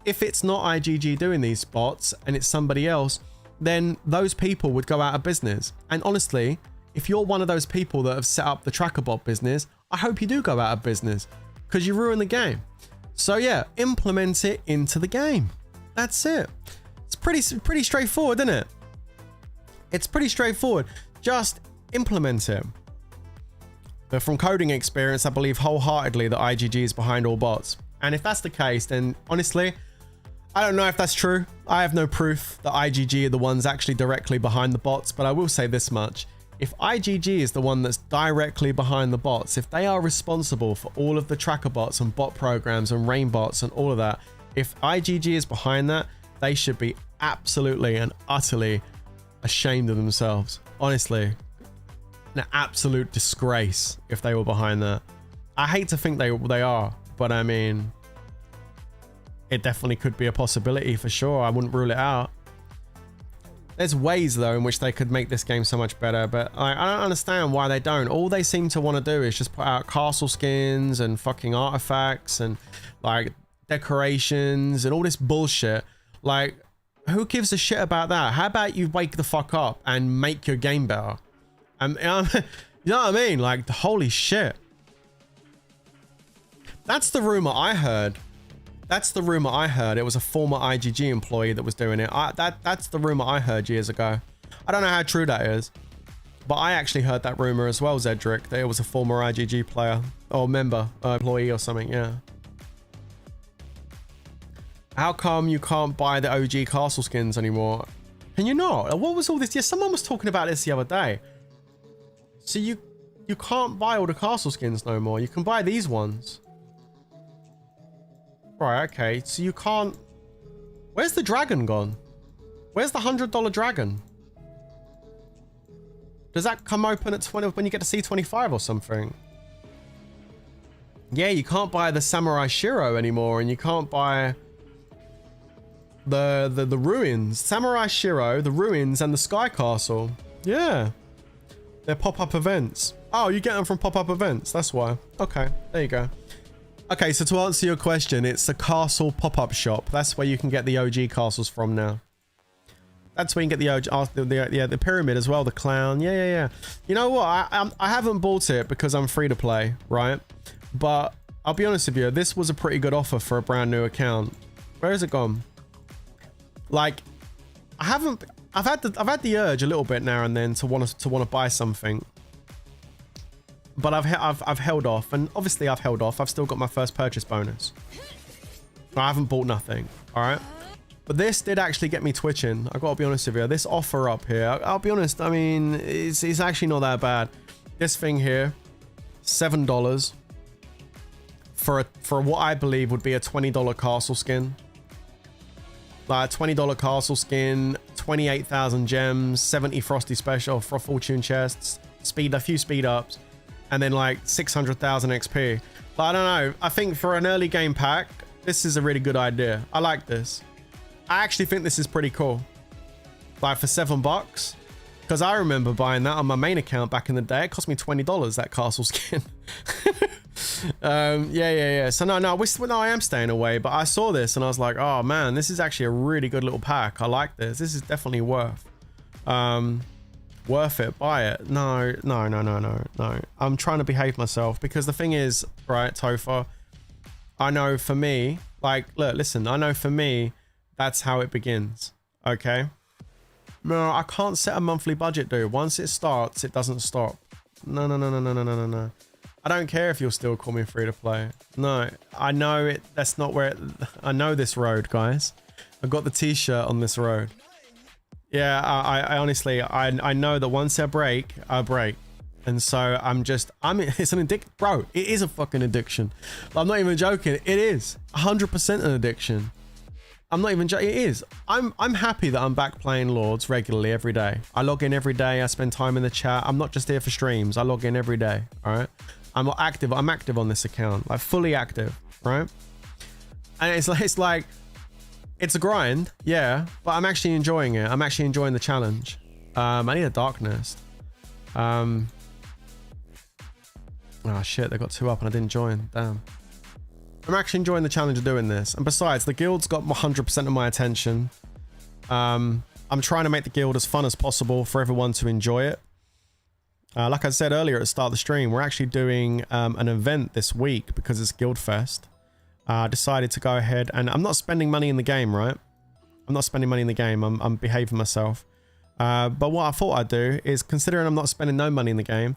If it's not IGG doing these bots and it's somebody else, then those people would go out of business. And honestly, if you're one of those people that have set up the tracker bot business, I hope you do go out of business because you ruin the game. So yeah, implement it into the game. That's it. It's pretty straightforward, isn't it? It's pretty straightforward. Just implement it. But from coding experience, I believe wholeheartedly that IGG is behind all bots. And if that's the case, then honestly, I don't know if that's true. I have no proof that IGG are the ones actually directly behind the bots, but I will say this much. If IGG is the one that's directly behind the bots, if they are responsible for all of the tracker bots and bot programs and rain bots and all of that, if IGG is behind that, they should be absolutely and utterly ashamed of themselves. Honestly, an absolute disgrace if they were behind that. I hate to think they are, but I mean, it definitely could be a possibility for sure. I wouldn't rule it out. There's ways though in which they could make this game so much better, but I don't understand why they don't. All they seem to want to do is just put out castle skins and fucking artifacts and like decorations and all this bullshit. Like, who gives a shit about that? How about you wake the fuck up and make your game better? You know what I mean? Like, holy shit. That's the rumor I heard. That's the rumor I heard. It was a former IGG employee that was doing it. That's the rumor I heard years ago. I don't know how true that is, but I actually heard that rumor as well, Zedric, that it was a former IGG player or member, employee or something. Yeah. How come you can't buy the OG castle skins anymore? Can you not? What was all this? Yeah, someone was talking about this the other day. So you can't buy all the castle skins no more. You can buy these ones. Right, okay, so you can't... Where's the dragon gone? Where's the $100 dragon? Does that come open at 20 when you get to C25 or something? Yeah, you can't buy the Samurai Shiro anymore, and you can't buy the ruins. Samurai Shiro, the ruins, and the Sky Castle. Yeah. They're pop-up events. Oh, you get them from pop-up events, that's why. Okay, there you go. Okay, so to answer your question, it's the castle pop-up shop. That's where you can get the OG castles from now. That's where you can get the OG, the pyramid as well, the clown. Yeah. You know what? I haven't bought it because I'm free to play, right? But I'll be honest with you, this was a pretty good offer for a brand new account. Where has it gone? Like, I've had the urge a little bit now and then to want to buy something. But I've held off, and obviously I've held off. I've still got my first purchase bonus. I haven't bought nothing, all right? But this did actually get me twitching. I gotta be honest with you. This offer up here, I'll be honest, I mean, it's actually not that bad. This thing here, $7 for what I believe would be a $20 castle skin. Like a $20 castle skin, 28,000 gems, 70 frosty special for fortune chests, a few speed ups, and then like 600,000 XP. But I don't know. I think for an early game pack, this is a really good idea. I like this. I actually think this is pretty cool. Like for $7, because I remember buying that on my main account back in the day. It cost me $20, that castle skin. Yeah. So no, I am staying away, but I saw this and I was like, oh man, this is actually a really good little pack. I like this. This is definitely worth it. Buy it. No. I'm trying to behave myself, because the thing is, right, Topher, I know for me, like, look, listen, I know for me, that's how it begins. Okay. No, I can't set a monthly budget, dude. Once it starts, it doesn't stop. No. I don't care if you'll still call me free to play. No, I know it. That's not where I know this road, guys. I've got the t-shirt on this road. Yeah, I honestly, I know that once I break. And so it's an addiction. Bro, it is a fucking addiction. I'm not even joking. It is 100% an addiction. I'm not even joking. It is. I'm happy that I'm back playing Lords regularly every day. I log in every day. I spend time in the chat. I'm not just here for streams. I log in every day. All right. I'm active on this account, like fully active, right? And it's like, it's a grind, yeah, but I'm actually enjoying it. I'm actually enjoying the challenge. I need a darkness. Oh shit, they got 2 up and I didn't join. Damn. I'm actually enjoying the challenge of doing this. And besides, the guild's got 100% of my attention. I'm trying to make the guild as fun as possible for everyone to enjoy it. Like I said earlier at the start of the stream, we're actually doing an event this week because it's Guild Fest. I decided to go ahead, and I'm not spending money in the game, right? I'm not spending money in the game. I'm behaving myself. But what I thought I'd do is, considering I'm not spending no money in the game,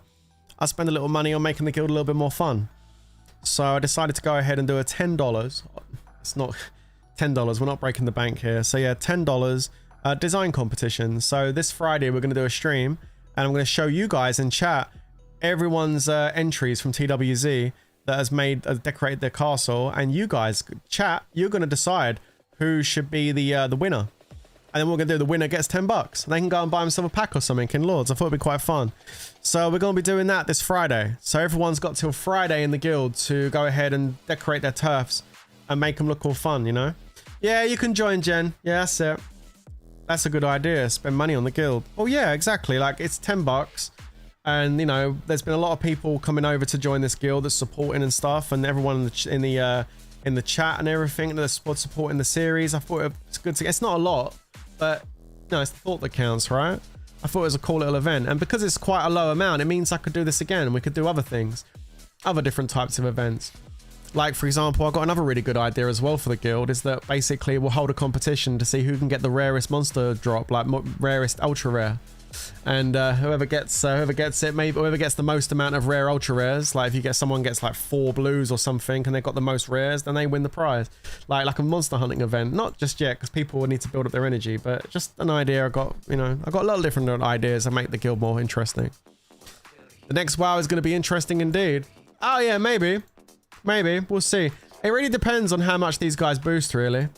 I spend a little money on making the guild a little bit more fun. So I decided to go ahead and do a $10. It's not $10. We're not breaking the bank here. So yeah, $10 design competition. So this Friday we're going to do a stream, and I'm going to show you guys in chat everyone's entries from TWZ that has decorated their castle, and you guys, chat, you're going to decide who should be the winner. And then we're going to do the winner gets $10. They can go and buy themselves a pack or something in Lords. I thought it'd be quite fun. So we're going to be doing that this Friday. So everyone's got till Friday in the guild to go ahead and decorate their turfs and make them look all fun, you know? Yeah, you can join, Jen. Yeah, that's it. That's a good idea. Spend money on the guild. Oh yeah, exactly. Like, it's $10. And, you know, there's been a lot of people coming over to join this guild that's supporting and stuff. And everyone in the chat and everything that's supporting the series. I thought it's good to... It's not a lot, but no, it's the thought that counts, right? I thought it was a cool little event. And because it's quite a low amount, it means I could do this again. And we could do other things. Other different types of events. Like, for example, I've got another really good idea as well for the guild, is that basically we'll hold a competition to see who can get the rarest monster drop, like rarest ultra rare. And whoever gets it, maybe whoever gets the most amount of rare ultra rares, like if someone gets like 4 blues or something and they've got the most rares, then they win the prize. Like a monster hunting event. Not just yet, because people will need to build up their energy, but just an idea. I've got a lot of different ideas that make the guild more interesting. The next WoW is going to be interesting indeed. Oh yeah, maybe. We'll see. It really depends on how much these guys boost, really,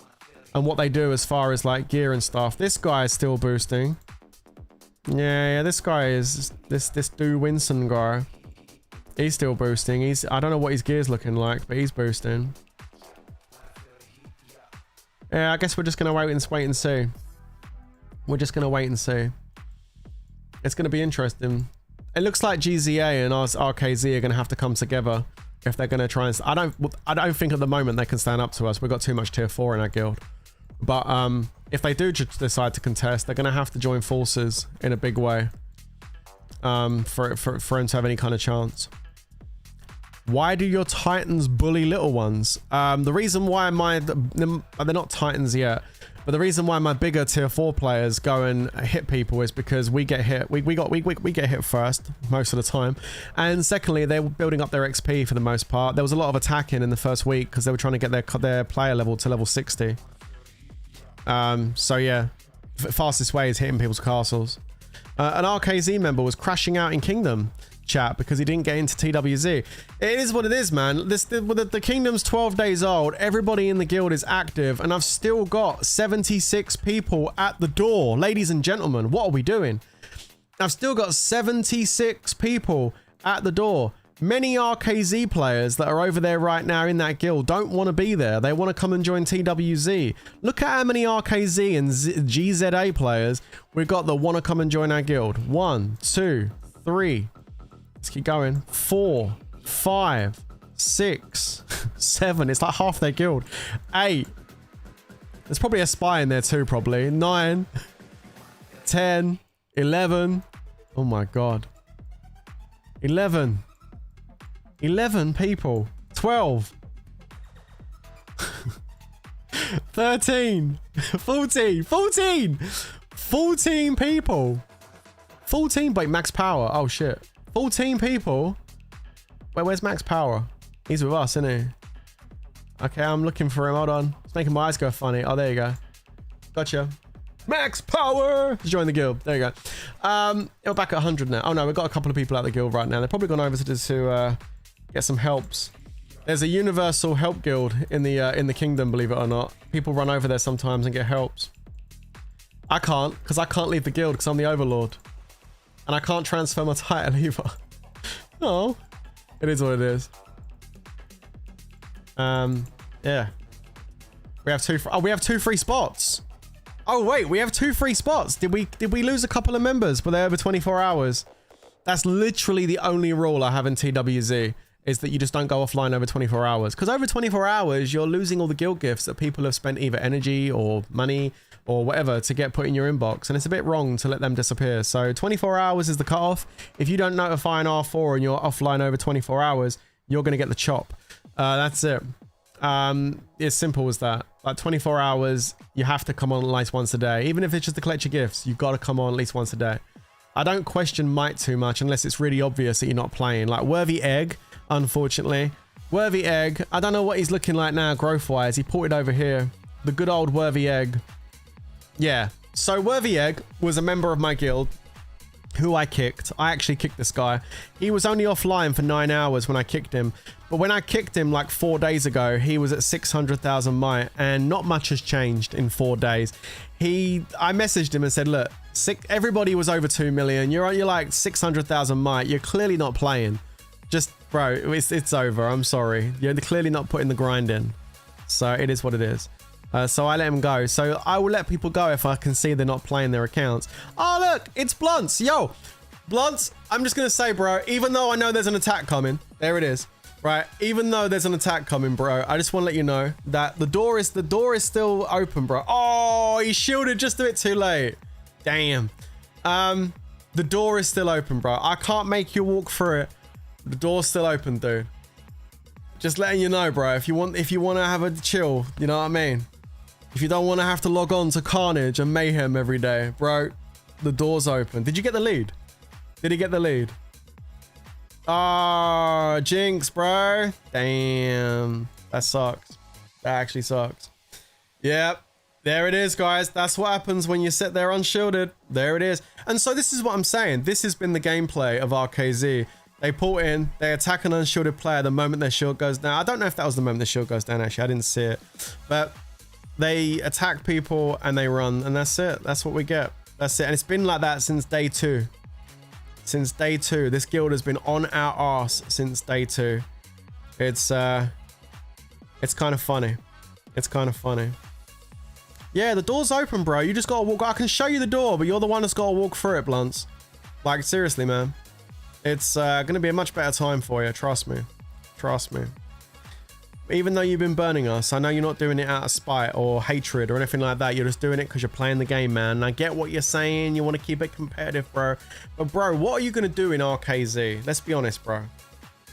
and what they do as far as like gear and stuff. This guy is still boosting. Yeah, this guy is this Do Winston guy. He's still boosting. I don't know what his gear's looking like, but he's boosting. Yeah, I guess we're just gonna wait and see. We're just gonna wait and see. It's gonna be interesting. It looks like GZA and RKZ are gonna have to come together if they're gonna try and... I don't think at the moment they can stand up to us. We've got too much tier 4 in our guild. But if they do decide to contest, they're gonna have to join forces in a big way for them to have any kind of chance. Why do your Titans bully little ones? The reason why they're not Titans yet, but the reason why my bigger tier 4 players go and hit people is because we get hit. We get hit first most of the time, and secondly, they're building up their XP for the most part. There was a lot of attacking in the first week because they were trying to get their player level to level 60. So yeah, fastest way is hitting people's castles. An RKZ member was crashing out in Kingdom. chat because he didn't get into TWZ. It is what it is, man. The kingdom's 12 days old. Everybody in the guild is active, and I've still got 76 people at the door. Ladies and gentlemen, what are we doing? I've still got 76 people at the door. Many RKZ players that are over there right now in that guild don't want to be there. They want to come and join TWZ. Look at how many RKZ and GZA players we've got that want to come and join our guild. 1, 2, 3. Let's keep going. 4, 5, 6, 7. It's like half their guild. 8. There's probably a spy in there too, probably. 9, 10, 11. Oh my God. 11 people. 12. 13. 14. 14 people. 14. Wait, Max Power. Oh shit. 14 people. Wait, where's Max Power? He's with us, isn't he? Okay, I'm looking for him. Hold on. It's making my eyes go funny. Oh, there you go. Gotcha. Max Power! Join the guild. There you go. We're back at 100 now. Oh no, we've got a couple of people at the guild right now. They've probably gone over to get some helps. There's a universal help guild in the kingdom, believe it or not. People run over there sometimes and get helps. I can't, because I can't leave the guild because I'm the overlord. And I can't transfer my title either. Oh. It is what it is. Yeah. We have two free spots. Oh wait, we have 2 free spots. Did we lose a couple of members? Were they over 24 hours? That's literally the only rule I have in TWZ, is that you just don't go offline over 24 hours. Because over 24 hours, you're losing all the guild gifts that people have spent either energy or money or whatever to get put in your inbox. And it's a bit wrong to let them disappear. So 24 hours is the cutoff. If you don't notify an R4 and you're offline over 24 hours, you're going to get the chop. That's it. It's simple as that. Like 24 hours, you have to come on at least once a day. Even if it's just to collect your gifts, you've got to come on at least once a day. I don't question might too much unless it's really obvious that you're not playing. Like Worthy Egg, unfortunately. Worthy Egg, I don't know what he's looking like now growth-wise. He ported over here. The good old Worthy Egg. Yeah. So Worthy Egg was a member of my guild who I kicked. I actually kicked this guy. He was only offline for 9 hours when I kicked him. But when I kicked him like 4 days ago, he was at 600,000 might, and not much has changed in 4 days. I messaged him and said, look, everybody was over 2 million. You're like 600,000 might. You're clearly not playing. Just, bro, it's over. I'm sorry. You're clearly not putting the grind in. So it is what it is. So I let him go. So I will let people go if I can see they're not playing their accounts. Oh, look, it's Blunts. Yo, Blunts, I'm just going to say, bro, even though I know there's an attack coming, there it is. Right, even though there's an attack coming, bro, I just want to let you know that the door is still open, bro. Oh, he shielded just a bit too late. Damn. The door is still open, bro. I can't make you walk through it. The door's still open, dude. Just letting you know, bro. If you want to have a chill, you know what I mean? If you don't want to have to log on to Carnage and Mayhem every day, bro, the door's open. Did you get the lead? Did he get the lead? Oh, jinx, bro. Damn. That sucks. That actually sucks. Yep. There it is, guys. That's what happens when you sit there unshielded. There it is. And so this is what I'm saying. This has been the gameplay of RKZ. They pull in, they attack an unshielded player the moment their shield goes down. I don't know if that was the moment the shield goes down, actually. I didn't see it. But they attack people and they run, and that's it. That's what we get. That's it. And it's been like that since day 2. Since day 2. This guild has been on our arse since day 2. It's kind of funny. It's kind of funny. Yeah, the door's open, bro. You just gotta walk. I can show you the door, but you're the one that's gotta walk through it, Blunts. Like, seriously, man. It's gonna be a much better time for you. Trust me. Trust me. Even though you've been burning us, I know you're not doing it out of spite or hatred or anything like that. You're just doing it because you're playing the game, man. And I get what you're saying. You want to keep it competitive, bro. But, bro, what are you going to do in RKZ? Let's be honest, bro.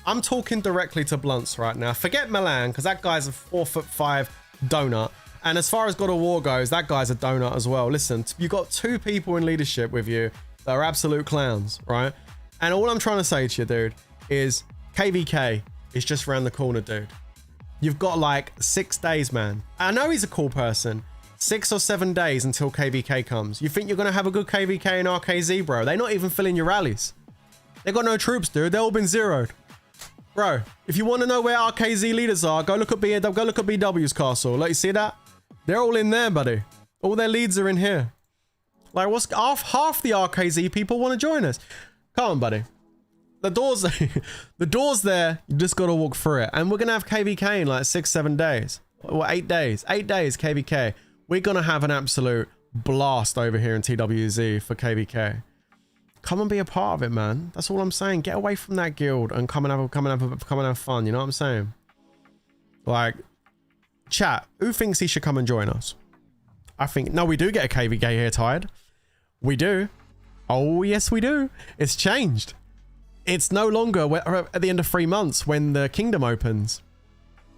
I'm talking directly to Blunts right now. Forget Milan, because that guy's a 4'5" donut. And as far as God of War goes, that guy's a donut as well. Listen, you've got 2 people in leadership with you that are absolute clowns, right? And all I'm trying to say to you, dude, is KVK is just around the corner, dude. You've got like 6 days, man. I know he's a cool person. 6 or 7 days until KVK comes. You think you're going to have a good KVK in RKZ, bro? They're not even filling your rallies. They got no troops, dude. They've all been zeroed. Bro, if you want to know where our KZ leaders are, go look at BW's castle. Like, you see that? They're all in there, buddy. All their leads are in here. Like, what's half the RKZ people want to join us? Come on, buddy. The door's the door's there. You just got to walk through it. And we're going to have KVK in like 6-7 days. Well, 8 days. 8 days KVK. We're going to have an absolute blast over here in TWZ for KVK. Come and be a part of it, man. That's all I'm saying. Get away from that guild and come and have fun. You know what I'm saying? Like, chat, who thinks he should come and join us? I think, no, we do get a KVK here, Tired. We do. Oh, yes, we do. It's changed. It's no longer at the end of 3 months when the kingdom opens.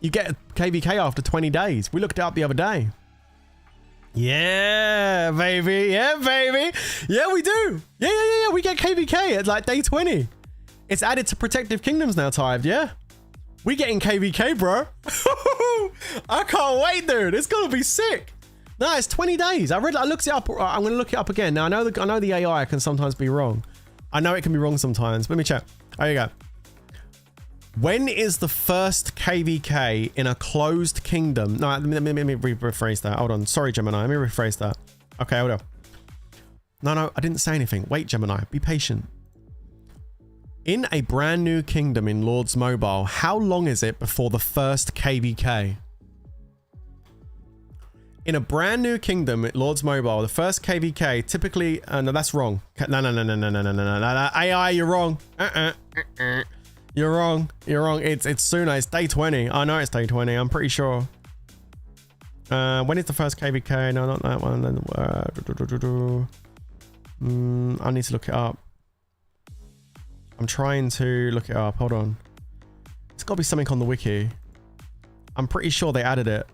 You get a KVK after 20 days. We looked it up the other day. Yeah, baby. Yeah, baby. Yeah, we do. Yeah. We get KVK at like day 20. It's added to protective kingdoms now, Tired. Yeah. We getting KVK, bro. I can't wait, dude. It's going to be sick. No, it's 20 days. I looked it up. I'm going to look it up again. Now, I know the AI can sometimes be wrong. I know it can be wrong sometimes. Let me check. There you go. When is the first KVK in a closed kingdom? No, let me rephrase that. Hold on. Sorry, Gemini. Let me rephrase that. Okay, hold on. No, I didn't say anything. Wait, Gemini. Be patient. In a brand new kingdom in Lords Mobile, how long is it before the first KVK? In a brand new kingdom at Lords Mobile, the first KVK typically... no, that's wrong. No. AI, you're wrong. You're wrong. It's sooner. It's day 20. I know it's day 20. I'm pretty sure. When is the first KVK? No, not that one. I need to look it up. I'm trying to look it up. Hold on. It's got to be something on the wiki. I'm pretty sure they added it.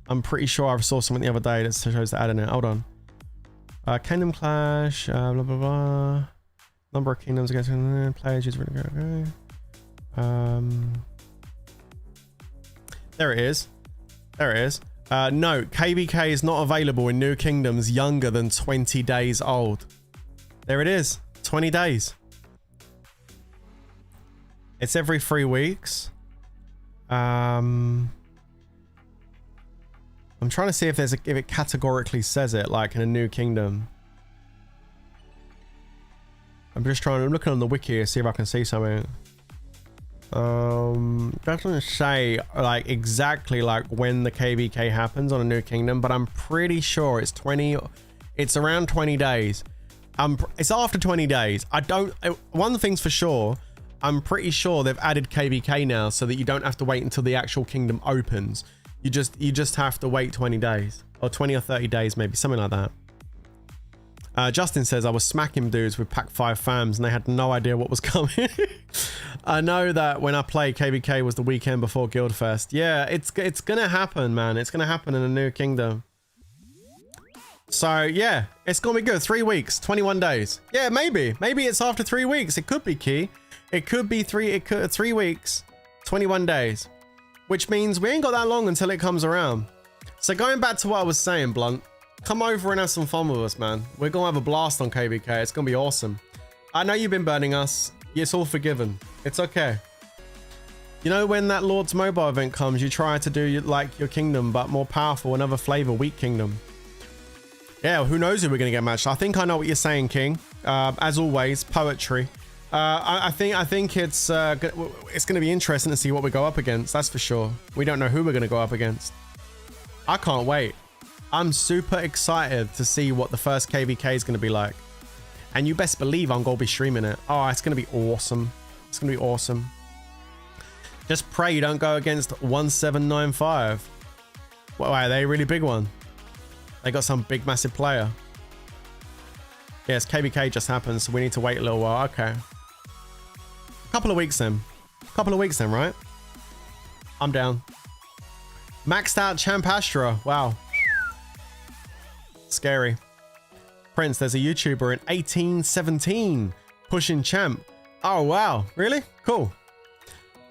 I'm pretty sure I saw something the other day that shows they added it. Hold on. Kingdom Clash. Blah, blah, blah. Number of kingdoms against players. Okay. There it is. No, KVK is not available in new kingdoms younger than 20 days old. There it is. 20 days. It's every 3 weeks. I'm trying to see if it categorically says it, like in a new kingdom. I'm looking on the wiki to see if I can see something. Doesn't say like exactly like when the KVK happens on a new kingdom, but I'm pretty sure it's around 20 days. It's after 20 days. One thing's for sure, I'm pretty sure they've added KVK now so that you don't have to wait until the actual kingdom opens. You just have to wait 20 days or 20 or 30 days, maybe something like that. Justin says, I was smacking dudes with Pack 5 fams and they had no idea what was coming. I know that when I play, KVK was the weekend before Guildfest. Yeah, it's gonna happen, man. It's gonna happen in a new kingdom. So yeah, it's gonna be good. 3 weeks, 21 days. Yeah, maybe it's after 3 weeks. It could be key. It could be 3 weeks, 21 days, which means we ain't got that long until it comes around. So going back to what I was saying, Blunt, come over and have some fun with us, man. We're gonna have a blast on KVK. It's gonna be awesome. I know you've been burning us. It's all forgiven. It's okay. You know, when that Lord's Mobile event comes, you try to do like your kingdom, but more powerful, another flavor, weak kingdom. Yeah, who knows who we're gonna get matched. I think I know what you're saying, King. As always, poetry. I think it's gonna be interesting to see what we go up against. That's for sure. We don't know who we're gonna go up against. I can't wait. I'm super excited to see what the first KVK is gonna be like. And you best believe I'm gonna be streaming it. Oh, it's gonna be awesome. It's gonna be awesome. Just pray you don't go against 1795. Wow, are they a really big one? They got some big massive player. Yes, KVK just happened, so we need to wait a little while. Okay. Couple of weeks then, right? I'm down. Maxed out Champ Astra. Wow. Scary. Prince, there's a YouTuber in 1817 pushing Champ. Oh, wow. Really? Cool.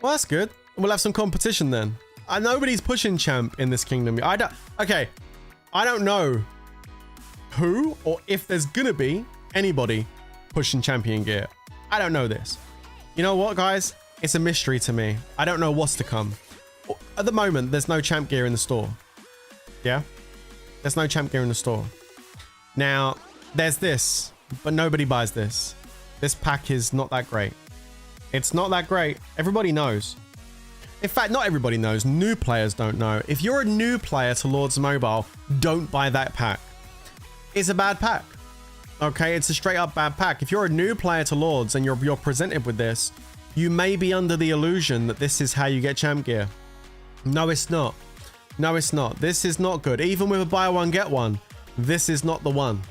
Well, that's good. We'll have some competition then. Nobody's pushing Champ in this kingdom. I don't know who or if there's gonna be anybody pushing champion gear. I don't know this. You know what, guys? It's a mystery to me. I don't know what's to come. At the moment, there's no champ gear in the store. Yeah? There's no champ gear in the store. Now, there's this, but nobody buys this. This pack is not that great. It's not that great. Everybody knows. In fact, not everybody knows. New players don't know. If you're a new player to Lords Mobile, don't buy that pack. It's a bad pack. Okay, it's a straight up bad pack. If you're a new player to Lords and you're presented with this, you may be under the illusion that this is how you get champ gear. No, it's not. No, it's not. This is not good. Even with a buy one, get one, this is not the one.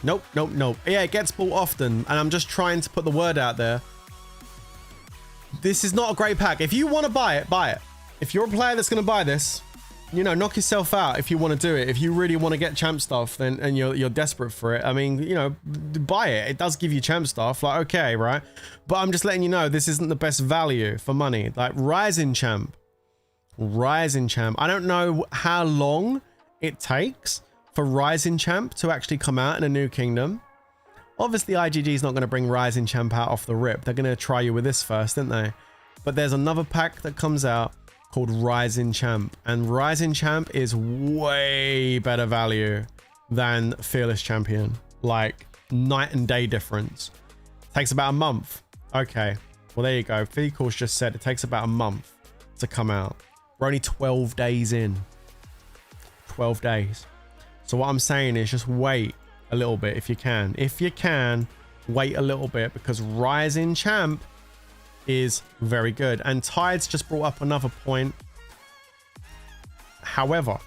Nope, nope, nope. Yeah, it gets bought often, and I'm just trying to put the word out there. This is not a great pack. If you want to buy it, buy it. If you're a player that's going to buy this, you know, knock yourself out if you want to do it. If you really want to get champ stuff, then and you're desperate for it, I mean, you know, buy it. It does give you champ stuff. Like, okay, right? But I'm just letting you know, this isn't the best value for money. Like, Rising Champ. I don't know how long it takes for Rising Champ to actually come out in a new kingdom. Obviously, IGG is not going to bring Rising Champ out off the rip. They're going to try you with this first, aren't they? But there's another pack that comes out called Rising Champ, and Rising Champ is way better value than Fearless Champion. Like, night and day difference. Takes about a month. Okay, well, there you go. Vehicles just said it takes about a month to come out. We're only 12 days in. 12 days. So what I'm saying is just wait a little bit if you can. If you can, wait a little bit, because Rising Champ is very good. And Tides just brought up another point. However,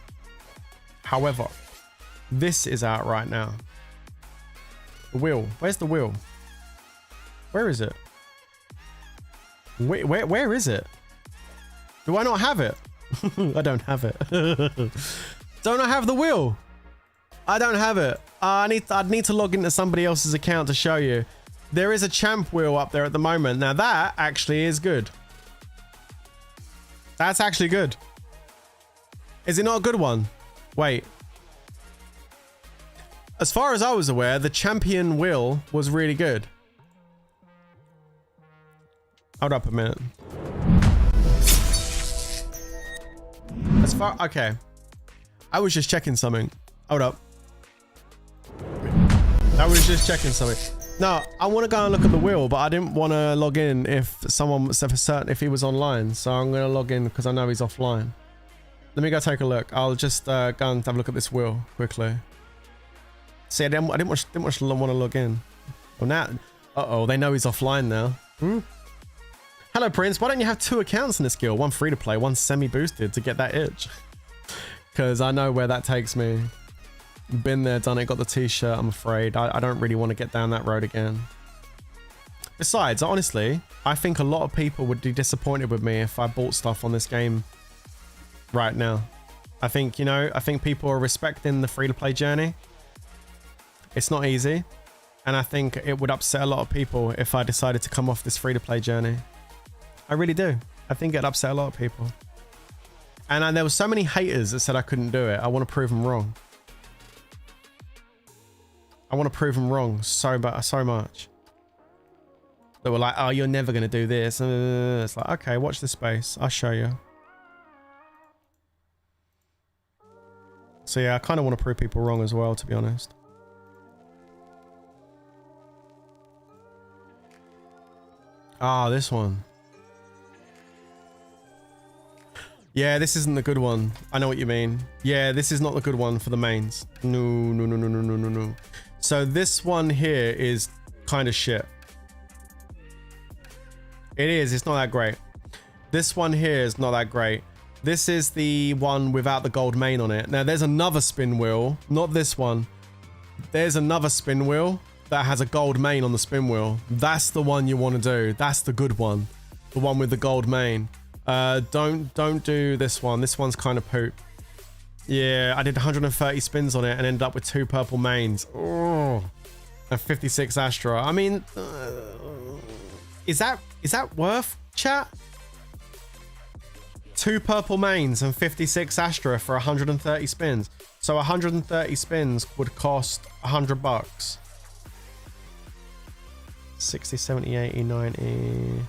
this is out right now. The wheel. Where's the wheel? Where is it? Where is it? Do I not have it? I don't have it. Don't I have the wheel? I don't have it. I'd need to log into somebody else's account to show you. There is a champ wheel up there at the moment. Now that actually is good. That's actually good. Is it not a good one? Wait. As far as I was aware, the champion wheel was really good. Hold up a minute. Okay. I was just checking something. Hold up. I was just checking something. No, I want to go and look at the wheel, but I didn't want to log in if someone said for certain if he was online. So I'm going to log in because I know he's offline. Let me go take a look. I'll just go and have a look at this wheel quickly. See, I didn't much want to log in. Well, now, uh-oh, they know he's offline now. Hello, Prince. Why don't you have 2 accounts in this guild? One free to play, one semi-boosted to get that itch. Because I know where that takes me. Been there, done it, got the t-shirt, I'm afraid. I don't really want to get down that road again. Besides, honestly, I think a lot of people would be disappointed with me if I bought stuff on this game right now. I think, you know, I think people are respecting the free-to-play journey. It's not easy. And I think it would upset a lot of people if I decided to come off this free-to-play journey. I really do. I think it'd upset a lot of people. And there were so many haters that said I couldn't do it. I want to prove them wrong. I want to prove them wrong so much. They were like, oh, you're never going to do this. It's like, okay, watch this space. I'll show you. So yeah, I kind of want to prove people wrong as well, to be honest. Ah, this one. Yeah, this isn't the good one. I know what you mean. Yeah, this is not the good one for the mains. No. So this one here is kind of shit. It is. It's not that great. This one here is not that great. This is the one without the gold main on it. Now, there's another spin wheel. Not this one. There's another spin wheel that has a gold main on the spin wheel. That's the one you want to do. That's the good one. The one with the gold main. Don't do this one. This one's kind of poop. Yeah, I did 130 spins on it and ended up with 2 purple mains. Oh, and 56 Astra. I mean, is that worth, chat? 2 purple mains and 56 Astra for 130 spins. So 130 spins would cost $100. 60, 70, 80, 90.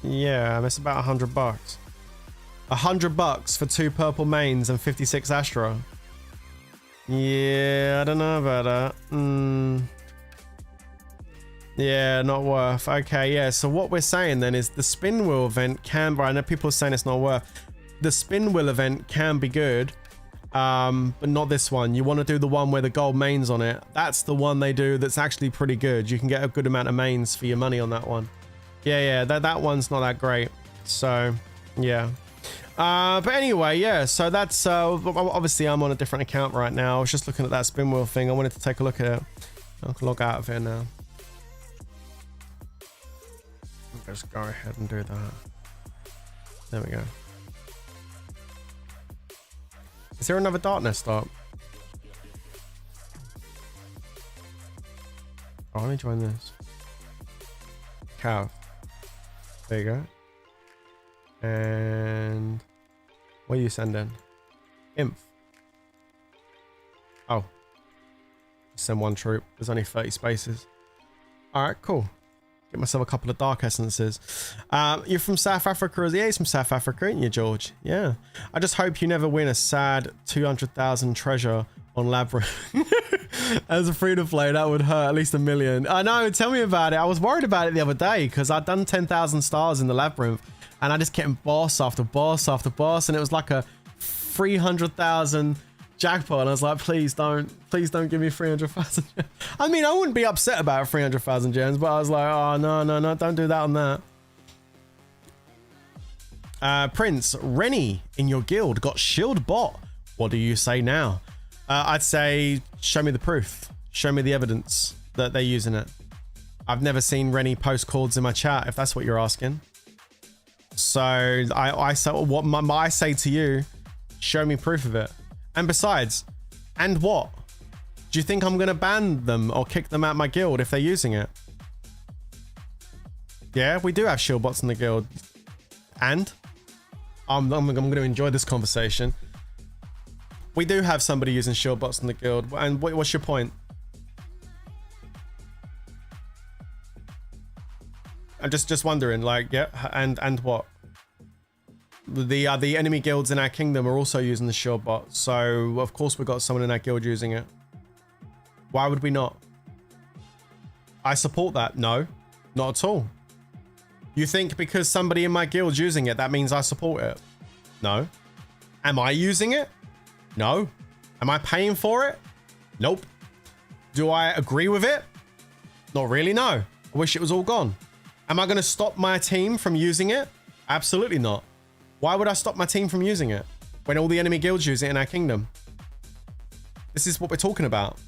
Yeah, that's about $100. $100 for 2 purple mains and 56 Astra. Yeah, I don't know about that. Yeah, not worth. Okay, yeah, so what we're saying then is the spin wheel event can, I know people are saying it's not worth. The spin wheel event can be good, but not this one. You want to do the one where the gold mains on it. That's the one they do that's actually pretty good. You can get a good amount of mains for your money on that one. Yeah, that one's not that great. So, yeah. But anyway, yeah, so that's, obviously I'm on a different account right now. I was just looking at that spin wheel thing. I wanted to take a look at it. I can log out of here now. Just go ahead and do that. There we go. Is there another darkness stop? Oh, let me join this. Cav. There you go. And what are you sending? Imp. Oh. Send 1 troop. There's only 30 spaces. Alright, cool. Get myself a couple of dark essences. You're from South Africa? Yeah, he's from South Africa, ain't you, George? Yeah. I just hope you never win a sad 200,000 treasure on Labyrinth. As a free-to-play, that would hurt at least $1 million. I know, tell me about it. I was worried about it the other day because I'd done 10,000 stars in the Labyrinth and I just kept boss after boss after boss and it was like a 300,000 jackpot and I was like, please don't give me 300,000 gems. I mean, I wouldn't be upset about 300,000 gems, but I was like, oh, no, don't do that on that. Prince, Rennie in your guild got shield bot. What do you say now? I'd say, show me the proof. Show me the evidence that they're using it. I've never seen Rennie post chords in my chat, if that's what you're asking. So I say to you, show me proof of it. And besides, and what? Do you think I'm going to ban them or kick them out my guild if they're using it? Yeah, we do have shield bots in the guild. And? I'm going to enjoy this conversation. We do have somebody using shield bots in the guild. And what's your point? I'm just wondering, like, yeah, and what? The enemy guilds in our kingdom are also using the shield bot, so of course we've got someone in our guild using it. Why would we not? I support that. No, not at all. You think because somebody in my guild's using it, that means I support it? No. Am I using it? No. Am I paying for it? Nope. Do I agree with it? Not really, no. I wish it was all gone. Am I going to stop my team from using it? Absolutely not. Why would I stop my team from using it when all the enemy guilds use it in our kingdom? This is what we're talking about.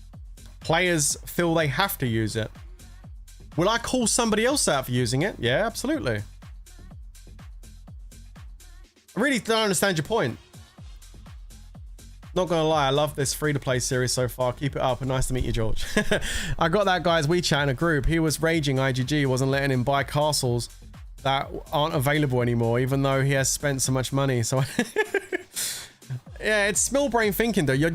Players feel they have to use it. Will I call somebody else out for using it? Yeah, absolutely. I really don't understand your point. Not gonna lie, I love this free-to-play series so far. Keep it up and nice to meet you, George. I got that guy's WeChat in a group. He was raging IGG wasn't letting him buy castles that aren't available anymore, even though he has spent so much money. So yeah, it's small brain thinking though. You're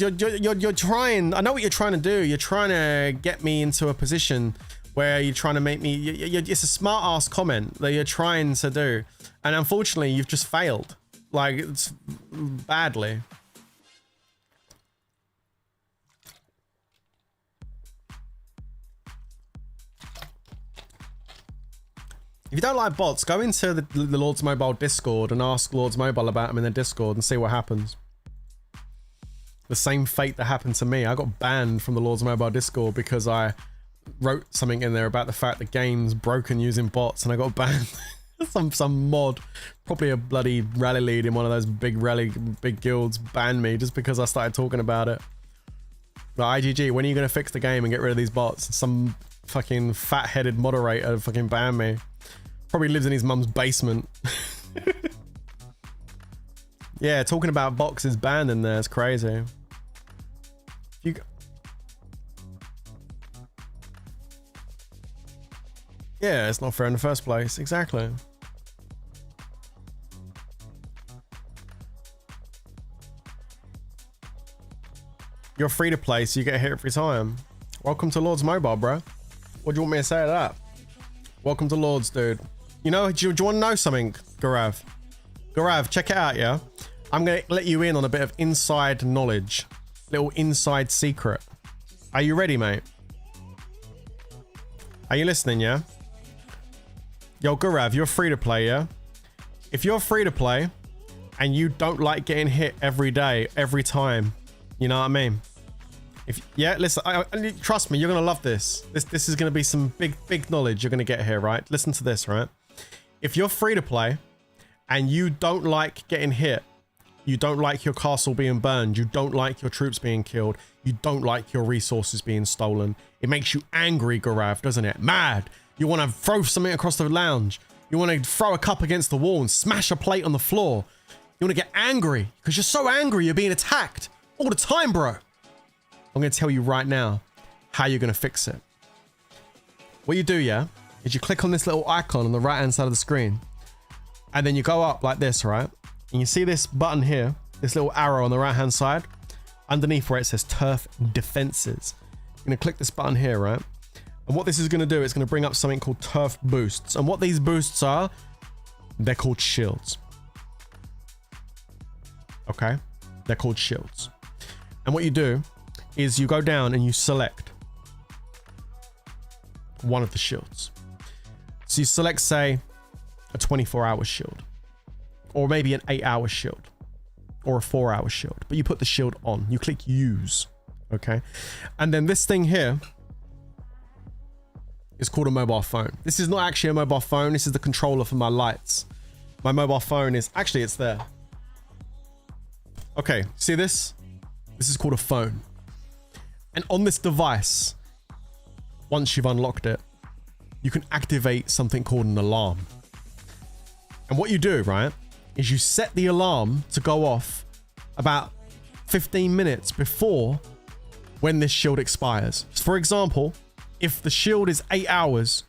trying, I know what you're trying to do. You're trying to get me into a position where you're trying to make me, it's a smart ass comment that you're trying to do. And unfortunately you've just failed. Like, it's badly. If you don't like bots, go into the Lords Mobile Discord and ask Lords Mobile about them in their Discord and see what happens. The same fate that happened to me. I got banned from the Lords Mobile Discord because I wrote something in there about the fact the game's broken using bots and I got banned. some mod, probably a bloody rally lead in one of those big guilds, banned me just because I started talking about it. But IGG, when are you going to fix the game and get rid of these bots? Some fucking fat-headed moderator fucking banned me. Probably lives in his mum's basement. Yeah, talking about boxes banned in there is crazy. Yeah, it's not fair in the first place. Exactly. You're free to play, so you get hit every time. Welcome to Lords Mobile, bro. What do you want me to say to that? Welcome to Lords, dude. You know, do you want to know something, Gaurav? Gaurav, check it out, yeah? I'm going to let you in on a bit of inside knowledge. Little inside secret. Are you ready, mate? Are you listening, yeah? Yo, Gaurav, you're free to play, yeah? If you're free to play and you don't like getting hit every day, every time, you know what I mean? Yeah, listen, trust me, you're going to love this. This is going to be some big knowledge you're going to get here, right? Listen to this, right? If you're free to play and you don't like getting hit, you don't like your castle being burned, you don't like your troops being killed, you don't like your resources being stolen, it makes you angry, Gaurav, doesn't it? Mad. You want to throw something across the lounge. You want to throw a cup against the wall and smash a plate on the floor. You want to get angry because you're so angry you're being attacked all the time, bro. I'm going to tell you right now how you're going to fix it. What you do, yeah, is you click on this little icon on the right-hand side of the screen. And then you go up like this, right? And you see this button here, this little arrow on the right-hand side, underneath where it says Turf Defenses. You're going to click this button here, right? And what this is going to do, it's going to bring up something called Turf Boosts. And what these boosts are, they're called shields. Okay? They're called shields. And what you do is you go down and you select one of the shields. So you select, say, a 24-hour shield, or maybe an 8-hour shield, or a 4-hour shield, but you put the shield on. You click use, okay? And then this thing here is called a mobile phone. This is not actually a mobile phone. This is the controller for my lights. My mobile phone is actually, it's there. Okay, see this? This is called a phone. And on this device, once you've unlocked it, you can activate something called an alarm. And what you do, right, is you set the alarm to go off about 15 minutes before when this shield expires. For example, if the shield is 8 hours,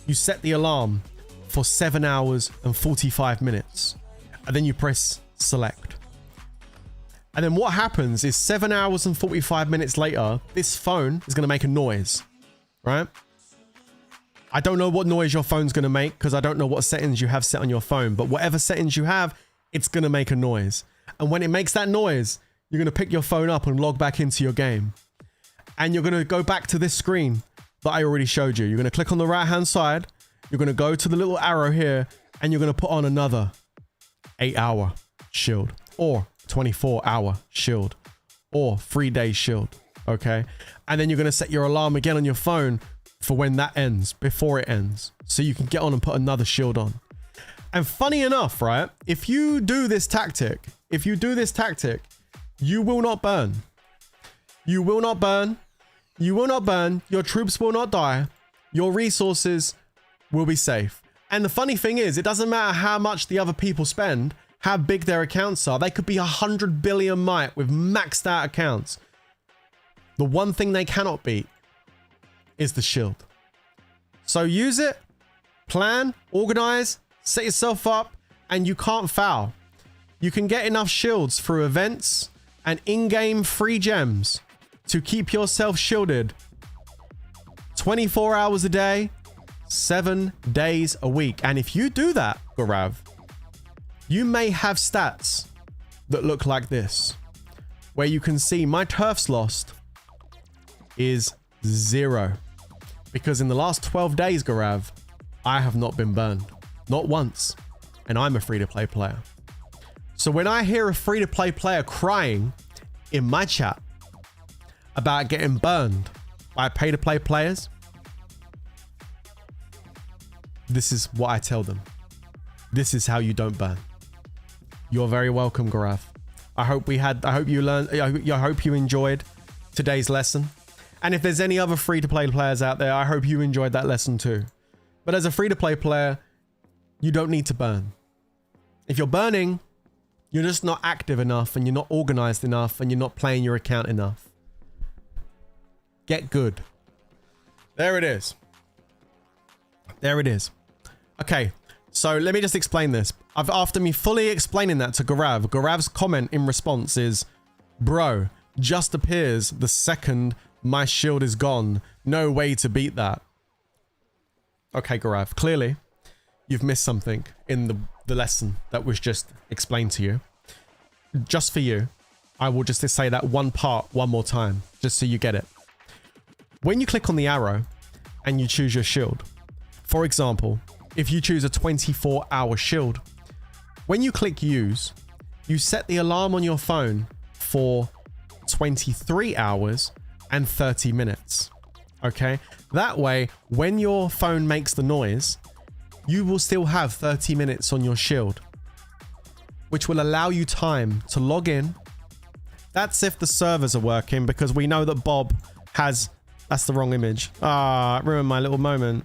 you set the alarm for 7 hours and 45 minutes. And then you press select. And then what happens is 7 hours and 45 minutes later, this phone is going to make a noise, right? I don't know what noise your phone's going to make because I don't know what settings you have set on your phone, but whatever settings you have, it's going to make a noise. And when it makes that noise, you're going to pick your phone up and log back into your game. And you're going to go back to this screen that I already showed you. You're going to click on the right-hand side. You're going to go to the little arrow here and you're going to put on another 8-hour shield or 24-hour shield or 3-day shield. Okay. And then you're going to set your alarm again on your phone for when that ends, before it ends. So you can get on and put another shield on. And funny enough, right? If you do this tactic, you will not burn. You will not burn. You will not burn. Your troops will not die. Your resources will be safe. And the funny thing is, it doesn't matter how much the other people spend, how big their accounts are. They could be 100 billion might with maxed out accounts. The one thing they cannot beat is the shield. So use it, plan, organize, set yourself up, and you can't foul. You can get enough shields through events and in-game free gems to keep yourself shielded 24 hours a day, 7 days a week. And if you do that, Gaurav, you may have stats that look like this, where you can see my turfs lost is 0. Because in the last 12 days, Gaurav, I have not been burned. Not once. And I'm a free-to-play player. So when I hear a free-to-play player crying in my chat about getting burned by pay-to-play players, this is what I tell them. This is how you don't burn. You're very welcome, Gaurav. I hope you learned, I hope you enjoyed today's lesson. And if there's any other free-to-play players out there, I hope you enjoyed that lesson too. But as a free-to-play player, you don't need to burn. If you're burning, you're just not active enough and you're not organized enough and you're not playing your account enough. Get good. There it is. There it is. Okay, so let me just explain this. After me fully explaining that to Gaurav, Gaurav's comment in response is, bro, just appears the second my shield is gone. No way to beat that. Okay, Gaurav, clearly you've missed something in the lesson that was just explained to you. Just for you, I will just say that one part one more time, just so you get it. When you click on the arrow and you choose your shield, for example, if you choose a 24-hour shield, when you click use, you set the alarm on your phone for 23 hours and 30 minutes. Okay? That way, when your phone makes the noise, you will still have 30 minutes on your shield, which will allow you time to log in. That's if the servers are working, because we know that Bob has... That's the wrong image. Ah, it ruined my little moment.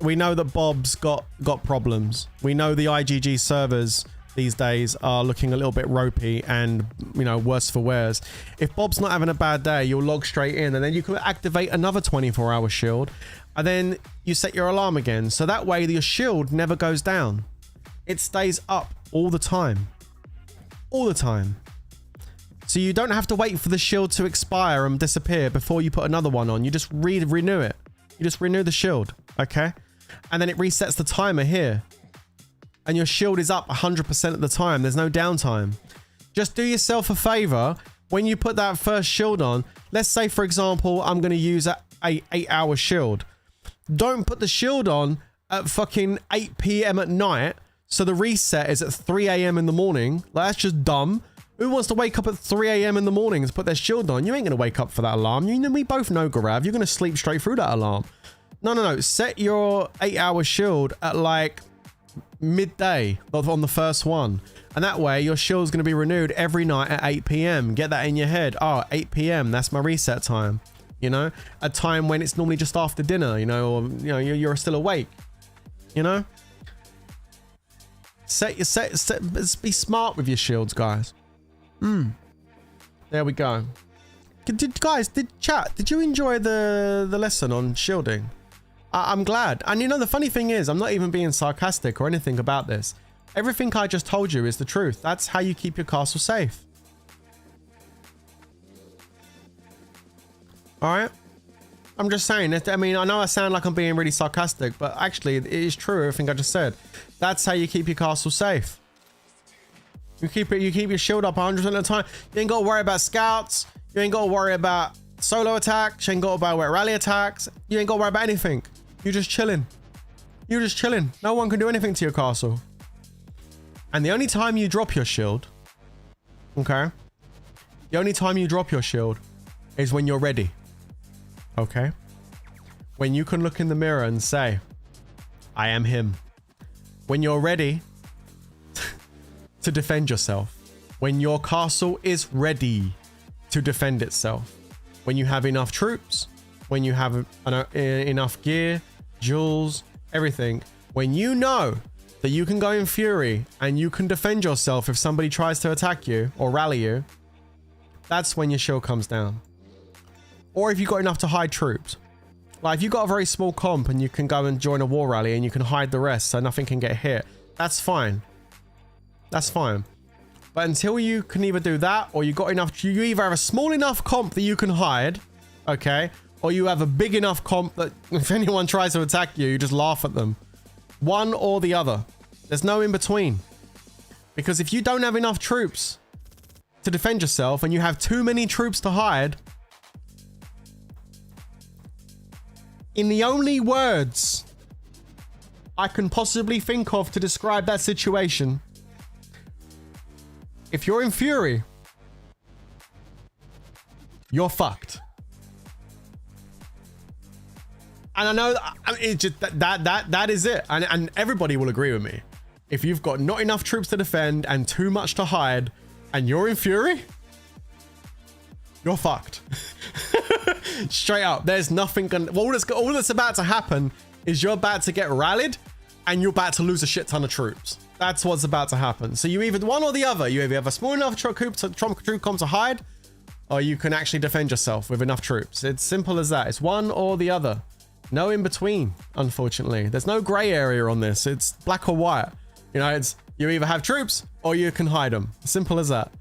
We know that Bob's got problems. We know the IGG servers these days are looking a little bit ropey and, you know, worse for wears. If Bob's not having a bad day, you'll log straight in, and then you can activate another 24-hour shield, and then you set your alarm again. So that way your shield never goes down. It stays up all the time. All the time. So you don't have to wait for the shield to expire and disappear before you put another one on. You just renew it. You just renew the shield, okay? And then it resets the timer here. And your shield is up 100% of the time. There's no downtime. Just do yourself a favor. When you put that first shield on, let's say, for example, I'm going to use an 8-hour shield. Don't put the shield on at fucking 8 p.m. at night, so the reset is at 3 a.m. in the morning. Like, that's just dumb. Who wants to wake up at 3 a.m. in the morning to put their shield on? You ain't going to wake up for that alarm. You know, we both know, Garav, you're going to sleep straight through that alarm. No. Set your 8-hour shield at like midday on the first one. And that way your shield's going to be renewed every night at 8 p.m. Get that in your head. Oh, 8 p.m. That's my reset time. You know, a time when it's normally just after dinner, you know, or, you know, you're still awake, you know, be smart with your shields, guys. There we go. Did you enjoy the lesson on shielding? I'm glad. And you know, the funny thing is, I'm not even being sarcastic or anything about this. Everything I just told you is the truth. That's how you keep your castle safe. All right. I'm just saying. I mean, I know I sound like I'm being really sarcastic, but actually it is true. Everything I just said. That's how you keep your castle safe. You keep your shield up 100% of the time. You ain't got to worry about scouts. You ain't got to worry about solo attacks. You ain't got to worry about rally attacks. You ain't got to worry about anything. You're just chilling. You're just chilling. No one can do anything to your castle. And the only time you drop your shield, okay? The only time you drop your shield is when you're ready. Okay? When you can look in the mirror and say, I am him. When you're ready to defend yourself. When your castle is ready to defend itself. When you have enough troops. When you have enough gear, jewels, everything. When you know that you can go in fury and you can defend yourself if somebody tries to attack you or rally you. That's when your shield comes down. Or if you've got enough to hide troops. Like if you've got a very small comp and you can go and join a war rally and you can hide the rest so nothing can get hit. That's fine. That's fine. But until you can either do that or you got enough, you either have a small enough comp that you can hide, okay? Or you have a big enough comp that if anyone tries to attack you, you just laugh at them. One or the other. There's no in between. Because if you don't have enough troops to defend yourself and you have too many troops to hide, in the only words I can possibly think of to describe that situation, if you're in fury, you're fucked. And I know it's just that is it. And everybody will agree with me. If you've got not enough troops to defend and too much to hide and you're in fury, you're fucked. Straight up. There's nothing gonna... All that's about to happen is you're about to get rallied and you're about to lose a shit ton of troops. That's what's about to happen. So you either one or the other. You either have a small enough troop comp to hide or you can actually defend yourself with enough troops. It's simple as that. It's one or the other. No in between, unfortunately. There's no gray area on this. It's black or white. You know, it's you either have troops or you can hide them. Simple as that.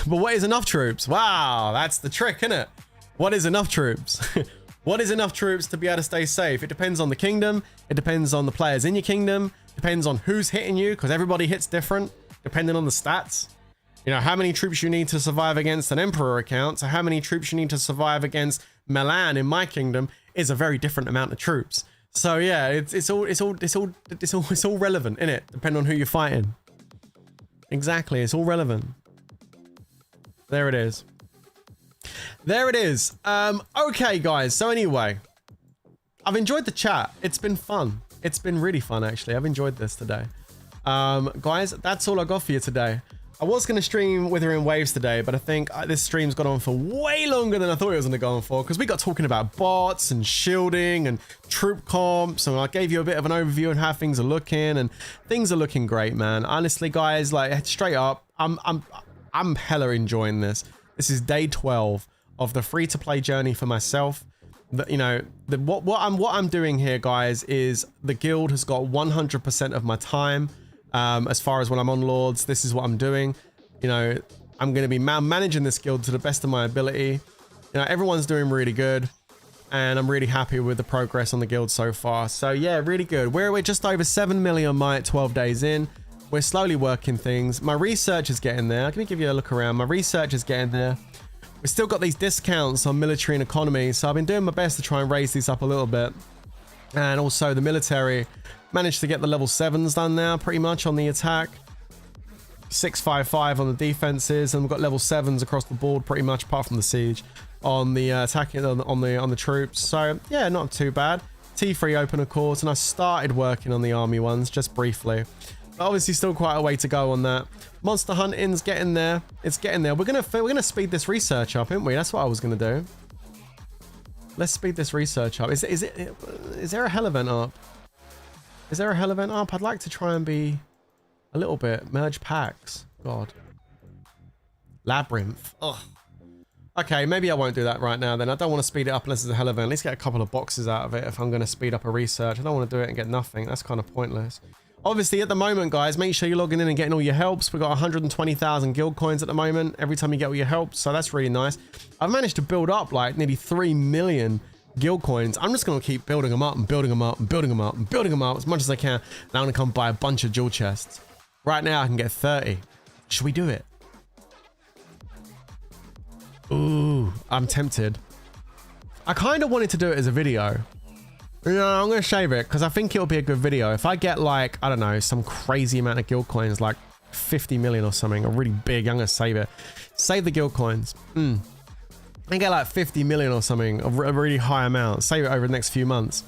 But what is enough troops? Wow, that's the trick, isn't it? What is enough troops? What is enough troops to be able to stay safe? It depends on the kingdom. It depends on the players in your kingdom. It depends on who's hitting you, because everybody hits different depending on the stats. You know, how many troops you need to survive against an Emperor account, so how many troops you need to survive against Milan in my kingdom is a very different amount of troops. So yeah, it's all relevant, innit? Depending on who you're fighting. Exactly, it's all relevant. There it is. There it is. Okay, guys. So anyway, I've enjoyed the chat. It's been fun. It's been really fun, actually. I've enjoyed this today. Guys, that's all I got for you today. I was going to stream Withering Waves today, but I think this stream's gone on for way longer than I thought it was going to go on for, because we got talking about bots and shielding and troop comps, and I gave you a bit of an overview on how things are looking, and things are looking great, man. Honestly, guys, like straight up, I'm hella enjoying this. This is day 12 of the free-to-play journey for myself. You know, what I'm doing here, guys, is the guild has got 100% of my time. As far as when I'm on Lords, this is what I'm doing. You know, I'm going to be managing this guild to the best of my ability. You know, everyone's doing really good, and I'm really happy with the progress on the guild so far. So yeah, really good. We're just over 7 million might 12 days in. We're slowly working things. My research is getting there. Let me give you a look around. My research is getting there. We've still got these discounts on military and economy, so I've been doing my best to try and raise these up a little bit. And also the military managed to get the level 7s done now, pretty much on the attack. 655 on the defenses, and we've got level 7s across the board, pretty much, apart from the siege, on the attacking on the troops. So yeah, not too bad. T3 open, of course, and I started working on the army ones just briefly. But obviously, still quite a way to go on that. Monster hunting's getting there. It's getting there. We're gonna speed this research up, aren't we? That's what I was gonna do. Let's speed this research up. Is there a hell event up? Is there a hell event up? I'd like to try and be a little bit merge packs. God. Labyrinth. Ugh. Okay, maybe I won't do that right now then. I don't want to speed it up unless there's a hell event. At least get a couple of boxes out of it if I'm going to speed up a research. I don't want to do it and get nothing. That's kind of pointless. Obviously, at the moment, guys, make sure you're logging in and getting all your helps. We've got 120,000 guild coins at the moment every time you get all your helps, so that's really nice. I've managed to build up like nearly 3 million guild coins. I'm just going to keep building them up and building them up and building them up and building them up as much as I can. Now I'm going to come buy a bunch of jewel chests. Right now, I can get 30. Should we do it? Ooh, I'm tempted. I kind of wanted to do it as a video. No, I'm going to shave it because I think it'll be a good video. If I get like, I don't know, some crazy amount of guild coins, like 50 million or something, or really big, I'm going to save it. Save the guild coins. I get like 50 million or something, a really high amount. Save it over the next few months.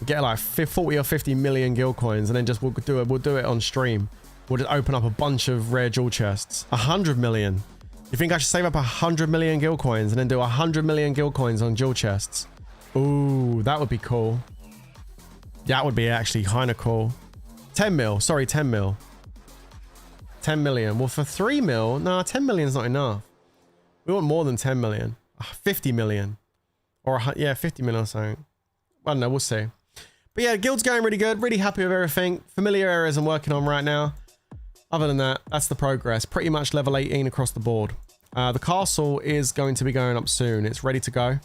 Get like 40 or 50 million guild coins, and then just we'll do it on stream. We'll just open up a bunch of rare jewel chests. 100 million. You think I should save up 100 million guild coins and then do 100 million guild coins on jewel chests? Ooh, that would be cool. That would be actually kind of cool. 10 mil. Sorry, 10 mil. 10 million. Well, for 3 mil, no, 10 million is not enough. We want more than 10 million. 50 million. Or, yeah, 50 million or something. I don't know, we'll see. But yeah, guild's going really good. Really happy with everything. Familiar areas I'm working on right now. Other than that, that's the progress. Pretty much level 18 across the board. The castle is going to be going up soon. It's ready to go.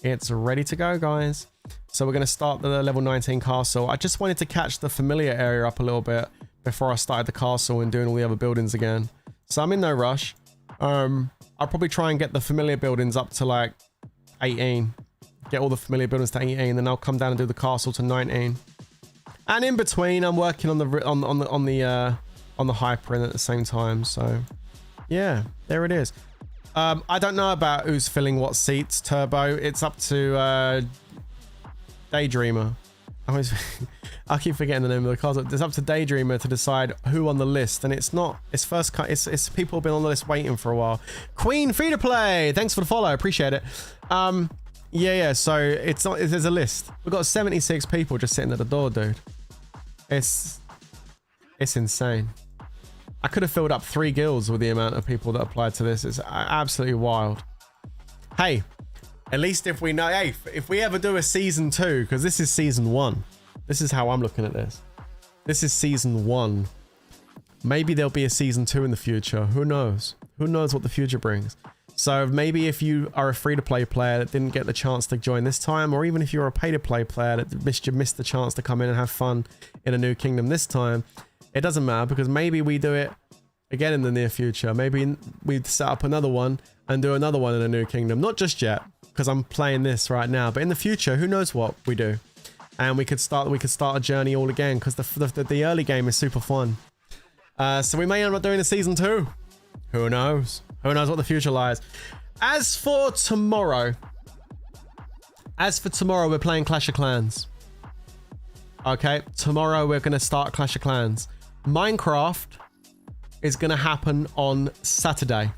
It's ready to go, guys. So we're going to start the level 19 castle. I just wanted to catch the familiar area up a little bit before I started the castle and doing all the other buildings again. So I'm in no rush. I'll probably try and get the familiar buildings up to like 18. Get all the familiar buildings to 18, then I'll come down and do the castle to 19. And in between, I'm working on the hyper at the same time. So yeah, there it is. I don't know about who's filling what seats, Turbo. It's up to Daydreamer. I keep forgetting the name of the cars. It's up to Daydreamer to decide who on the list, and it's not. It's first cut. It's people have been on the list waiting for a while. Queen free to play. Thanks for the follow. I appreciate it. Yeah. So it's not. There's a list. We've got 76 people just sitting at the door, dude. It's insane. I could have filled up 3 guilds with the amount of people that applied to this. It's absolutely wild. Hey, at least if we know, hey, if we ever do a season 2, because this is season 1. This is how I'm looking at this. This is season 1. Maybe there'll be a season 2 in the future. Who knows? Who knows what the future brings? So maybe if you are a free-to-play player that didn't get the chance to join this time, or even if you're a pay-to-play player that missed the chance to come in and have fun in a new kingdom this time, it doesn't matter, because maybe we do it again in the near future. Maybe we set up another one and do another one in a new kingdom. Not just yet, because I'm playing this right now, but in the future, who knows what we do. And we could start a journey all again, because the early game is super fun. So we may end up doing a season 2. Who knows? Who knows what the future lies? As for tomorrow, we're playing Clash of Clans. Okay, tomorrow we're going to start Clash of Clans. Minecraft is going to happen on Saturday.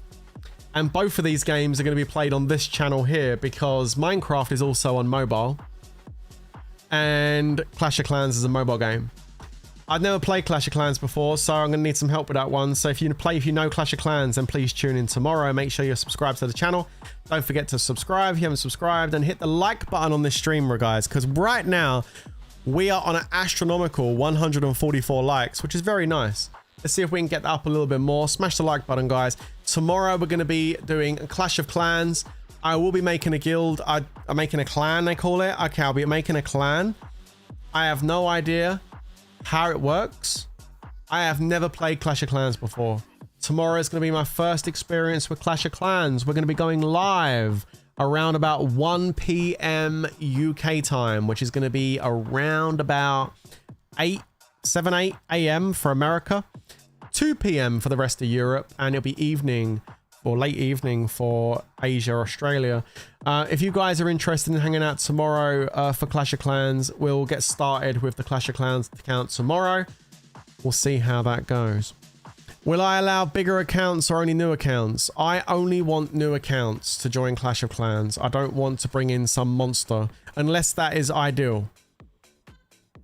And both of these games are going to be played on this channel here, because Minecraft is also on mobile. And Clash of Clans is a mobile game. I've never played Clash of Clans before, so I'm going to need some help with that one. So if you know Clash of Clans, then please tune in tomorrow. Make sure you're subscribed to the channel. Don't forget to subscribe if you haven't subscribed, and hit the like button on this stream, guys, because right now we are on an astronomical 144 likes, which is very nice. Let's see if we can get that up a little bit more. Smash the like button, guys. Tomorrow we're going to be doing a Clash of Clans. I will be making a guild. I'm making a clan, they call it. Okay, I'll be making a clan. I have no idea how it works. I have never played Clash of Clans before. Tomorrow is going to be my first experience with Clash of Clans. We're going to be going live around about 1 p.m. UK time, which is going to be around about 7, 8 a.m. for America, 2 p.m. for the rest of Europe, and it'll be evening or late evening for Asia, Australia. If you guys are interested in hanging out tomorrow for Clash of Clans, we'll get started with the Clash of Clans account tomorrow. We'll see how that goes. Will I allow bigger accounts or only new accounts? I only want new accounts to join Clash of Clans. I don't want to bring in some monster, unless that is ideal.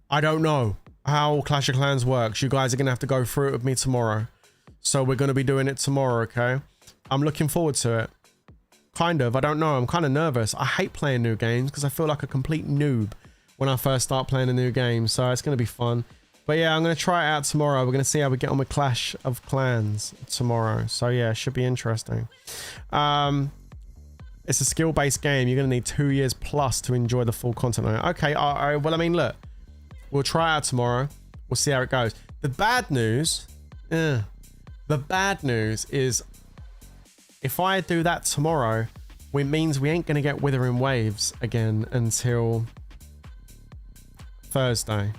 I don't know how Clash of Clans works. You guys are going to have to go through it with me tomorrow. So we're going to be doing it tomorrow, okay? I'm looking forward to it. Kind of. I don't know. I'm kind of nervous. I hate playing new games because I feel like a complete noob when I first start playing a new game. So it's going to be fun. But yeah, I'm going to try it out tomorrow. We're going to see how we get on with Clash of Clans tomorrow. So yeah, it should be interesting. It's a skill-based game. You're going to need 2 years plus to enjoy the full content. Okay, well, I mean, look. We'll try it out tomorrow. We'll see how it goes. The bad news is if I do that tomorrow, it means we ain't going to get Withering Waves again until Thursday.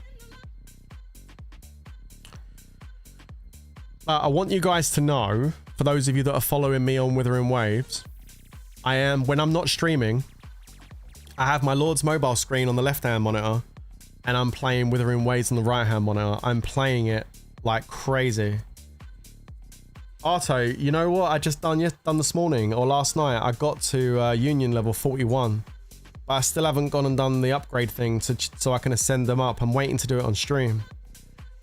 I want you guys to know, for those of you that are following me on Withering Waves, when I'm not streaming, I have my Lord's mobile screen on the left-hand monitor, and I'm playing Withering Waves on the right-hand monitor. I'm playing it like crazy. Arto, you know what I just done this morning or last night? I got to Union level 41, but I still haven't gone and done the upgrade thing so I can ascend them up. I'm waiting to do it on stream.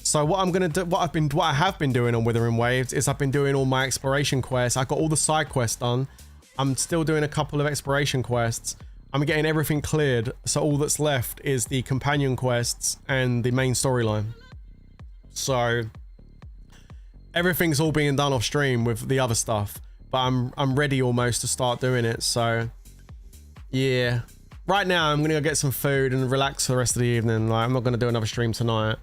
So what I'm gonna do, what I have been doing on Withering Waves is I've been doing all my exploration quests. I got all the side quests done. I'm still doing a couple of exploration quests. I'm getting everything cleared, so all that's left is the companion quests and the main storyline. So everything's all being done off stream with the other stuff, but I'm ready almost to start doing it. So yeah, right now I'm gonna go get some food and relax for the rest of the evening. Like, I'm not gonna do another stream tonight,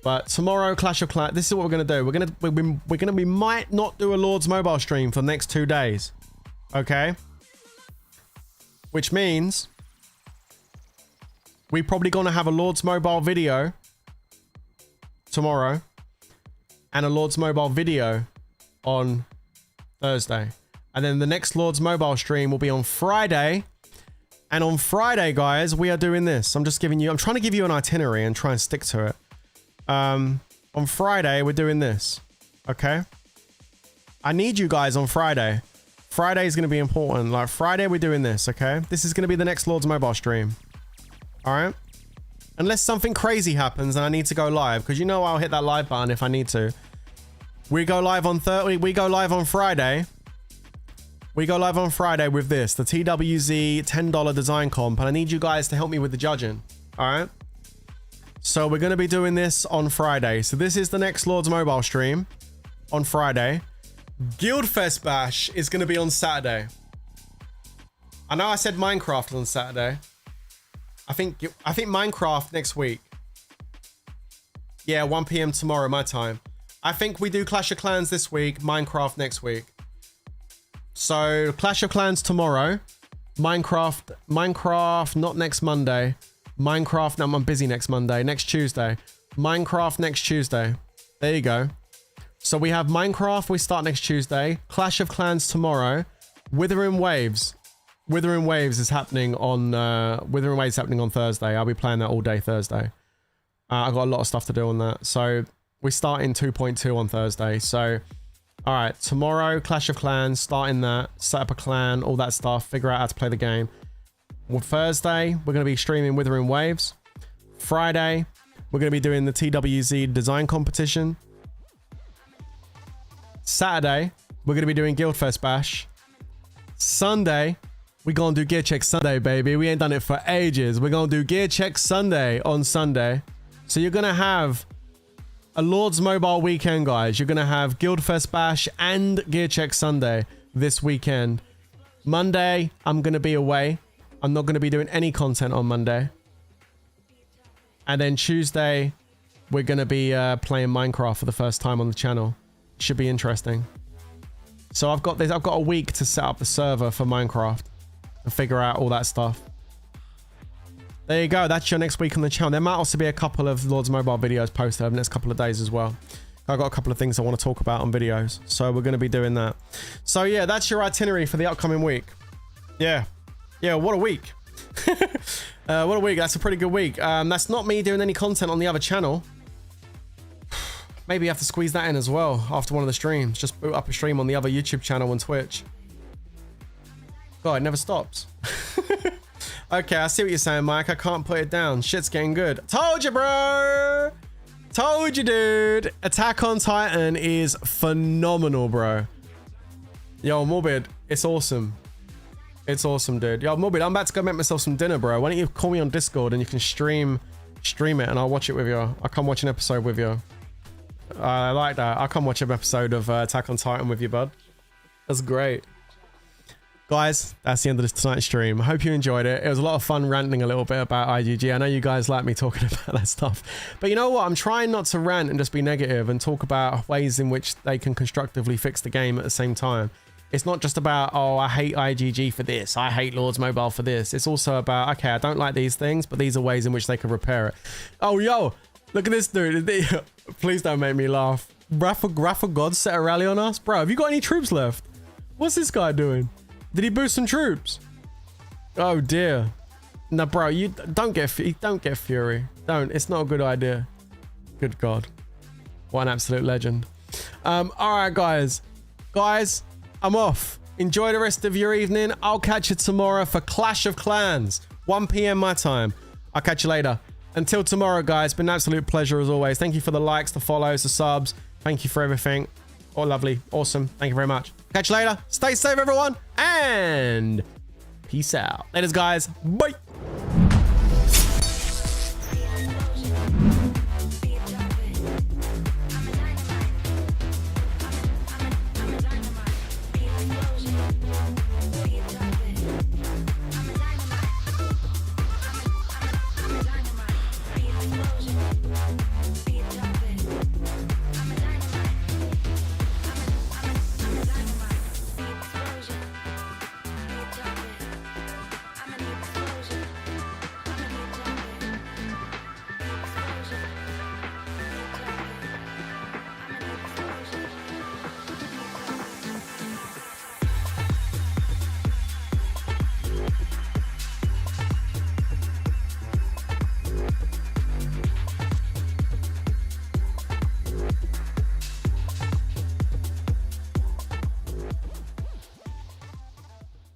but tomorrow Clash of Clans. This is what we're gonna do. We might not do a Lord's mobile stream for the next 2 days, okay? Which means we're probably gonna have a Lord's mobile video tomorrow and a Lord's mobile video on Thursday. And then the next Lord's mobile stream will be on Friday. And on Friday, guys, we are doing this. I'm trying to give you an itinerary and try and stick to it. On Friday, we're doing this. Okay? I need you guys on Friday. Friday is going to be important. Like, Friday, we're doing this, okay? This is going to be the next Lord's mobile stream. All right? Unless something crazy happens and I need to go live, because you know I'll hit that live button if I need to. We go live on Friday. We go live on Friday with this, the TWZ $10 design comp, and I need you guys to help me with the judging. All right? So we're going to be doing this on Friday. So this is the next Lord's mobile stream on Friday. Guildfest Bash is going to be on Saturday. I know I said Minecraft on Saturday. I think Minecraft next week. Yeah, 1 p.m. tomorrow, my time. I think we do Clash of Clans this week, Minecraft next week. So Clash of Clans tomorrow, Minecraft not next Monday. Minecraft, no, I'm busy next Monday, next Tuesday. Minecraft next Tuesday. There you go. So we have Minecraft, we start next Tuesday. Clash of Clans tomorrow. Wuthering Waves. Wuthering Waves is happening on Thursday. I'll be playing that all day Thursday. I've got a lot of stuff to do on that. So we start in 2.2 on Thursday. So, all right, tomorrow, Clash of Clans, starting that, set up a clan, all that stuff, figure out how to play the game. Well, Thursday, we're going to be streaming Wuthering Waves. Friday, we're going to be doing the TWZ design competition. Saturday, we're going to be doing Guildfest Bash. Sunday, we're going to do Gear Check Sunday, baby. We ain't done it for ages. We're going to do Gear Check Sunday on Sunday. So you're going to have a Lords Mobile weekend, guys. You're going to have Guildfest Bash and Gear Check Sunday this weekend. Monday, I'm going to be away. I'm not going to be doing any content on Monday. And then Tuesday, we're going to be playing Minecraft for the first time on the channel. Should be interesting. So I've got a week to set up the server for Minecraft and figure out all that stuff. There you go. That's your next week on the channel. There might also be a couple of Lords Mobile videos posted over the next couple of days as well. I've got a couple of things I want to talk about on videos. So we're going to be doing that. So yeah, that's your itinerary for the upcoming week. Yeah. Yeah, what a week. What a week. That's a pretty good week. That's not me doing any content on the other channel. Maybe you have to squeeze that in as well after one of the streams. Just boot up a stream on the other YouTube channel on Twitch. God, it never stops. Okay, I see what you're saying, Mike. I can't put it down. Shit's getting good. Told you, bro. Told you, dude. Attack on Titan is phenomenal, bro. Yo, Morbid, it's awesome. It's awesome, dude. Yo, Morbid, I'm about to go make myself some dinner, bro. Why don't you call me on Discord and you can stream it and I'll watch it with you. I'll come watch an episode with you. I like that. I'll come watch an episode of Attack on Titan with you, bud. That's great. Guys, that's the end of tonight's stream. I hope you enjoyed it. It was a lot of fun ranting a little bit about IGG. I know you guys like me talking about that stuff. But you know what? I'm trying not to rant and just be negative and talk about ways in which they can constructively fix the game at the same time. It's not just about, oh, I hate IGG for this. I hate Lords Mobile for this. It's also about, okay, I don't like these things, but these are ways in which they can repair it. Oh, yo, look at this dude. Please don't make me laugh. Rafa God set a rally on us? Bro, have you got any troops left? What's this guy doing? Did he boost some troops? Oh dear. No, bro, you don't get fury. Don't. It's not a good idea. Good God. What an absolute legend. All right, guys. Guys, I'm off. Enjoy the rest of your evening. I'll catch you tomorrow for Clash of Clans. 1 p.m. my time. I'll catch you later. Until tomorrow, guys. Been an absolute pleasure as always. Thank you for the likes, the follows, the subs. Thank you for everything. Oh, lovely. Awesome. Thank you very much. Catch you later. Stay safe, everyone. And peace out. Laters, guys. Bye.